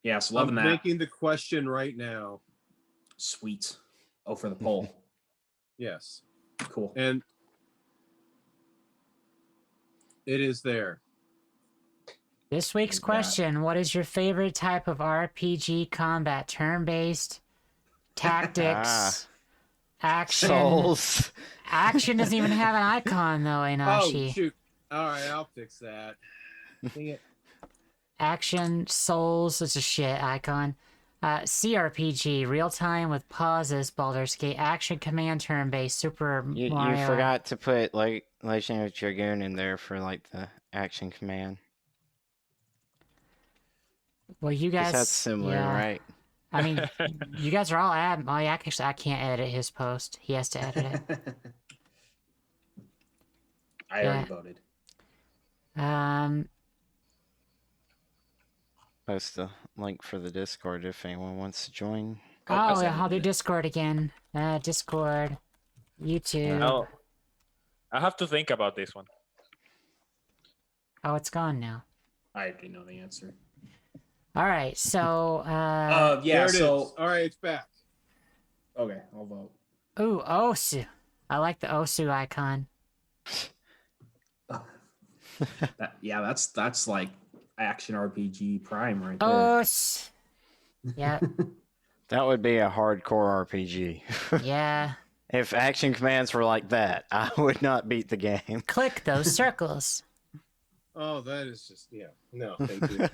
Yeah, so loving I'm that. making the question right now. Sweet. Oh, for the poll. Yes. Cool. And it is there. This week's question: what is your favorite type of RPG combat? Turn-based, tactics, action. Souls. Action doesn't even have an icon though, Oh Enashi. shoot! All right, I'll fix that. Dang it. Action, Souls, it's a shit icon. CRPG, real time with pauses, Baldur's Gate, action, command, turn based, Super You Mario. forgot to put like Legendary Dragoon in there for like the action command. Well, you guys. That's similar, yeah. right? I mean, you guys are all ad. Oh, yeah, actually, I can't edit his post. He has to edit it. I already voted. Post the link for the Discord if anyone wants to join. Oh, yeah, I'll do Discord again. Discord, YouTube. I have to think about this one. Oh, it's gone now. I already know the answer. All right, so Yeah, There it so is. All right, it's back. okay, I'll vote. ooh, Osu. I like the Osu icon. That's like action RPG prime right there. Os. Yeah, That would be a hardcore RPG. yeah. If action commands were like that, I would not beat the game. Click those circles. Oh, that is just No, thank you.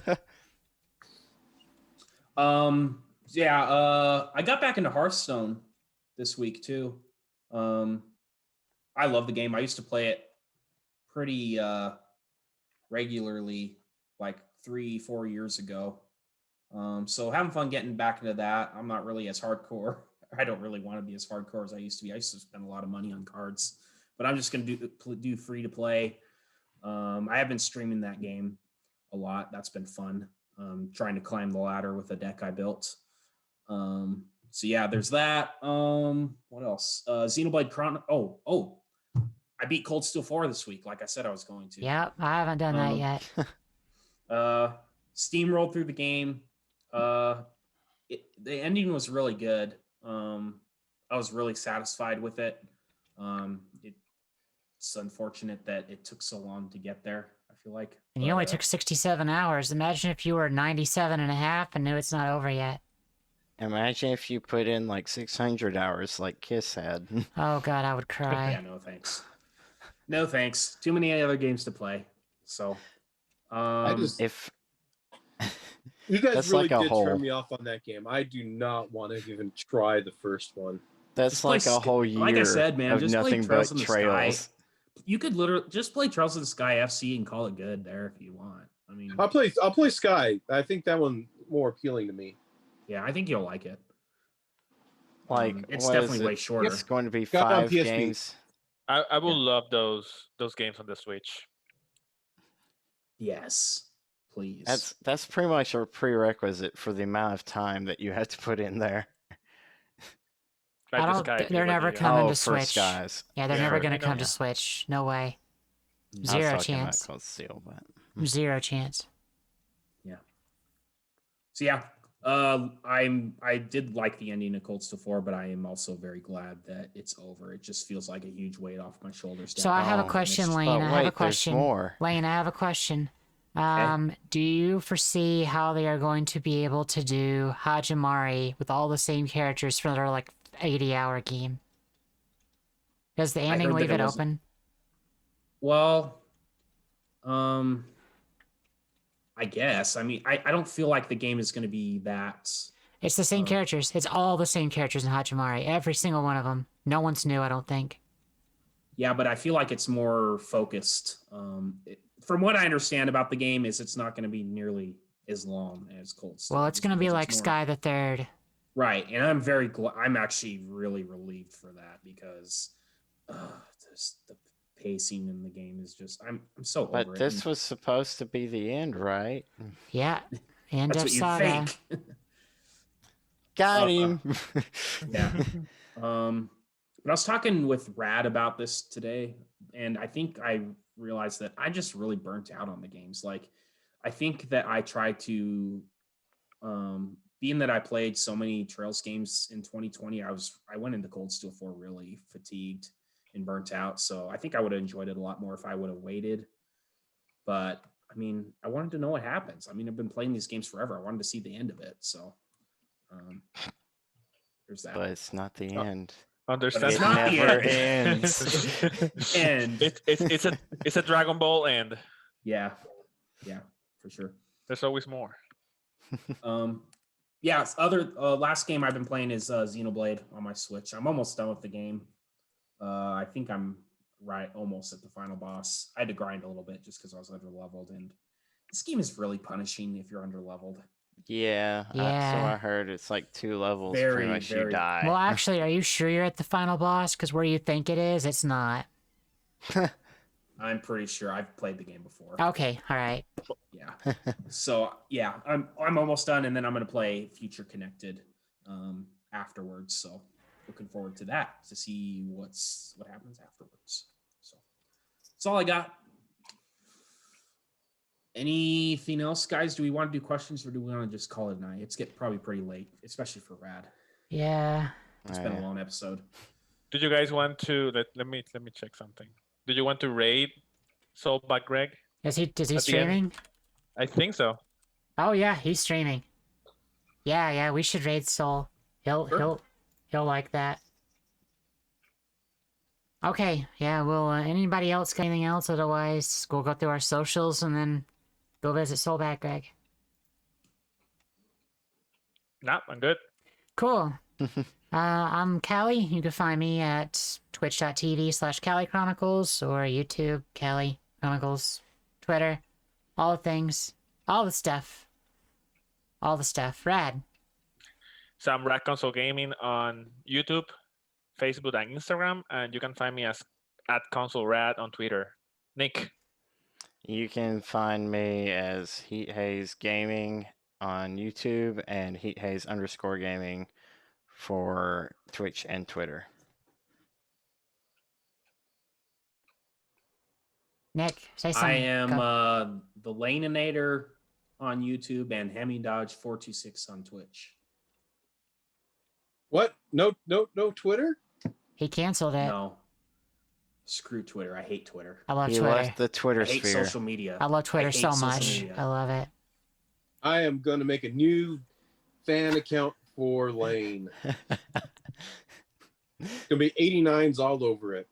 I got back into Hearthstone this week too. I love the game. I used to play it pretty regularly like 3-4 years ago. So having fun getting back into that. I'm not really as hardcore. I don't really want to be as hardcore as I used to be. I used to spend a lot of money on cards, but I'm just going to do free to play. I have been streaming that game a lot. That's been fun. Trying to climb the ladder with a deck I built. So yeah, there's that. What else? Xenoblade Chron. Oh, I beat Cold Steel 4 this week, like I said I was going to. Yep, I haven't done that yet. Steamrolled through the game. The ending was really good. I was really satisfied with it. It's unfortunate that it took so long to get there, I feel like. And you only took 67 hours. Imagine if you were 97 and a half and knew it's not over yet. Imagine if you put in like 600 hours like Kiss had. Oh, God, I would Yeah, cry. no thanks. No thanks. Too many other games to play. So, If You guys That's really like a did whole- turn me off on that game. I do not want to even try the first one. that's Just play like a whole year like I said, man, of just play nothing but Trails in the Sky. trails. You could literally just play Trails of the Sky FC and call it good there if you want. I mean, I'll play Sky. I think that one more appealing to me. yeah, I think you'll like it. Like It's what is definitely it? way shorter. It's going to be Got on 5 PSP. games. I will Yeah. love those games on the Switch. Yes, please. That's pretty much a prerequisite for the amount of time that you have to put in there. Like I the don't. Sky They're trilogy, never yeah. coming to for Switch. Skies. Yeah, they're Yeah, never right. gonna I know, come to yeah. Switch. No way. I was Zero talking about chance. Cold Steel, but Zero chance. So yeah, I did like the ending of Cold Steel 4, but I am also very glad that it's over. It just feels like a huge weight off my shoulders. So I have a Oh, question, it's- Lane. but I have wait, a there's question. more. Lane, I have a question. Do you foresee how they are going to be able to do Hajimari with all the same characters for their like 80-hour game? Does the ending heard that leave it it wasn't- open? Well, I guess. I mean, I don't feel like the game is going to be that. It's the same Oh. characters. It's all the same characters in Hajimari. Every single one of them. No one's new, I don't think. Yeah, but I feel like it's more focused. From what I understand about the game, is it's not going to be nearly as long as Cold Steel. Well, it's just going to be because like it's more- Sky the Third. Right, and I'm very glad. I'm actually really relieved for that because the pacing in the game is just. I'm so But over it. this and was supposed to be the end, right? Yeah. End That's of what you saga. think. Got him. Yeah. But I was talking with Rad about this today, and I think I realized that I just really burnt out on the games. Like, I think that I tried to, being that I played so many Trails games in 2020, I went into Cold Steel 4 really fatigued and burnt out. So I think I would have enjoyed it a lot more if I would have waited. But I mean, I wanted to know what happens. I mean, I've been playing these games forever. I wanted to see the end of it. So there's that. But it's not the Oh. end. Understand? It's It not the never end. ends. And it's a Dragon Ball end. yeah, for sure. There's always more. Yeah. Other last game I've been playing is Xenoblade on my Switch. I'm almost done with the game. I think I'm almost at the final boss. I had to grind a little bit just because I was under leveled, and this game is really punishing if you're under leveled. Yeah, so Yeah. I heard it's like 2 levels Very, pretty much you very- die. Well, actually, are you sure you're at the final boss? Because where you think it is, it's not. I'm pretty sure I've played the game before. Okay, all right. Yeah. So yeah, I'm almost done, and then I'm gonna play Future Connected afterwards. So looking forward to that to see what happens afterwards. So that's all I got. Anything else, guys? Do we want to do questions or do we want to just call it a night? It's getting probably pretty late, especially for Rad. Yeah. It's been a long episode. Did you guys want to let me check something? Did you want to raid Soulback Greg? Is he At the end. streaming? I think so. Oh yeah, he's streaming. Yeah, we should raid Soul. He'll like that. Okay, yeah, well, anybody else got anything else? Otherwise, we'll go through our socials and then go visit Soulback Greg. No, I'm good. Cool. I'm Callie. You can find me at twitch.tv/Callie Chronicles or YouTube, Callie Chronicles, Twitter, all the things, all the stuff. Rad. So I'm Rad Console Gaming on YouTube, Facebook, and Instagram, and you can find me as @ConsoleRad on Twitter. Nick. You can find me as Heat Haze Gaming on YouTube and Heat Haze _gaming for Twitch and Twitter. Nick, say I something. am Go. the Laninator on YouTube and Hemi Dodge 426 on Twitch. What? No Twitter? He canceled it. No. Screw Twitter. I hate Twitter. I love He Twitter. left the Twitter I hate sphere. social media. I love Twitter hate so social much. media. I love it. I am going to make a new fan account for Lane. It's going to be 89s all over it.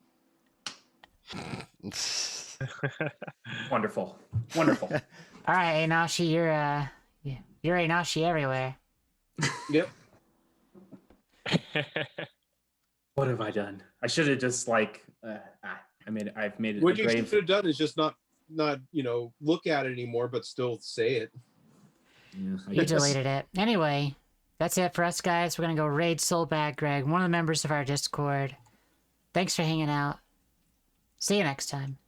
Wonderful. All right, Inashi, you're Inashi everywhere. Yep. What have I done? I should have just I've made it. What you grave. should have done is just not look at it anymore, but still say it. Yeah, I You guess. deleted it. Anyway, that's it for us, guys. We're gonna go raid Soulback Greg, one of the members of our Discord. Thanks for hanging out. See you next time.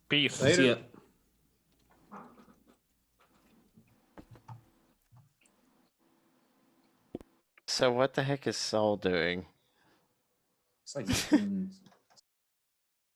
Peace. Later. See ya. So what the heck is Soul doing? It's like